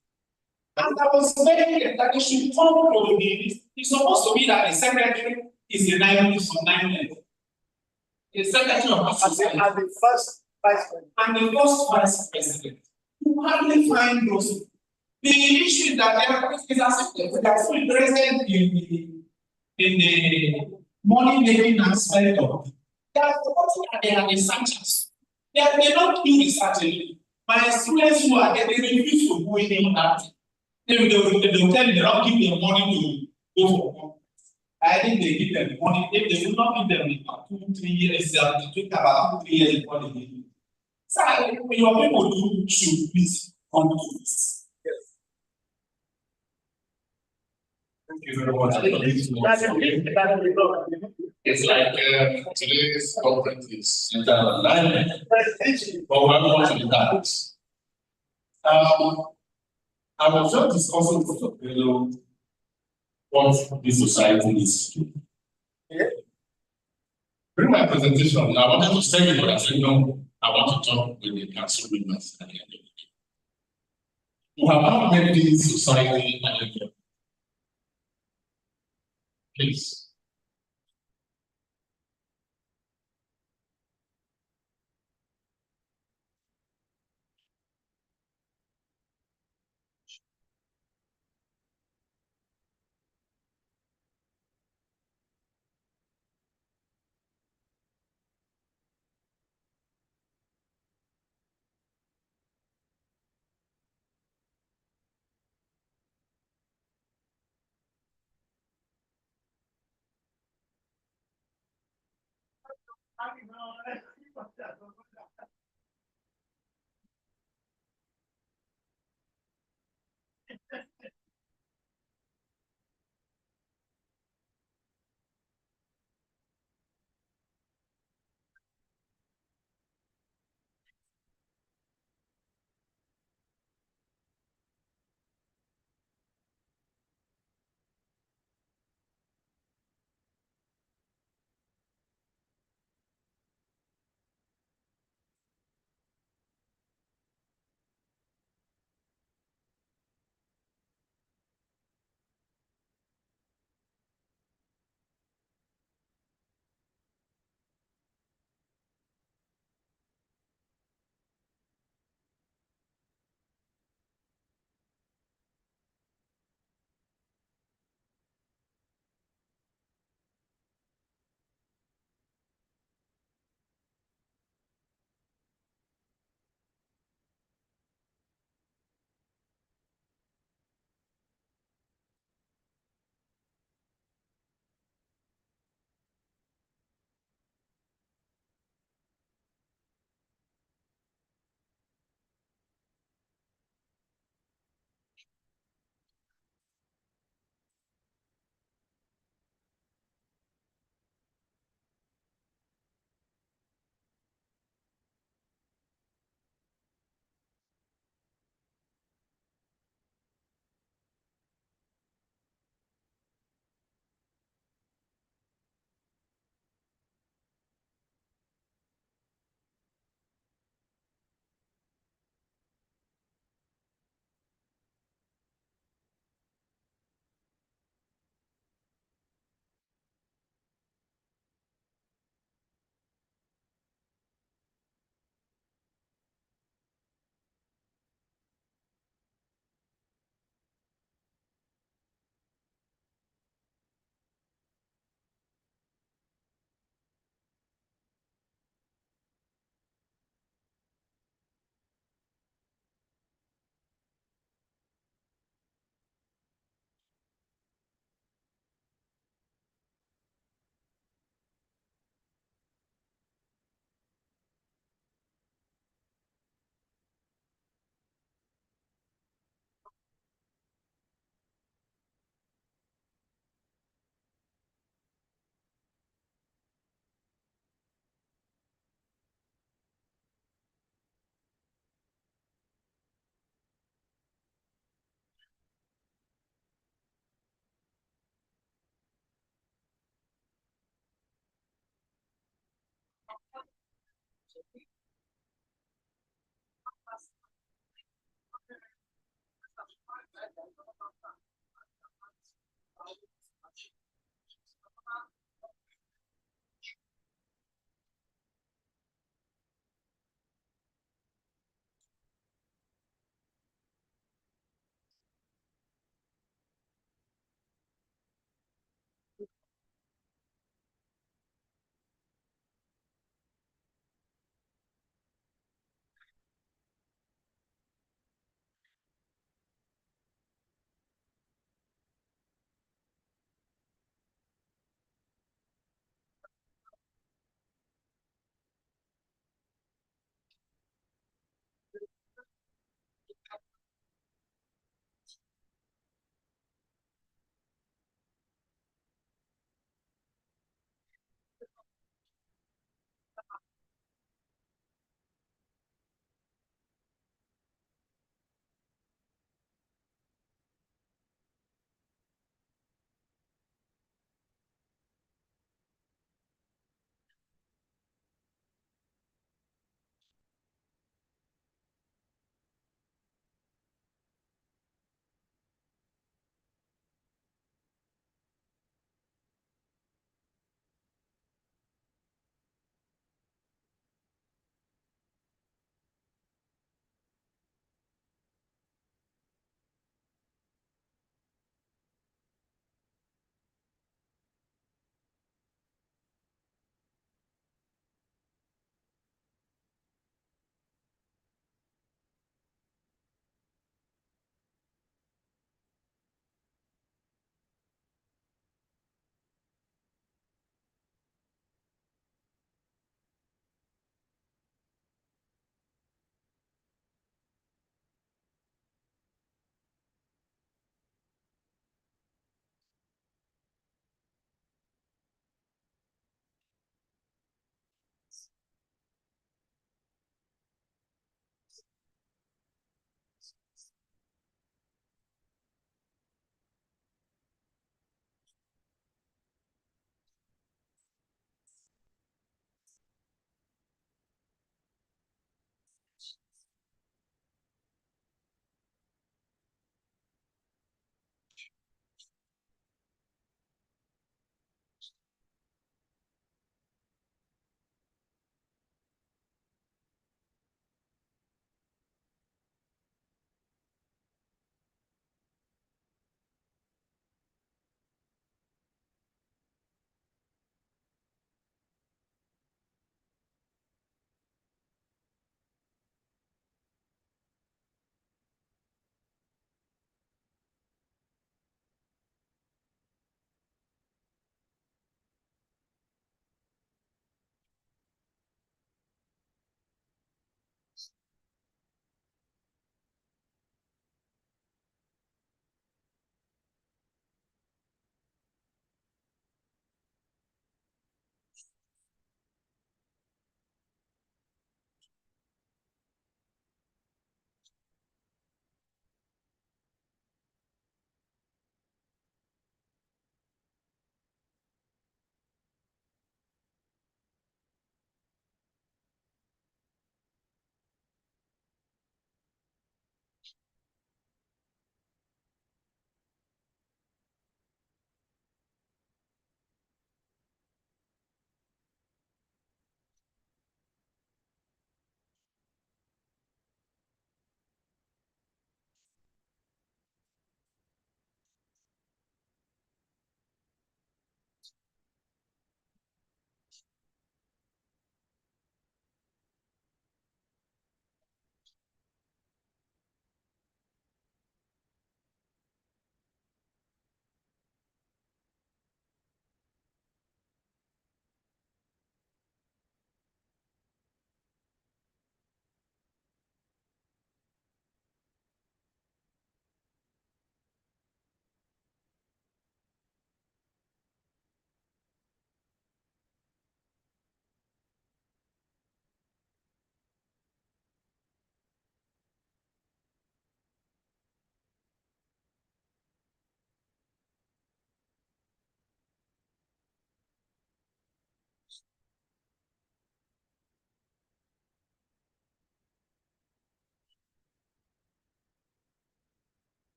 And I was very that they should come to the it's supposed to be that the secretary is the NMetS for 9 years. The secretary of association And the first vice president. You hardly find those. The issue that is as if they are still present in the money making aspect of it. They are supporting and they are researchers. They don't do research alone. My students who are there, they refuse to go in on that. They'll tell you they don't give them money to go for work. I think they give them money. If they will not give them about 2-3 years, it took about 2-3 years before they give you. So your people do should please come to this. Yes. Thank you very much. It's like today's conference is centered on alignment, but we want to do that. I was just discussing with what this society is. During my presentation, I wanted to say it, but I said no, I want to talk with the council members at the end of the day. We have not made this society an please.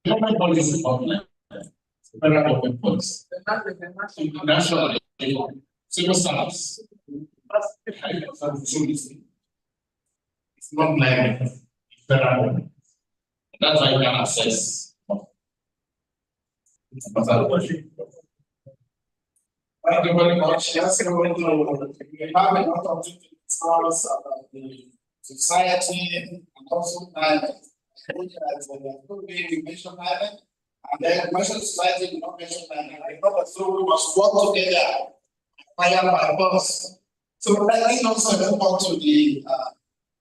government policy of federal government policy. National civil service. It's not like federal government. That's why you can assess. Thank you very much. Yes, we have a lot of discourse about the society and also mention climate, and then mention society will not mention climate. So we must work together, fire by force. So let me also move on to the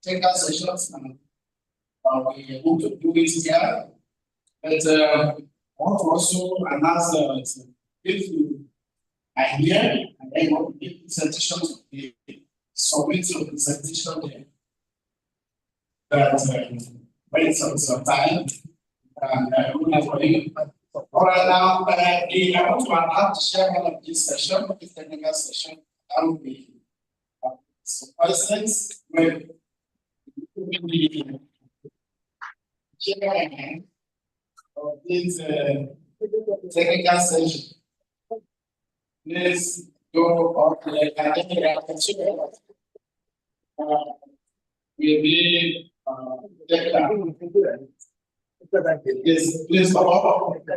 technical sessions, and we hope to do it here. But I want to also announce if you are here and then you want to give presentation to the submit your presentation there. That wait some time and we have for you. All right, now I want to announce the chairman of this session, this technical session. That will be presidents with the chairman of this technical session. Let's go on to the academic chair. Will be yes, please come up with the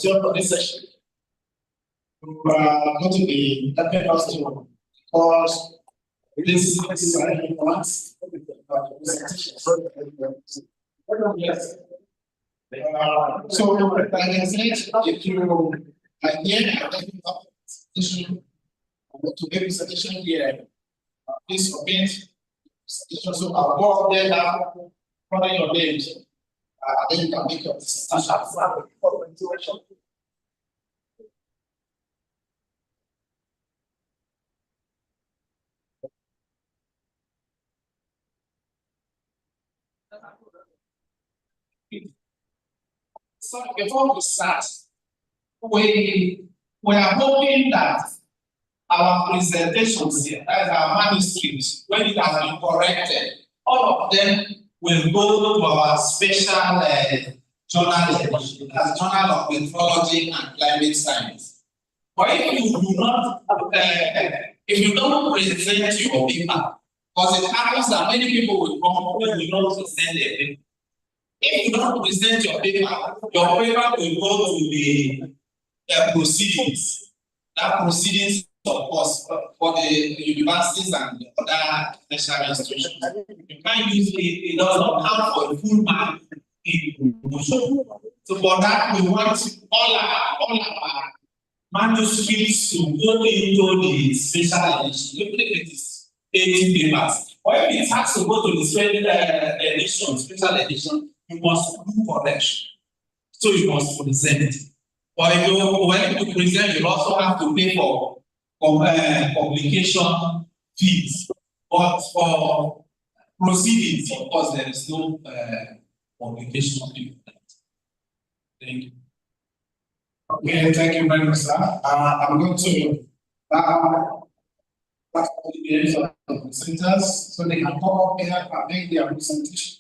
chair for this session. We are going to be helping us to pause this once. Yes. So, like I said, if you are here to give presentation here, please submit. So I'll go up there now, follow your names. Then you can make your presentation. So before we start, we are hoping that our presentations here, that is our manuscripts, when it has been corrected, all of them will go to our special journal edition, as Journal of Meteorology and Climate Science. But if you don't present your paper, because it happens that many people will come when you don't present their paper. If you don't present your paper will go to the proceedings. That proceedings, of course, for the universities and the other national institutions. You can't use it does not count for a full mark in promotion. So for that, we want all our manuscripts to go into the special edition. Even if it is 80 papers. Or if it has to go to the special edition, you must do correction. So you must present it. Or if you want to present, you also have to pay for publication fees. But for proceedings, of course, there is no publication fee. Thank you. Okay, thank you very much, sir. I'm going to ask the presenters so they can come up here and make their presentation.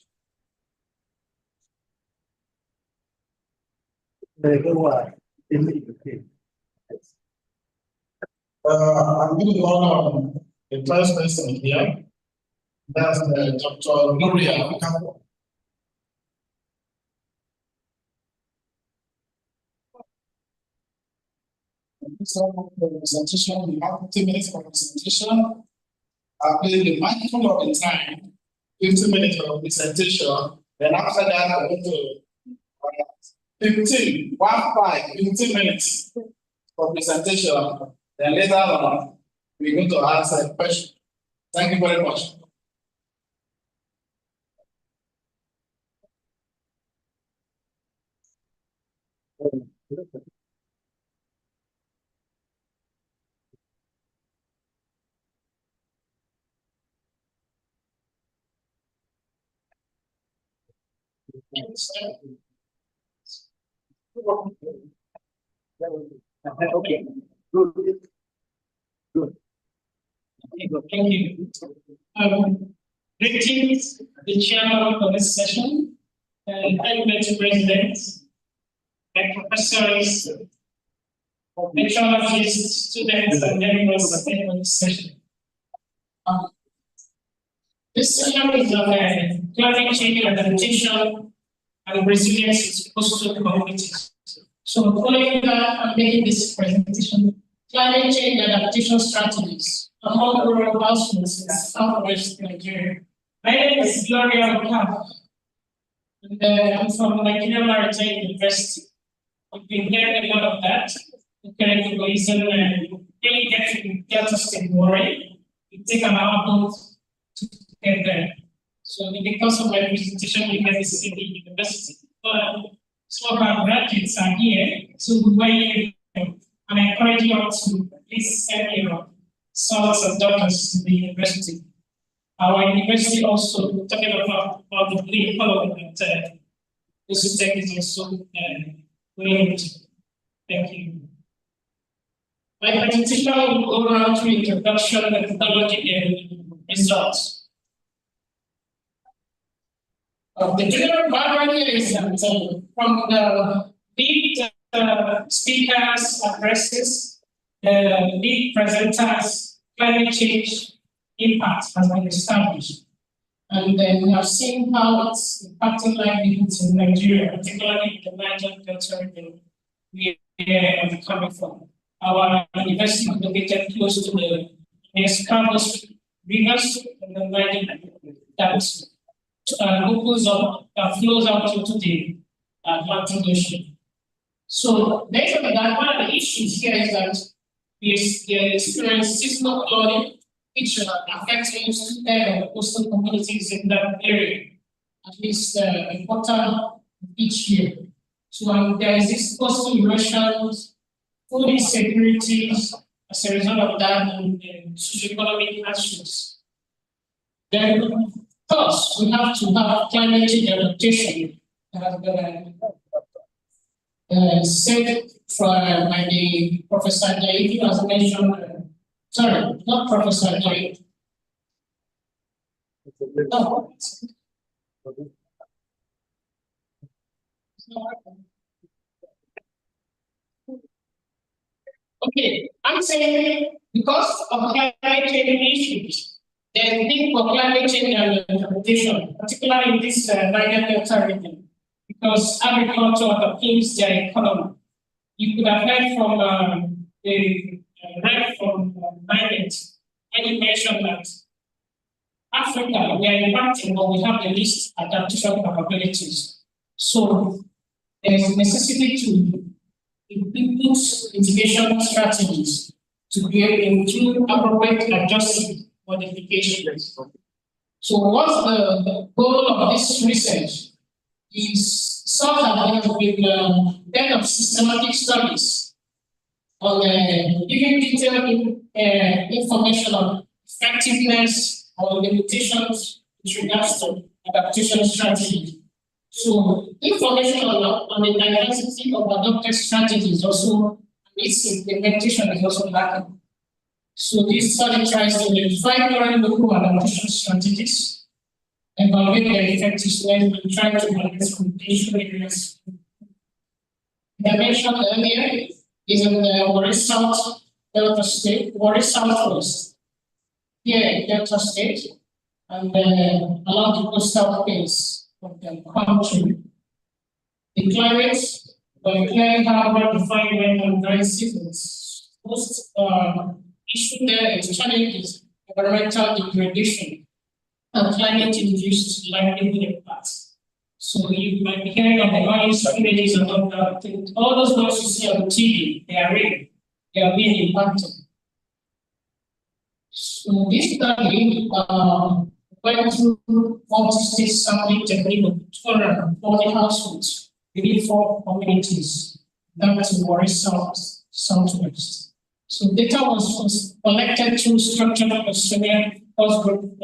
I'm going to go on the first person here. That's Dr. Gloria. So the presentation, we have 15 minutes for presentation. I'll play the mindful of the time, 15 minutes for presentation. Then after that, I'm going to 15 minutes for presentation. Then later on, we're going to answer a question. Thank you very much. Okay. Good. Thank you. Greetings, the chairman of this session, NMetS residents, like professors, meteorologists, students, and members attending this session. This session is on climate change adaptation and resilience in coastal communities. So following that, I'm making this presentation. Climate change adaptation strategies among rural households in southwest Nigeria. My name is Gloria Okaf, and I'm from Nigerian Maritime University. We've been hearing a lot of that. Currently, really get to Delta State worry. We take an hour to get there. So in the course of my presentation, we get to see the university. But some of our graduates are here, so we and I encourage you all to please send your sons and daughters to the university. Our university also, talking about the green economy that this tech is also linked. Thank you. My presentation will go around to introduction, methodology, and results. The general background here is that from the lead speakers' addresses, the lead presenters, climate change impact has been established. And then we have seen how it's impacting livelihoods in Nigeria, particularly the Niger Delta region where I'm coming from. Our university is located close to the escarpment rivers and the Niger that opens up, flows out into the Atlantic Ocean. So based on that, one of the issues here is that we experience seasonal flooding, which affects coastal communities in that area, at least a quarter each year. So there is this coastal erosion, food insecurities as a result of that, and socioeconomic hardships. Then, of course, we have to have climate change adaptation. Said by the Professor Jay, as mentioned. Sorry, not Professor Jay. Okay, I'm saying because of climate change issues, there's a need for climate change adaptation, particularly in this Niger Delta region, because agriculture underpins their economy. You could have heard from the rep from NMetS when you mentioned that Africa, we are impacting, but we have the least adaptation capabilities. So there's a necessity to input mitigation strategies to be able to include appropriate adjustment modifications. So what's the goal of this research? Is so that there have been done of systematic studies on giving detailed information on effectiveness or limitations with regards to adaptation strategies. So information on the diversity of adopted strategies also, its implementation is also lacking. So this study tries to identify current local adaptation strategies, evaluate their effectiveness, and try to address potential areas. I mentioned earlier is in the Warri South Delta State, Warri Southwest, here in Delta State, and along the coastal base of the country. The climate, by clearing harbor, defining and dry seasons, most issue there is challenges, environmental degradation, and climate-induced livelihood impacts. So you might be hearing of the oil spillages and all that. All those ones you see on the TV, they are real. They are being impacted. So this study went through 46 sampling technique of 240 households within 4 communities, down to Warri Southwest. So data was collected through structured questionnaire post-group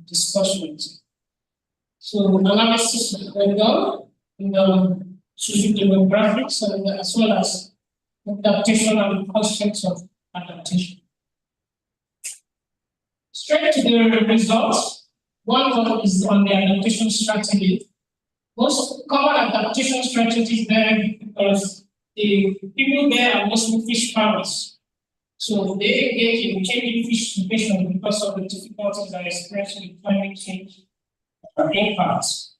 discussions. So analysis were done in the socio-demographics and as well as adaptation and concepts of adaptation. Straight to the results. One is on the adaptation strategy. Most common adaptation strategies there because the people there are mostly fish farmers. So they engage in changing fish situation because of the difficulties that are expressed with climate change impacts.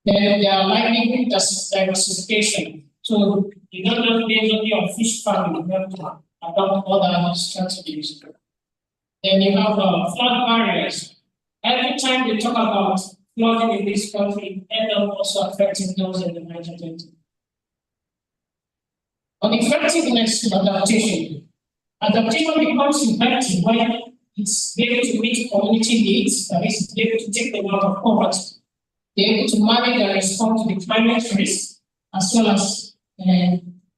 Then there are livelihood diversification. So you don't just base only on fish farming, you have to adopt other strategies. Then you have flood barriers. Every time we talk about flooding in this country, end up also affecting those in the Niger Delta. On effectiveness of adaptation, adaptation becomes effective when it's able to meet community needs, that is, able to take them out of poverty, they're able to manage and respond to the climate risk, as well as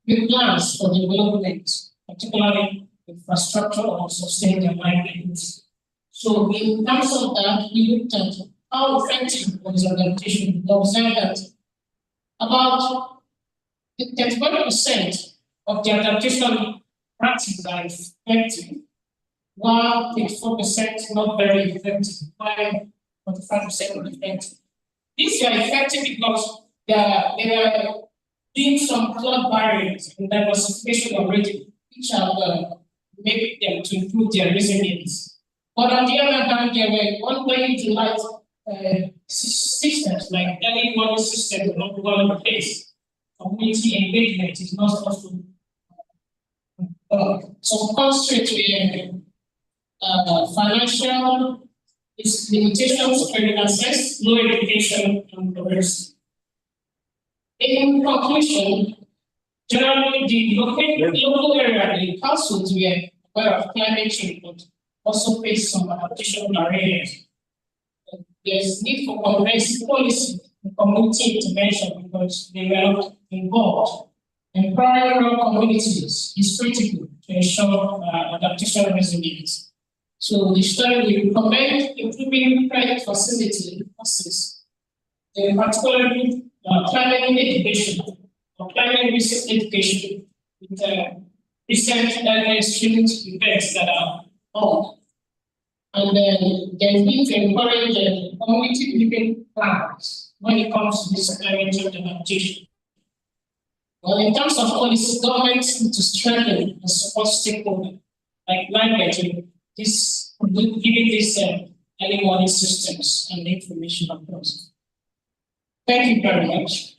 make plans for development, particularly infrastructure or sustain their livelihoods. So in terms of that, we looked at how effective was adaptation. We observed that about 31% of the adaptation practices are effective, while 34% not very effective, while 45% not effective. These are effective because they are doing some flood barriers and diversification already, which have made them to improve their resilience. But on the other hand, there were ongoing delight systems like early warning systems not well in place. Community engagement is not also some constraints with financial limitations, credit access, low education, and the rest. In conclusion, generally the local area, the councils were aware of climate change, but also face some adaptation barriers. There's need for comprehensive policy and community intervention because they were not involved. Empowering rural communities is critical to ensure adaptation resilience. So the study will recommend improving credit facility access, particularly climate education or climate risk education with recent student events that are on. And then there's need to encourage community living plans when it comes to this climate change adaptation. Well, in terms of policy, governments need to strengthen and support stakeholders like language, this giving this early warning systems and information across. Thank you very much.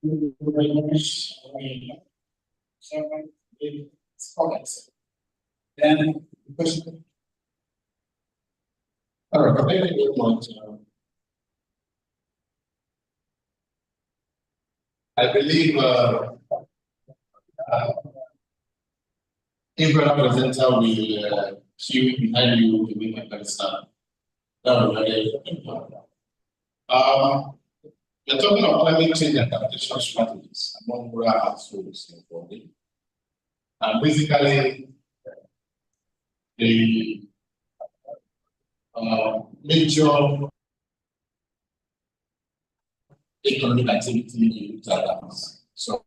Thank you very much. Comments. Then question. All right, thank you very much. I believe if our presenter will queue behind you to make a understand. That will be you're talking of climate change adaptation strategies among rural households in Body. And basically, the major economic activity in Uganda. So,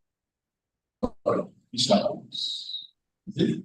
which happens? Is it?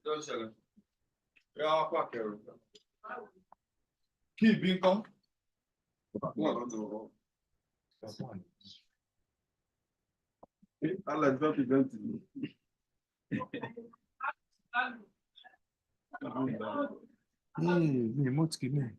Don't sell it. Yeah, I'll pack it. Keep being come. I'll let you go to me, what's given?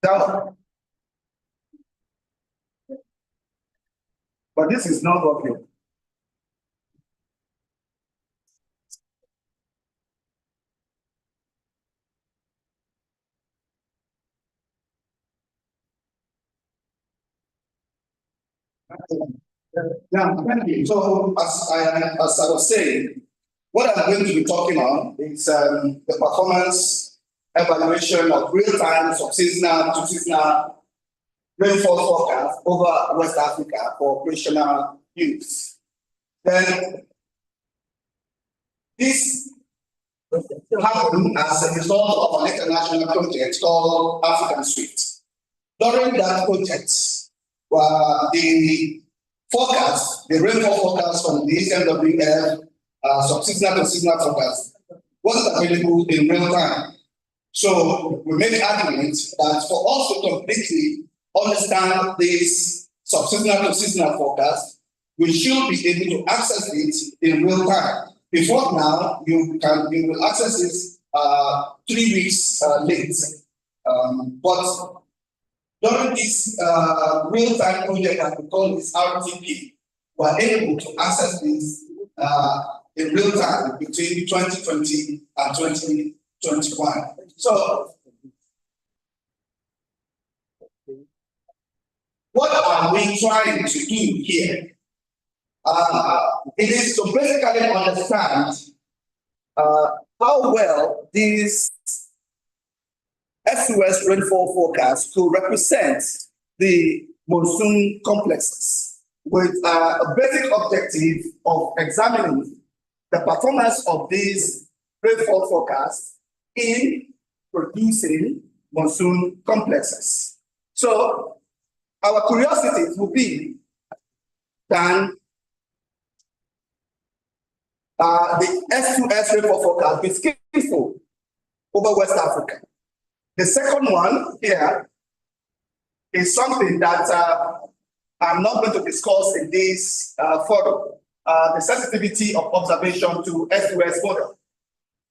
Now, but this is not working. Yeah, thank you. So as I was saying, what I'm going to be talking on is the performance evaluation of real-time sub-seasonal to seasonal rainfall forecast over West Africa for operational use. Then this happened as a result of an international project called African Suite. During that project, the forecast, the rainfall forecast from the NMetS sub-seasonal to seasonal forecast wasn't available in real time. So we made arguments that for us to completely understand this sub-seasonal to seasonal forecast, we should be able to access it in real time. Before now, you will access it 3 weeks late. But during this real-time project that we call this RTP, we are able to access this in real time between 2020 and 2021. So, what are we trying to do here? It is to basically understand how well these SUS rainfall forecast to represent the monsoon complexes with a basic objective of examining the performance of these rainfall forecasts in producing monsoon complexes. So our curiosity will be can the SUS rainfall forecast be skillful over West Africa? The second one here is something that I'm not going to discuss in this forum, the sensitivity of observation to SUS model.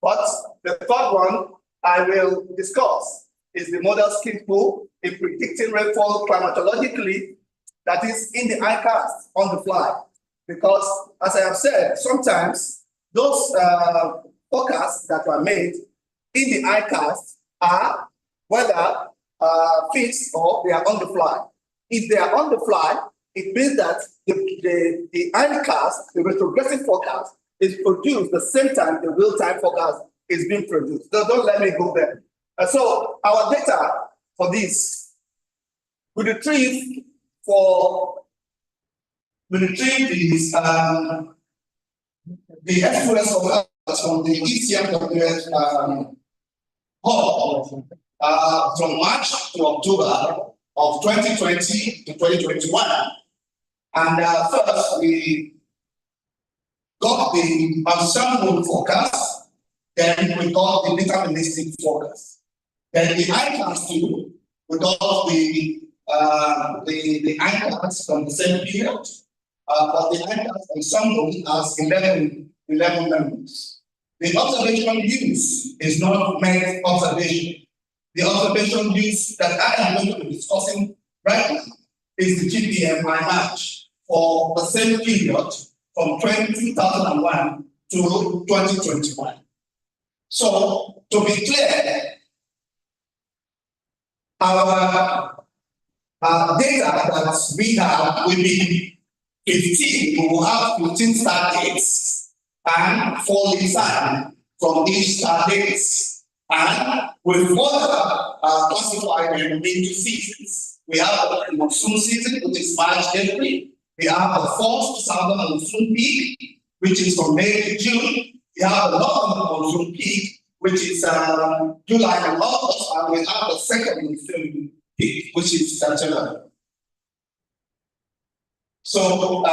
But the third one I will discuss is the model skillful in predicting rainfall climatologically, that is in the ICAST on the fly. Because as I have said, sometimes those forecasts that were made in the ICAST are whether fixed or they are on the fly. If they are on the fly, it means that the ICAST, the retrogressive forecast, is produced the same time the real-time forecast is being produced. Don't let me go there. So our data for this, we retrieve these the SUS forecast from the ECMWS hub from March to October of 2020 to 2021. And first, we got the ensemble forecast, then we got the deterministic forecast. Then the ICAST too, we got the ICAST from the same period, but the ICAST ensemble has 11 members. The observation use is not meant observation. The observation use that I am going to be discussing right now is the GPM match for the same period from 2001 to 2021. So, to be clear, our data that we have will be 15. We will have 15 start dates and 4 lead time from each start dates. And we further classify them into seasons. We have the monsoon season, which is March, April. We have the first southern monsoon peak, which is from May to June. We have the northern monsoon peak, which is July and August. And we have the second monsoon peak, which is September. So,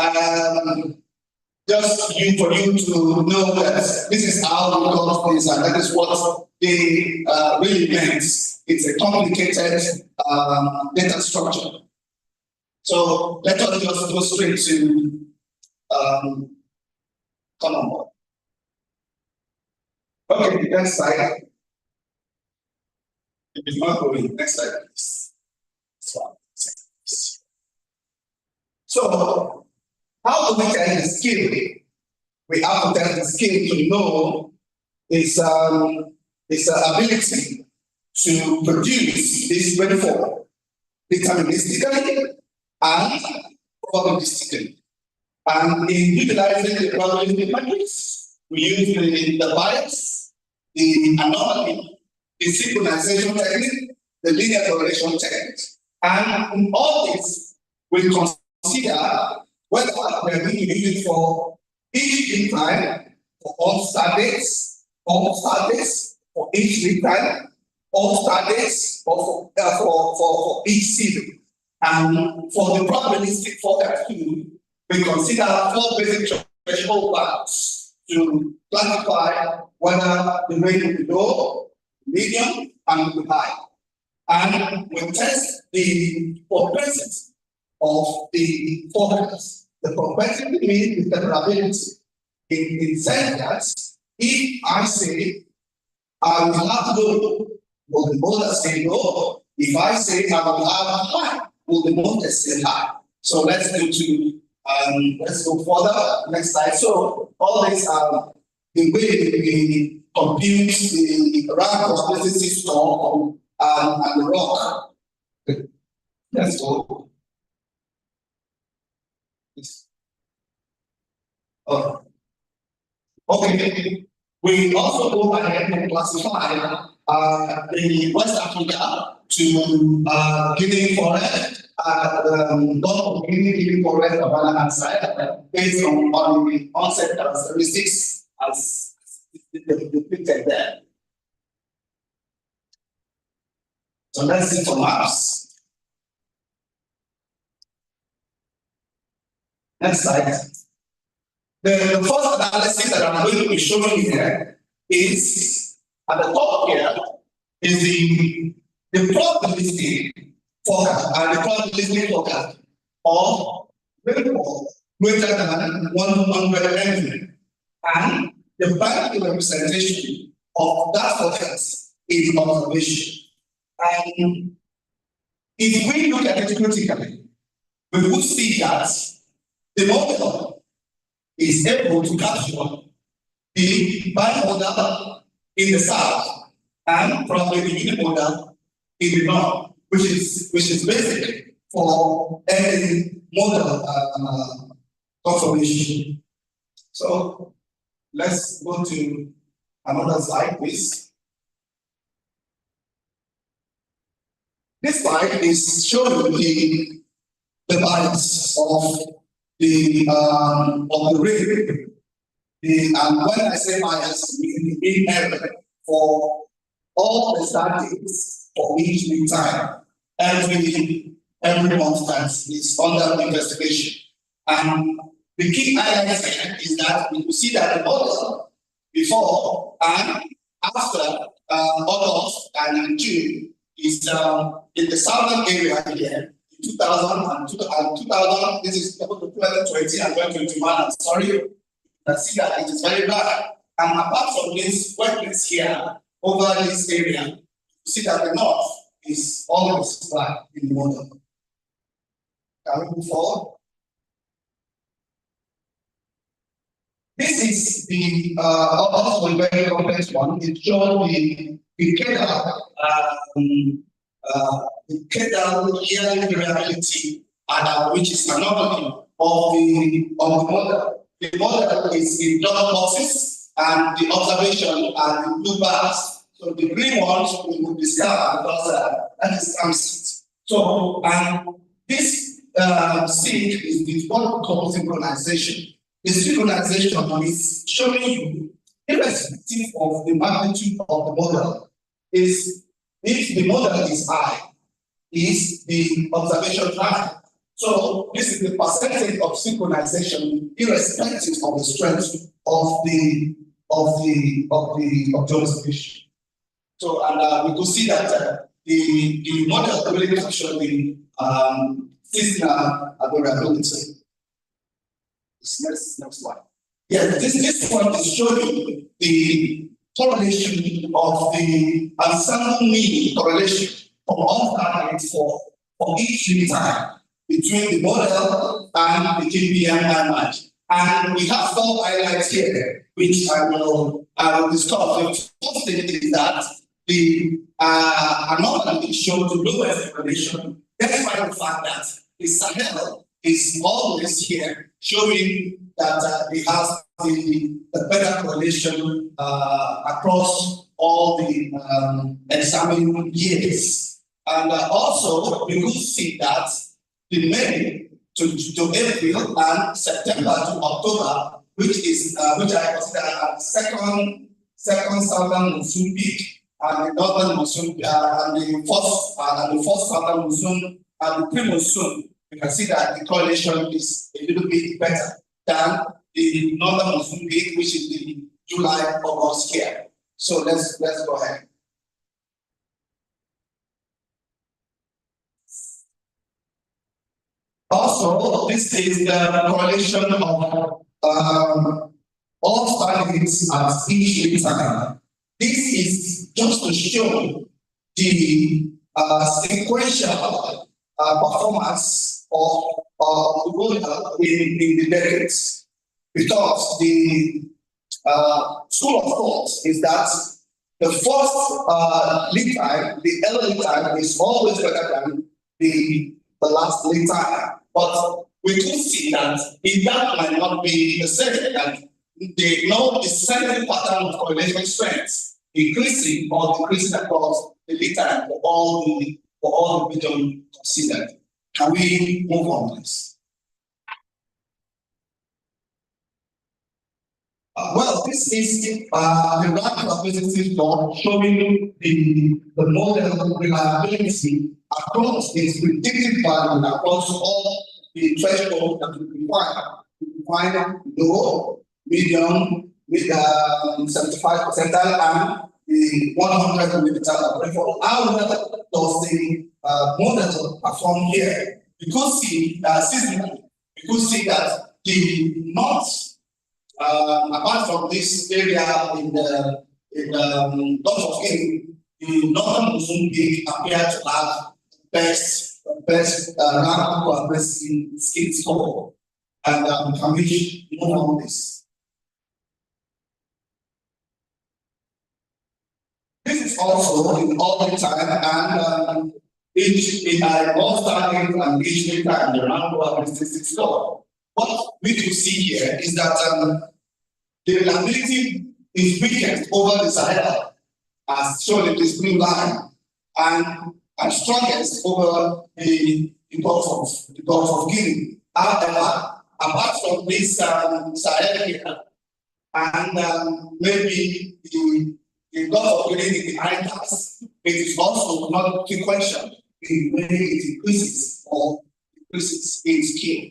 just for you to know that this is how we got this, and that is what they really meant. It's a complicated data structure. So let us just go straight to come on board. Okay, the next slide. It is not going. Next slide, please. So, how do we tell the skill? We have to tell the skill to know its ability to produce this rainfall deterministically and probabilistically. And in utilizing the probabilistic matrix, we use the bias, the anomaly, the synchronization technique, the linear correlation technique. And in all this, we consider whether we are going to use it for each lead time, for all start dates, for each lead time, all start dates, or for each season. And for the probabilistic forecast too, we consider 4 basic threshold values to classify whether the rate will be low, medium, and will be high. And we test the propensity of the forecast. The propensity means the probability. In the sense that if I say I will have low, will the model say low? If I say I will have high, will the model say high? So let's go further. Next slide. So all these are the way we compute the rank probability storm and the rock. Let's go. Okay. We also go ahead and classify the West Africa to Guinea forest, Guinea forest, Havana and Sahel, based on the onset characteristics as depicted there. So let's see some maps. Next slide. The first analysis that I'm going to be showing here is at the top here is the probabilistic forecast and the probabilistic forecast of rainfall greater than 100 MV. And the practical representation of that forecast is observation. And if we look at it critically, we will see that the model is able to capture the bimodal in the south and probably the unimodal in the north, which is basic for any model confirmation. So let's go to another slide, please. This slide is showing the bias of the rate. And when I say bias, we mean error for all the statistics for each mean time. Every month that is under investigation. And the key highlight is that we will see that the model before and after August and June is in the southern area here. 2000, this is 2020 and 2021. I'm sorry, you can see that it is very bad. And apart from this wetness here, over this area, you see that the north is always flat in the water. Can we move forward? This is the also a very complex one. It shows the yearly variability, which is anomaly of the model. The model is in dot boxes and the observation are the blue bars. So the green ones we will discard because that is transient. So this sync is the what we call synchronization. The synchronization is showing you, irrespective of the magnitude of the model, is if the model is high, is the observation high. So this is the percentage of synchronization, irrespective of the strength of the observation. So we could see that the model really captured the seasonal variability. Next slide. Yeah, this one is showing the correlation of the ensemble mean correlation of all targets for each unit time between the model and the KPM match. And we have 4 highlights here, which I will discuss. The first thing is that the anomaly showed the lowest correlation, despite the fact that the Sahel is always here, showing that it has the better correlation across all the examined years. And also, we could see that the May to April and September to October, which I consider as second southern monsoon peak, and the northern monsoon, and the first southern monsoon, and the pre-monsoon, you can see that the correlation is a little bit better than the northern monsoon peak, which is the July-August here. So let's go ahead. Also, this is the correlation of all studies at each time. This is just to show the sequential performance of the model in the decades. Because the school of thought is that the first lead time, the early lead time, is always better than the last lead time. But we could see that that might not be the same, that the descending pattern of correlation strengths increasing or decreasing across the lead time for all the regions considered. Can we move on, please? Well, this is the rank representative plot showing the model reliability across its predicted value across all the thresholds that we define low, medium, 75 percentile, and the 100 millimeter rainfall. How well does the model perform here? You could see seasonally, you could see that the north, apart from this area in the Gulf of Guinea, the northern monsoon peak appear to have best rank best skin score. And can we move on this? This is also in all the time, and each all starting and each time the rank best score. What we can see here is that the reliability is weakest over the Sahel, as shown in this blue line, and strongest over the Gulf of Guinea. However, apart from this Sahel here, and maybe the Gulf of Guinea behind us, it is also not sequential in the way it increases or decreases in scale.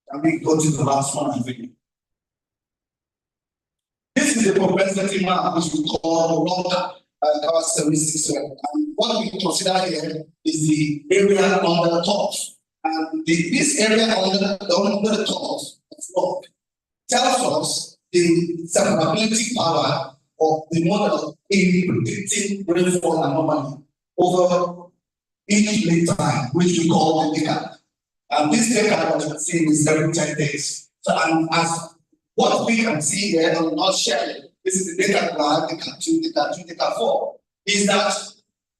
And we go to the last one, I think. This is the propensity map, which we call ROCA, our 76. And what we consider here is the area under the top. And this area under the top of ROC tells us the separability power of the model in predicting rainfall anomaly over each lead time, which we call the decade. And this data, what you can see, is every 10 days. So, and as what we can see here, and not sharing, this is the data 1, data 2, data 3, data 4, is that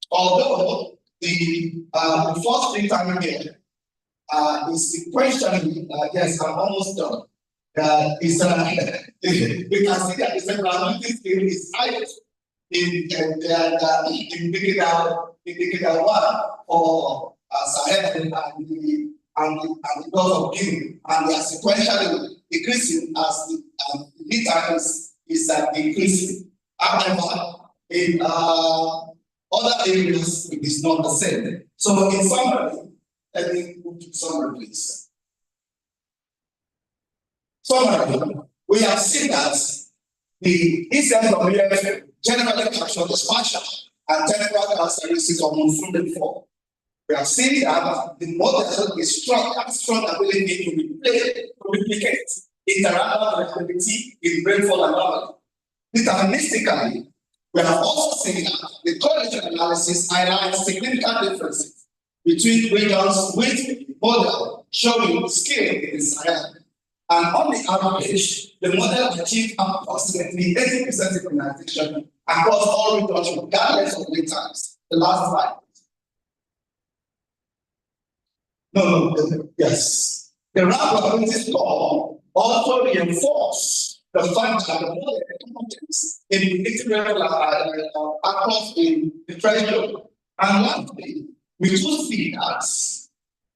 although the first lead time here is sequentially, yes, I'm almost done. We can see that the separability scale is highest in indicator 1 for Sahel and the Gulf of Guinea, and they are sequentially decreasing as the lead time is increasing. However, in other areas, it is not the same. So, in summary, let me move to summary, please. Summary: we have seen that the incidence of EF generally captures the spatial and temporal characteristics of monsoon rainfall. We have seen that the model is strong, has strong ability to replicate interactive activity in rainfall anomaly. Deterministically, we have also seen that the correlation analysis highlights significant differences between regions with model showing scale in Sahel. And on the average, the model achieved approximately 80% immunization across all regions, regardless of lead times. The last slide. Yes. The RAP probability score also reinforced the fact that the model competence in predicting across the threshold. And lastly, we do see that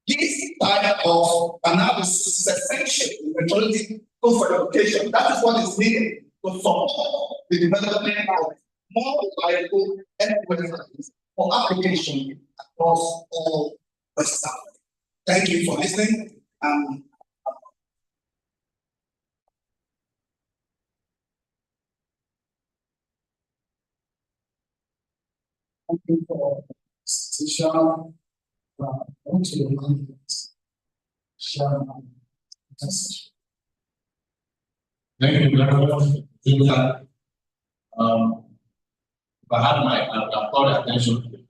this type of analysis is essential in methodological verification. That is what is needed to support the development of more reliable endpoints for application across all West Africa. Thank you for listening. Thank you for the presentation. Thank you very much. If I had I've called attention to it.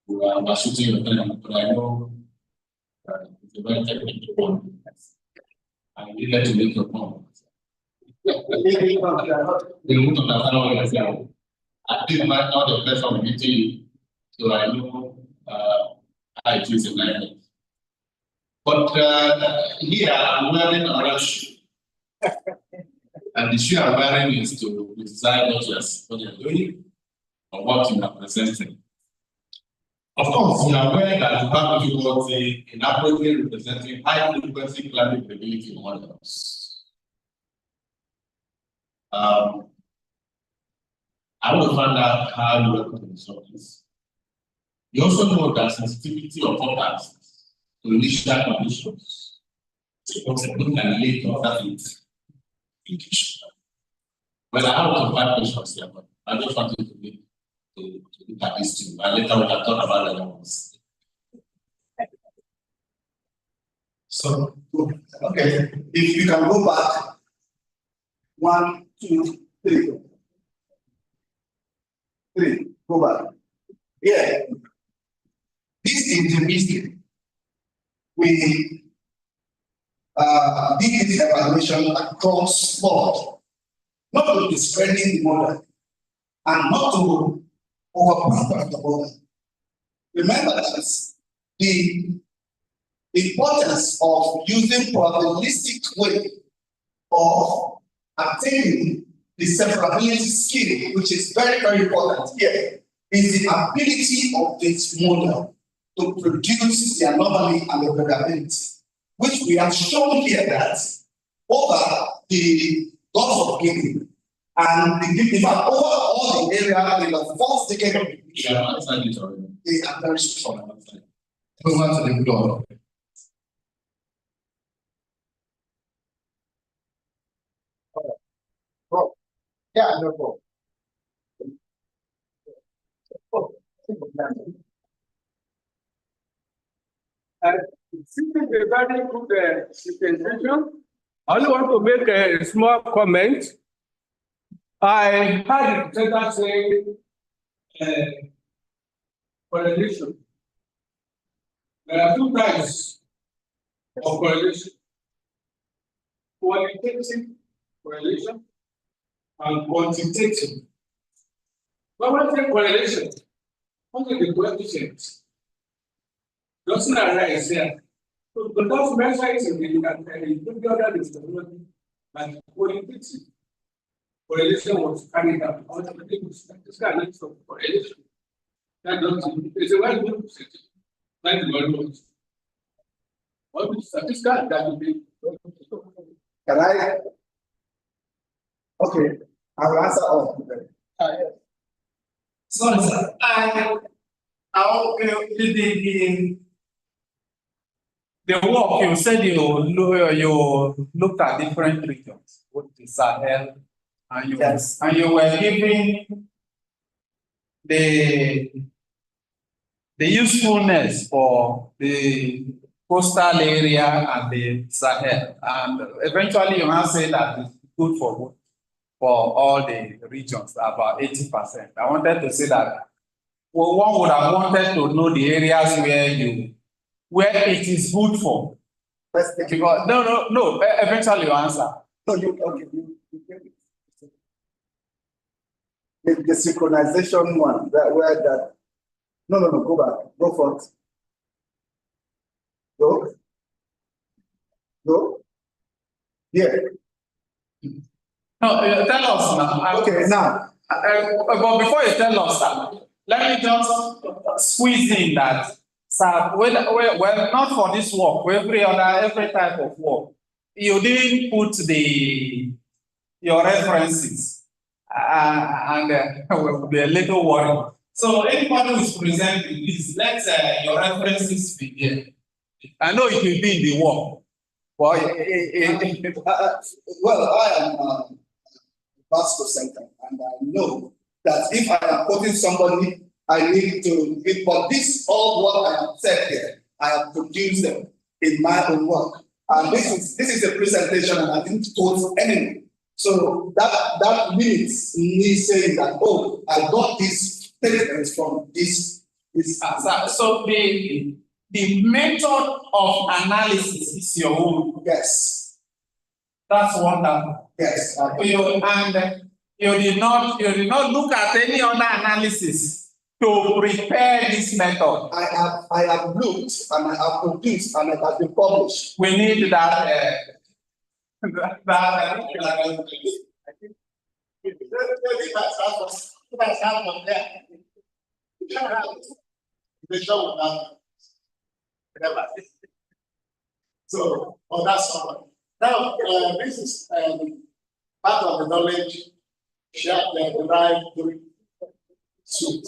We are shooting your time, but I know it's a very technical one. I needed to make your point. I think not the first time meeting you, so I know how it is in life. But here I'm wearing a rush. And the shoe I'm wearing is to decide not just what you're doing or what you are presenting. Of course, you are aware that you have difficulty in appropriately representing high frequency climate variability models. I will find out how you work with resolve this. You also know that sensitivity of forecasts to initial conditions is a good and late of that indication. Well, I have to find questions here, but I just wanted to look at this too. And later we can talk about the other ones. So, okay, if you can go back 1, 2, 3. 3, go back. Yeah. This is the mistake. We did this evaluation across board, not to be spreading the model and not to overpower the model. Remember that the importance of using probabilistic way of attaining the separability skill, which is very, very important here, is the ability of this model to produce the anomaly and the variability, which we have shown here that over the Gulf of Guinea and in fact over all the area in the first decade of the they are very strong. Move on to the floor. Yeah, no problem. Since it's a very good presentation, I only want to make a small comment. I heard the presenter say correlation. There are 2 types of correlation: qualitative correlation and quantitative. But when I say correlation, what is the coefficient? Doesn't arise here. So those measures in the other disability, like qualitative correlation was carried out. This kind of correlation. That doesn't, it's a very good percentage. Thank you very much. What is statistical that will be? Can I? Okay, I will answer all of them. Sorry, sir. The work you said you looked at different regions, with the Sahel, and you were giving the usefulness for the coastal area and the Sahel, and eventually you might say that it's good for both. for all the regions, about 80%. I wanted to say that one would have wanted to know the areas where it is good for. Because, no, eventually you answer. No, you get it. The synchronization one, where that. No, go back. Go front. Go. Yeah. No, tell us now. Okay, now. But before you tell us that, let me just squeeze in that. Sir, well, not for this work, for every type of work, you didn't put your references, and we'll be a little worried. So anybody who is presenting, please let your references be there. I know it will be in the work. Well, I am Vasco Center, and I know that if I am quoting somebody, I need to give, but this all what I have said here, I have produced them in my own work. And this is a presentation, and I didn't quote anyone. So that means me saying that, oh, I got these statements from this. So the method of analysis is your own. Yes. That's wonderful. Yes. You did not look at any other analysis to prepare this method. I have looked, and I have produced, and it has been published. We need that. So, on that side. Now, this is part of the knowledge shared derived during suite.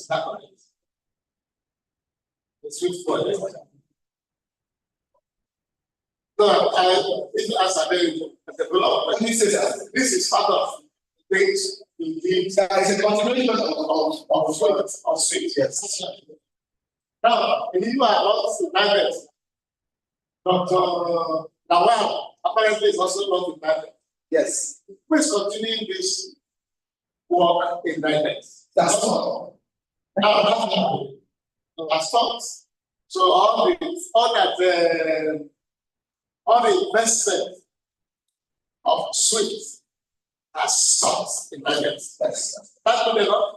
The suite project. So, this is a very development. Let me say that this is part of things we did. There is a continuation of suite. Yes. Now, if you are not private, Dr. Lawal apparently is also not in private. Yes. Please continue this work in private. That's all. That's stopped. So all the investment of suite has stopped in private. That's good enough.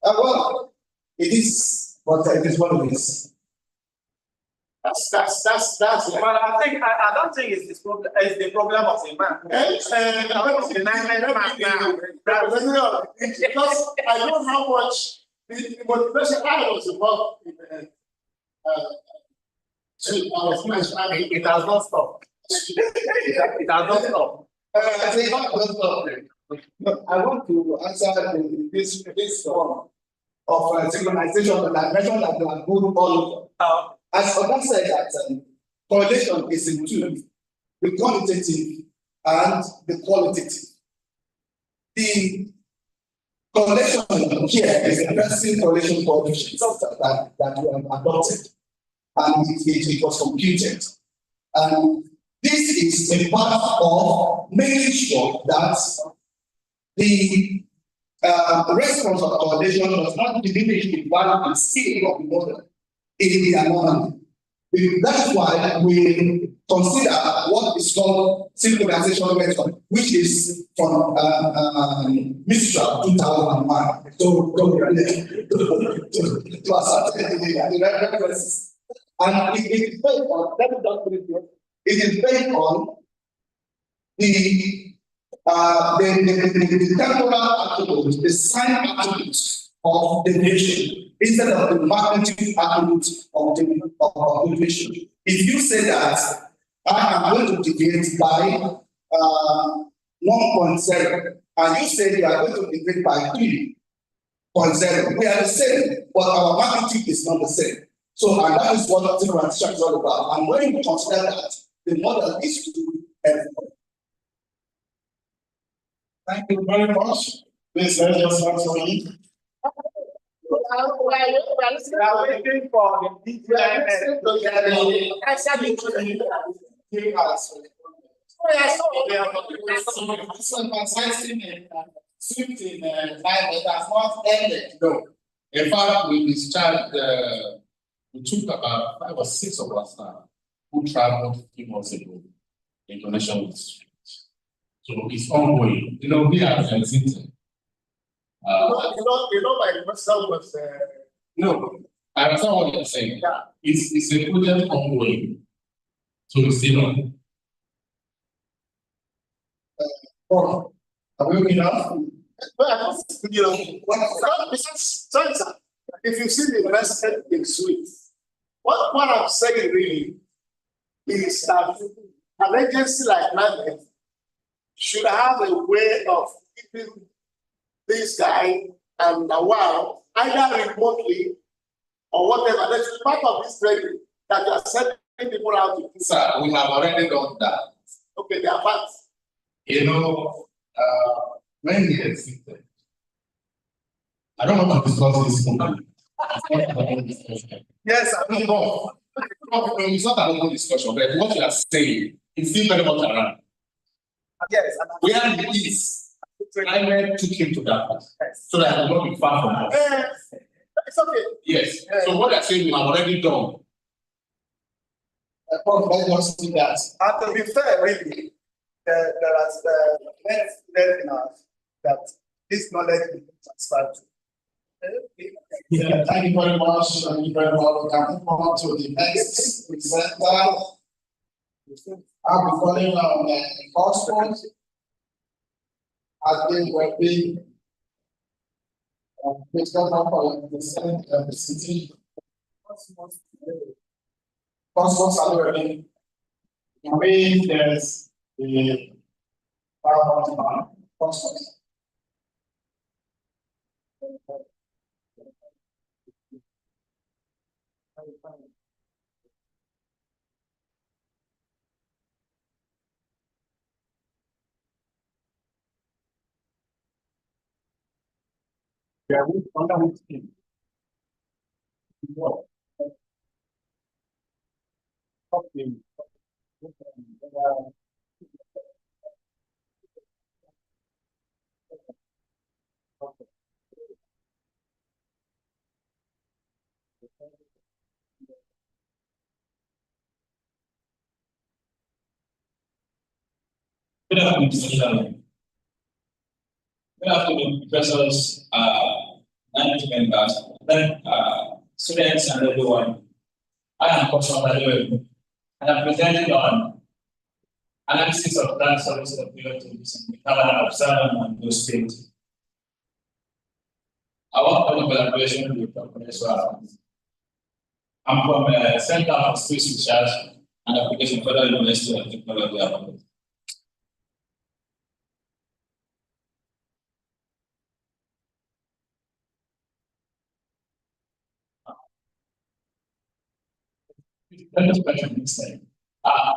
Well, it is, but it is what it is. That's But I don't think it's this problem. It's the problem of the man. Because I know how much the motivation I was involved in. It has not stopped. It has not stopped. I want to answer this form of synchronization, but I mentioned that they are good all over. As Oga said, that correlation is in two, the quantitative and the qualitative. The correlation here is the best correlation coefficient that we have adopted, and it was computed. And this is a part of making sure that the response of correlation does not diminish the value and scale of the model in the anomaly. That is why we consider what is called synchronization method, which is from Mistral 2001. So to ascertain the references. And it is based on, it is based on the temporal attributes, the sign attributes of deviation, instead of the magnitude attributes of deviation. If you say that I am going to deviate by 1.0, and you say you are going to deviate by 3.0, we are the same, but our magnitude is not the same. So, and that is what synchronization is all about. And when you consider that, the model is to do everything. Thank you very much. Please let us answer me. We are waiting for the swift in time, it has not ended. No. In fact, we discharged, we took about 5 or 6 of us now who traveled a few months ago in connection with the street. So it's ongoing. You know, we are visiting. My question was no, I understand what you're saying. Yeah. It's a project ongoing. So it's still on. Are we enough? Well, you know, if you see the invested in Swiss, what I'm saying really is that an agency like NMetS should have a way of keeping this guy and a while, either remotely or whatever. That's part of this training that you are sending people out to do. Sir, we have already done that. Okay, they are parts. You know, when he existed, I don't want to discuss this company. Yes, I know. It's not an open discussion, but what you are saying is still very much around. Yes, where he is, NMetS took him to that place, so that he will not be far from us. It's okay. Yes. So what I'm saying, we have already done. Let us do that. And to be fair, really, there is NMetS in us that this knowledge is transferred to. Yeah, thank you very much. Thank you very much. We can move on to the next presenter. I'll be calling on enforcement. I think we'll be the city. Cosmos are ready. There's the Cosmos. Yeah, we found out which team. Top team. Good afternoon, Mr. Chairman. Good afternoon, professors, management members, students, and everyone. I am Kosovo, and I'm presenting on analysis of plant service of relatives in the Cabinet of Southern and Blue State. I work on collaboration with Professor. I'm from the Center for Space Research and Application Federal University of Technology.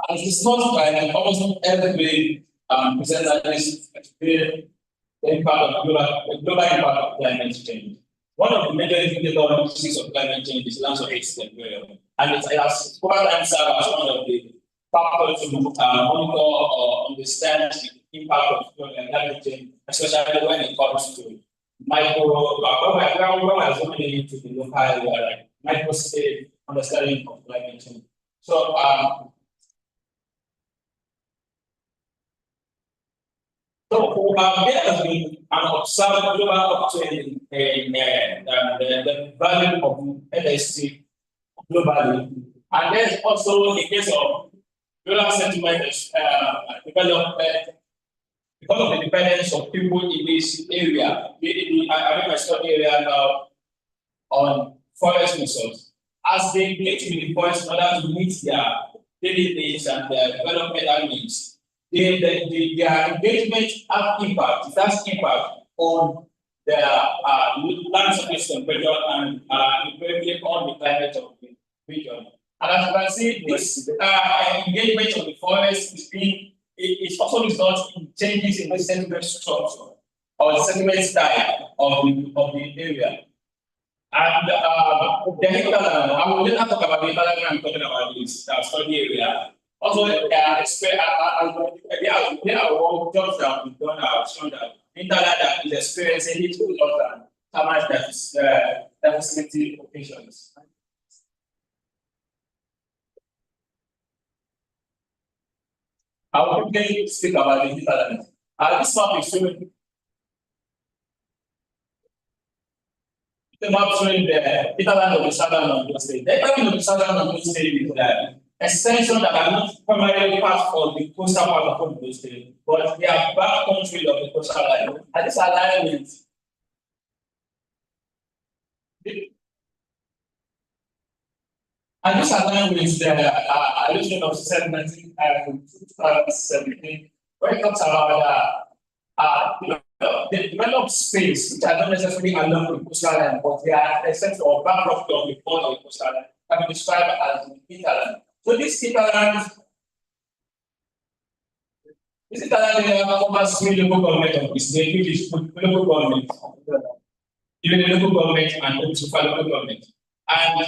As discussed by almost every presenter, the impact of global impact of climate change. One of the major indicators of climate change is land surface temperature, and it has over time served as one of the factors to monitor or understand the impact of climate change, especially when it comes to micro, to the local area, like micro scale understanding of climate change. So, there has been an observed global uptrend in the value of LSC globally, and there's also a case of global sentiment development because of the dependence of people in this area. I mean, my study area now on forest resources. As they engage with the forest in order to meet their daily needs and their developmental needs, their engagement has impact. It has impact on their land surface temperature and invariably on the climate of the region. And as you can see, this engagement of the forest is also results in changes in the sediment structure or the sediment style of the area. And I will later talk about the other I'm talking about this study area. Also, there are jobs that have been done have shown that hinterland that is experiencing it a lot than termite that is diversity occasions. I will quickly speak about the hinterland. This map is showing the map showing the hinterland of the southern Ondo State. The hinterland of the southern Ondo State is the extension that are not primarily part of the coastal part of Ondo State, but they are back country of the coastal line. And this alignment. And this aligns with the allusion of 2017, where it talks about the developed space, which are not necessarily along the coastal line, but they are essentially or backdrop of the port of the coastal line, can be described as the hinterland. So this hinterland covers three local government of the state, which is local government, even the local government and the super local government. And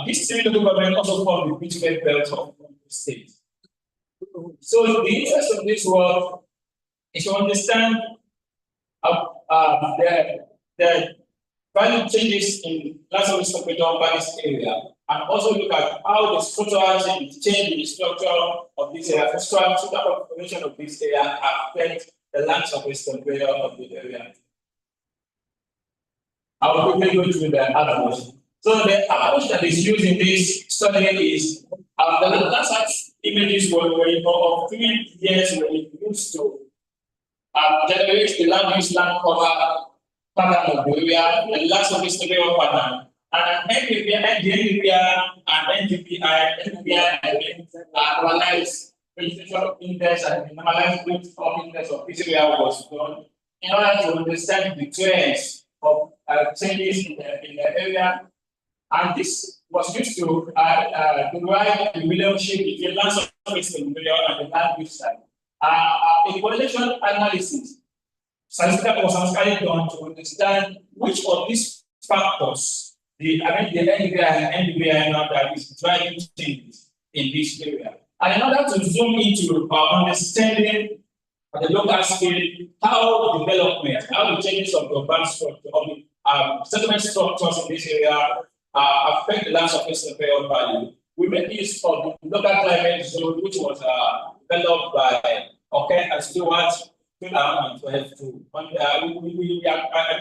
these three local government also form the bitumen belt of the state. So the interest of this work is to understand the value changes in land service temperature by this area, and also look at how the structural change in the structure of this area, the structural configuration of this area affect the land surface temperature of the area. I will quickly go through the approach. So the approach that is used in this study is the last images were of 3 years were used to generate the land use land cover pattern of the area, the land surface temperature pattern. And NDPI and NDPI analyze vegetation index and normalized growth of index of this area was done in order to understand the trends of changes in the area. And this was used to derive the relationship between land surface temperature and the land use side. A correlation analysis statistical was carried on to understand which of these factors the NDPI and NDPI now that is driving changes in this area. And in order to zoom into understanding at the local scale how development, how the changes of the urban structure, of the settlement structures in this area affect the land surface temperature value. We make use of the local climate zone, which was developed by and Stewart 2012.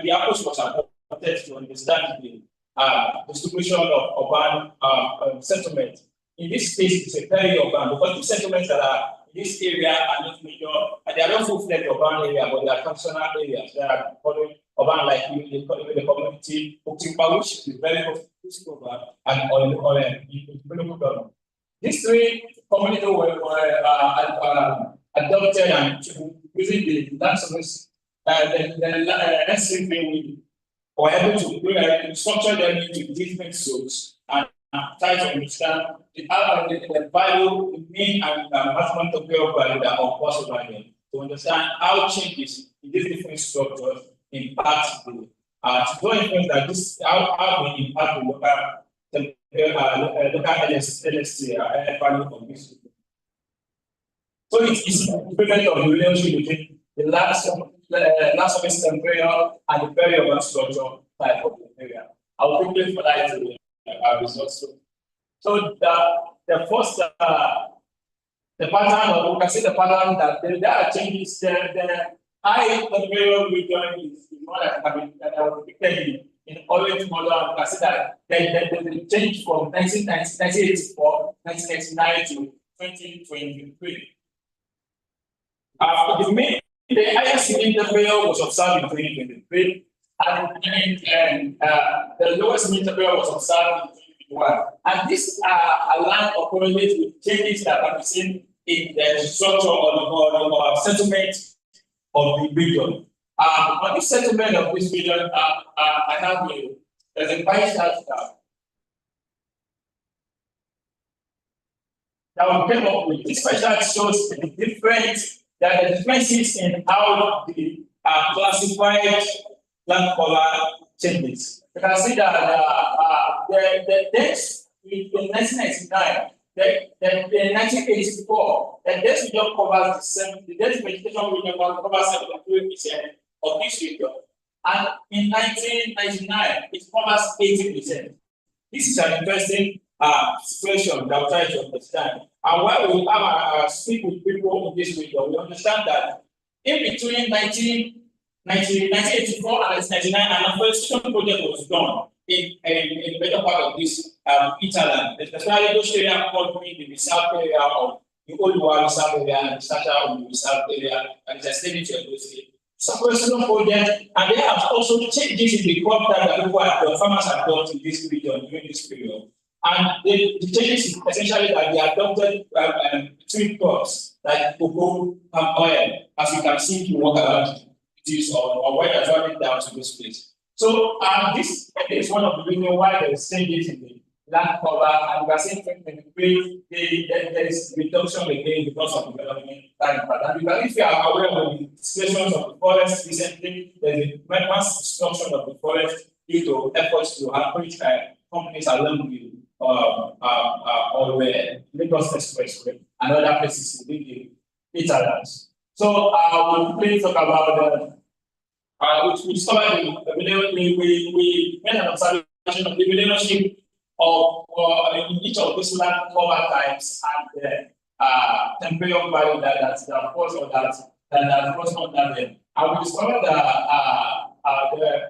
The approach was adopted to understand the distribution of urban settlement. In this case, it's a peri-urban because the settlements that are in this area are not major, and they are not full-fledged urban area, but they are functional areas. They are urban like the community, which is very urban, and urban. These three communities were adopted and using the land surface, the SCP were able to structure them into different zones and try to understand the value, the mean and maximum temperature value that occurs over them to understand how changes in these different structures impact the to draw inference that this how they impact the local LST value of this. So it is dependent on the relationship between the land surface temperature and the peri-urban structure type of the area. I will quickly highlight the results. So the first the pattern, we can see the pattern that there are changes. The high temperature region is more that was depicted in orange model. We can see that the change from 1984, 1999 to 2023. The highest mean temperature was observed in 2023, and the lowest mean temperature was observed in 2021. And this aligned or correlates with changes that can be seen in the structure or settlement of the region. On this settlement of this region, I have there's a pie chart that we came up with. This pie chart shows the differences in how the classified land cover changes. You can see that the text in 1999 then in 1984, the this region covers the this vegetation region covers 73% of this region. And in 1999, it covers 80%. This is an interesting situation that we're trying to understand. And while we have speak with people in this region, we understand that in between 1984 and 1999, an afforestation project was done in the better part of this hinterland, especially those areas covering the reserve area of the Oluwa reserve area and the Sata of the reserve area and the extended of those areas. Afforestation project, and there are also changes in the crop that people the farmers have done in this region during this period. And the changes is essentially that they adopted three crops like cocoa and oil, as you can see if you walk around this or when you're traveling down to this place. So this is one of the reasons why there is changes in the land cover, and we are seeing there is reduction again because of development land cover. And if you are aware of the situations of the forest recently, there is a mass destruction of the forest due to efforts to approach companies along the Lagos Expressway and other places within the hinterlands. So we'll quickly talk about we discovered we made an observation of the relationship of in each of these land cover types and the temperature value that's the force of that goes under them. And we discovered that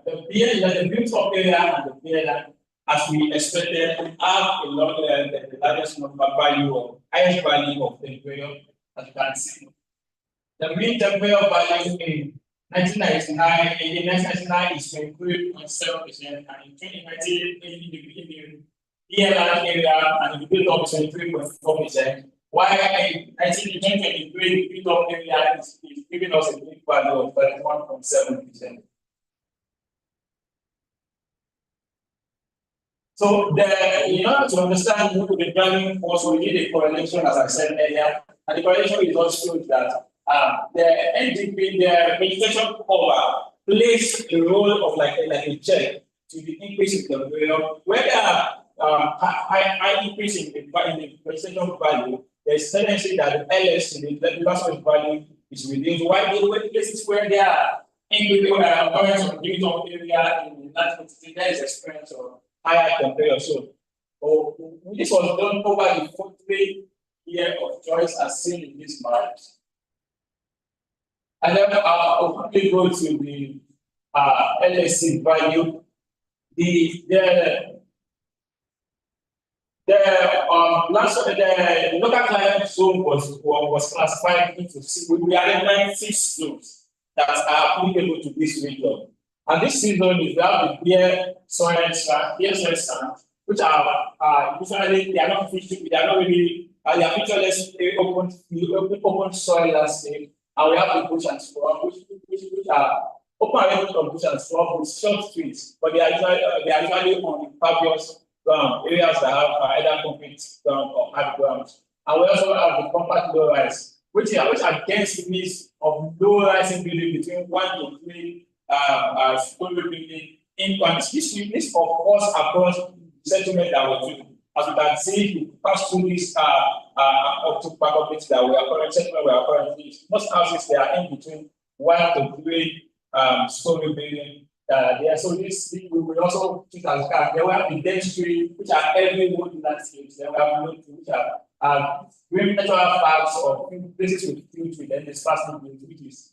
the built-up area and the bare land, as we expected, have a lot the largest number value of highest value of temperature, as you can see. The mean temperature value in 1999 is 23.7%, and in 2019 in the ELR area and the built-up is 23.4%. While in 2023 the built-up area is giving us a big value of 31.7%. So in order to understand the driving force, we need a correlation, as I said earlier, and the correlation is also that the NDP, the vegetation cover, plays the role of like a check to the increase in temperature. Whether high increase in the vegetation value, there's tendency that the LS, the level value, is reduced. While the places where there are increasing occurrence of built-up area in that quantity, there is experience of higher temperature. So this was done over the 40 year of choice as seen in this map. And then I'll quickly go to the LSC value. The local climate zone was classified into we identified 6 zones that are applicable to this region. And this season is we have the bare soil sand, which are usually they are not featured, they are not really they are featureless open soil landscape, and we have the bush and swamp, which are open areas of bush and swamp with short streets, but they are usually on impervious ground, areas that have either concrete ground or hard ground. And we also have the compact low rise, which are dense units of low rising building between 1 to 3 story building in quantity. This of course across the settlement that we do. As you can see, we pass through this up to part of it that we are currently most houses they are in between 1 to 3 story building there. So this we will also treat as car. There will have the density, which are every wood landscapes. There will have which are green natural parks or places with field, then there's fasting which is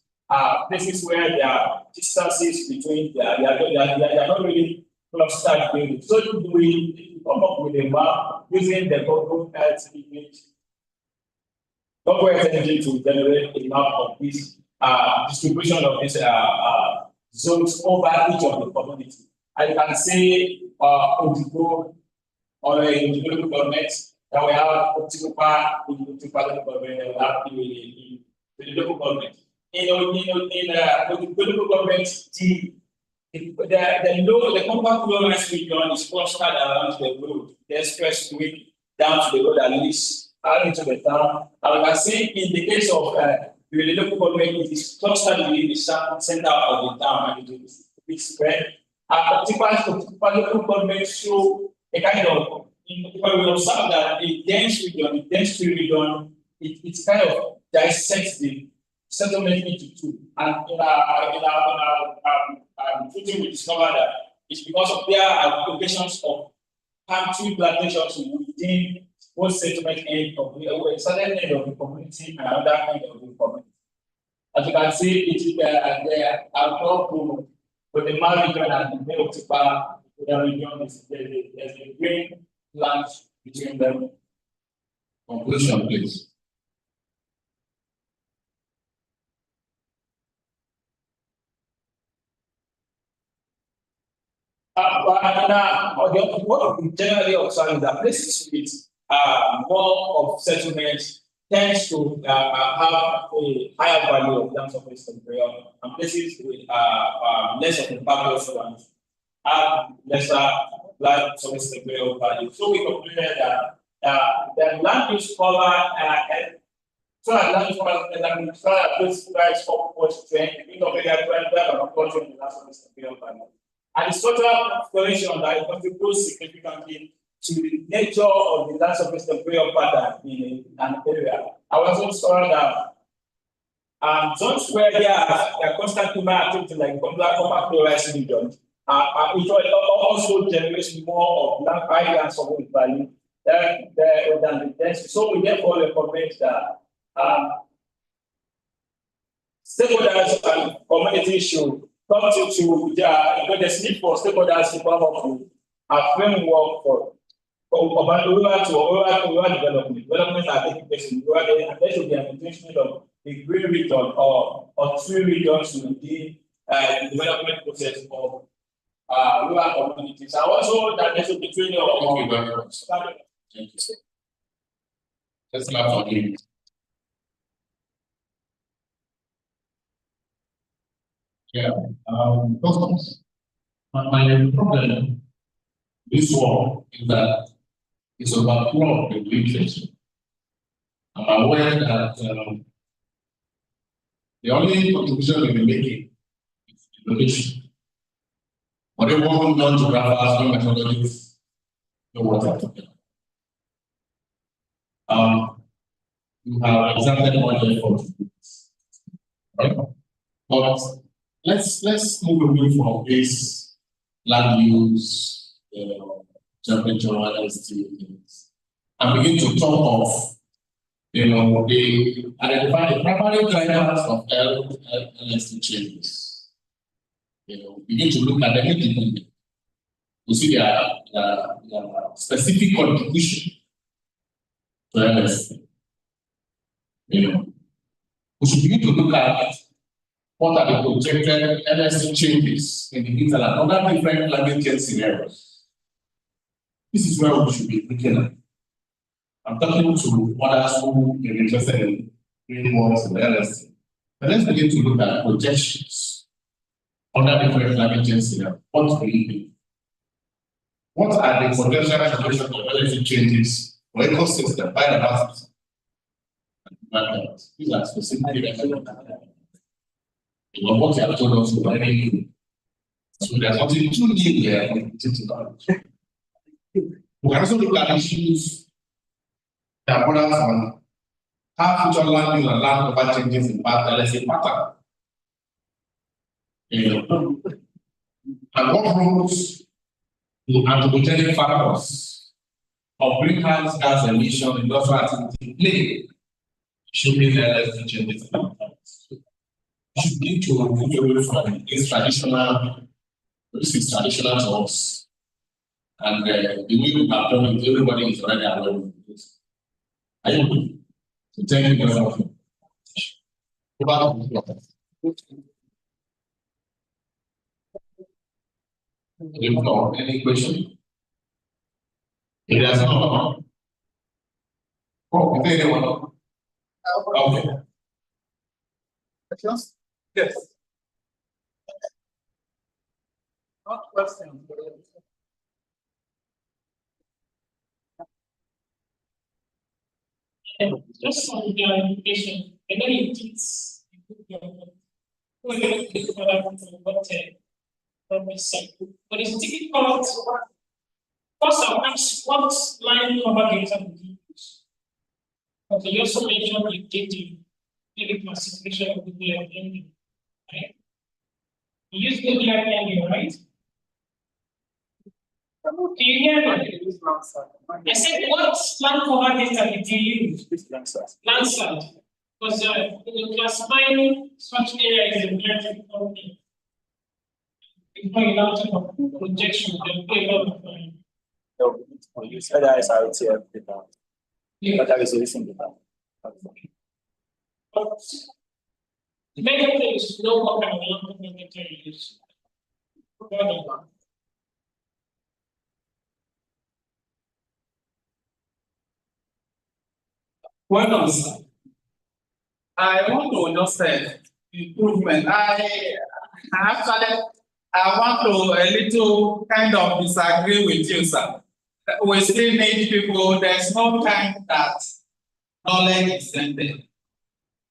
places where there are distances between they are not really clustered buildings. So we come up with a map using the Google Earth image, Google Earth engine to generate a map of this distribution of these zones over each of the community. And you can see Odigbo or in the local government that we have Otigbo in the local government, and we have the local government. In the local government, the compact low-rise region is clustered around the road, the expressway down to the road that leads out into the town. And we can see in the case of the local government, it is clustered within the center of the town and it is spread. Particular local government show a kind of we observe that a dense region, it's kind of dissects the settlement into two. And in our treating, we discovered that it's because of their applications of palm tree plantations within both settlement end of the certain end of the community and another end of the community. As you can see, it is there are with the Mali region and the Neotipa region, there's a green land between them. Conclusion, please. What we generally observe is that places with more of settlements tends to have a higher value of land surface area, and places with less of impervious land have lesser land surface area value. So we concluded that the land use cover so land use cover and place price upward trend in of area and approaching the land surface area value. And the structural exploration that contributes significantly to the nature of the land surface area pattern in an area. I also discovered that zones where there are constant human activity like copper chloride regions, it also generates more of high land surface value than the density. So we therefore recommend that stakeholders and communities should come to there's need for stakeholders to come up with a framework for rural development. Development are taking place in rural areas, and there should be an intention of a green region or three regions within the development process of rural communities. And also that there should be training of. Thank you very much. Thank you. Let's clap for him. Yeah, my problem this war is that it's about fraud in literature. I'm aware that the only contribution we've been making is innovation. But everyone non-geographers, non-methodologists know what I'm talking about. You have examined one effort, right? But let's move away from this land use, temperature, things, and begin to talk of, identify the primary drivers of LST changes. Begin to look at them independently. You see their specific contribution to LST. We should begin to look at what are the projected LST changes in the hinterland under different climate change scenarios. This is where we should be looking at. I'm talking to others who are interested in doing works in LST. But let's begin to look at projections under different climate change scenarios. What will it be? What are the potential implications of LST changes for ecosystem, biodiversity? These are specific what you have told us already. So there's something too new there. We can also look at issues that borders on how future land use and land cover changes impact LSA pattern. And what roles do anthropogenic factors of greenhouse gas emission industrial activity play shaping LSA changes? Should need to move away from this traditional to us. And the way we have done it, everybody is already aware of this. I agree. So thank you very much. Any question? It has not. Oh, is there anyone? Okay. Questions? Yes. Not questions. Just on your education, I know you teach but it's difficult First, I'll ask what line cover data did you use? Okay, you also mentioned you did the classification of the DRP, right? You used the DRP, right? Do you hear me? I said, what land cover data did you use? Landsat. Because classifying such area is a very company. Before you launch a projection, they'll pay a lot of money. No, we use other SRTF data. Yeah. Other resolution data. But the main thing is to know what kind of land cover data you use. Well done, sir. I want to just say improvement. I want to a little kind of disagree with you, sir. We still need people. There's no time that knowledge is ended.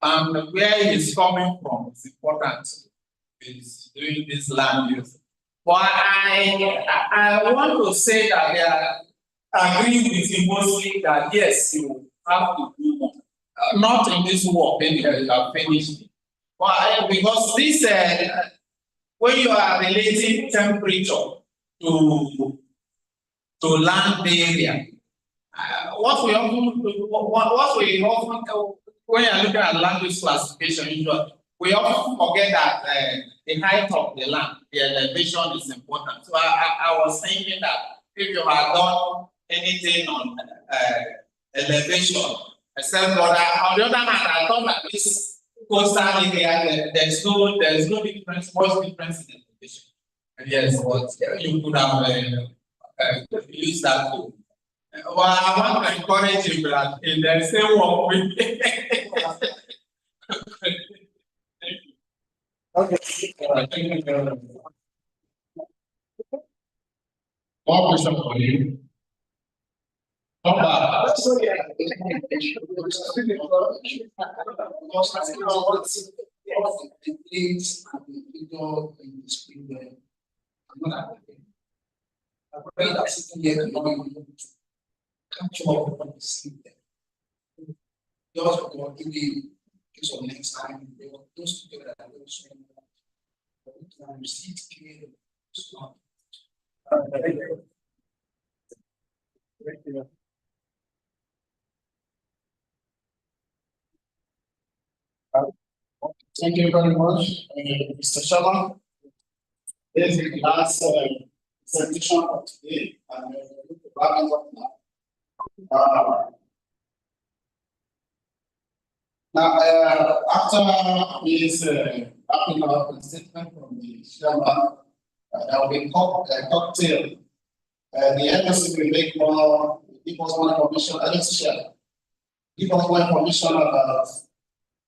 And where it's coming from is important. Is doing this land use. But I want to say that I agree with you mostly that yes, you have to do more. Not in this work, maybe you have finished it. But because this, when you are relating temperature to land area, what we often when you are looking at land use classification, usually we often forget that the height of the land, the elevation is important. So I was thinking that if you have done anything on elevation, except for that, on the other hand, I thought that this coastal area, there's no difference, much difference in elevation. Yes, but you could have used that too. Well, I want to encourage you that in the same work with Thank you very much. One question for you. So next time, those people that are receive clear. Thank you very much, Mr. Sharma. This is the last presentation of today, and we're wrapping up now. Now, after this wrapping up the statement from the chairman, there will be a cocktail. The embassy will make more, give us more information. Let's share. Give us more information about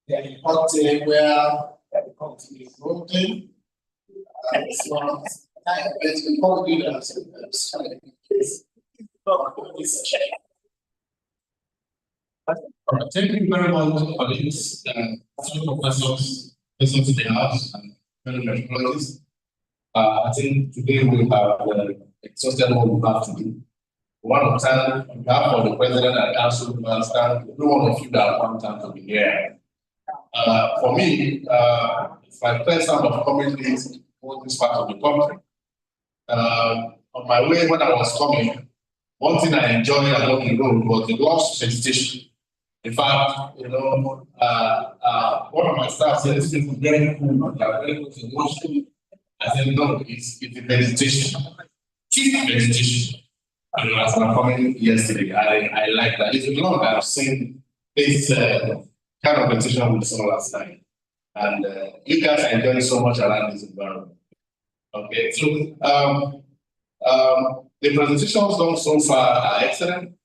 the cocktail where the cocktail is broken. So on. Before we do that, Thank you very much for this. Professors to the house and very much colleagues. I think today we have exhausted what we have to do. One of time, on behalf of the president and council, we understand every one of you that want time to be here. For me, it's my first time of coming to this part of the country. On my way when I was coming, one thing I enjoyed along the road was the lost vegetation. In fact, you know, one of my staff said, "This is very cool. They are very good to watch." I said, "No, it's the vegetation. Keep the vegetation." You know, as I'm coming yesterday, I like that. It's long that I've seen this kind of vegetation with some last time, and you guys are enjoying so much around this environment. Okay, so the presentations done so far are excellent.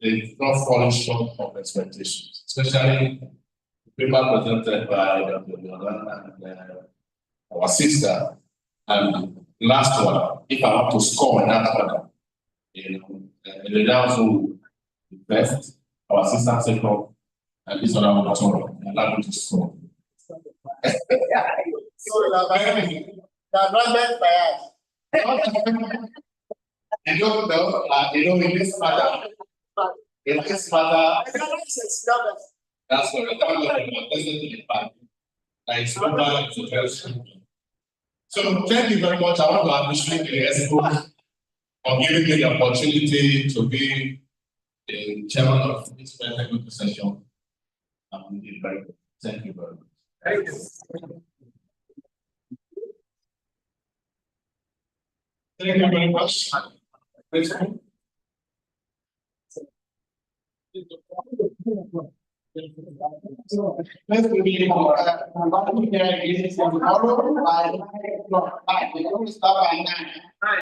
They've not fallen short of expectations, especially the paper presented by Dr. Yolan and our sister. And the last one, if I have to score in that order, you know, the down to the best, our sister second, and this one I want to allow me to score. So, not meant by us. You don't know, in this matter, that's what it's global, it's a very simple. So thank you very much. I want to appreciate the ESCO for giving me the opportunity to be the chairman of this technical session. Thank you very much. Thank you very much. Thank you. Thank you very much. Let's be tomorrow by 9 o'clock.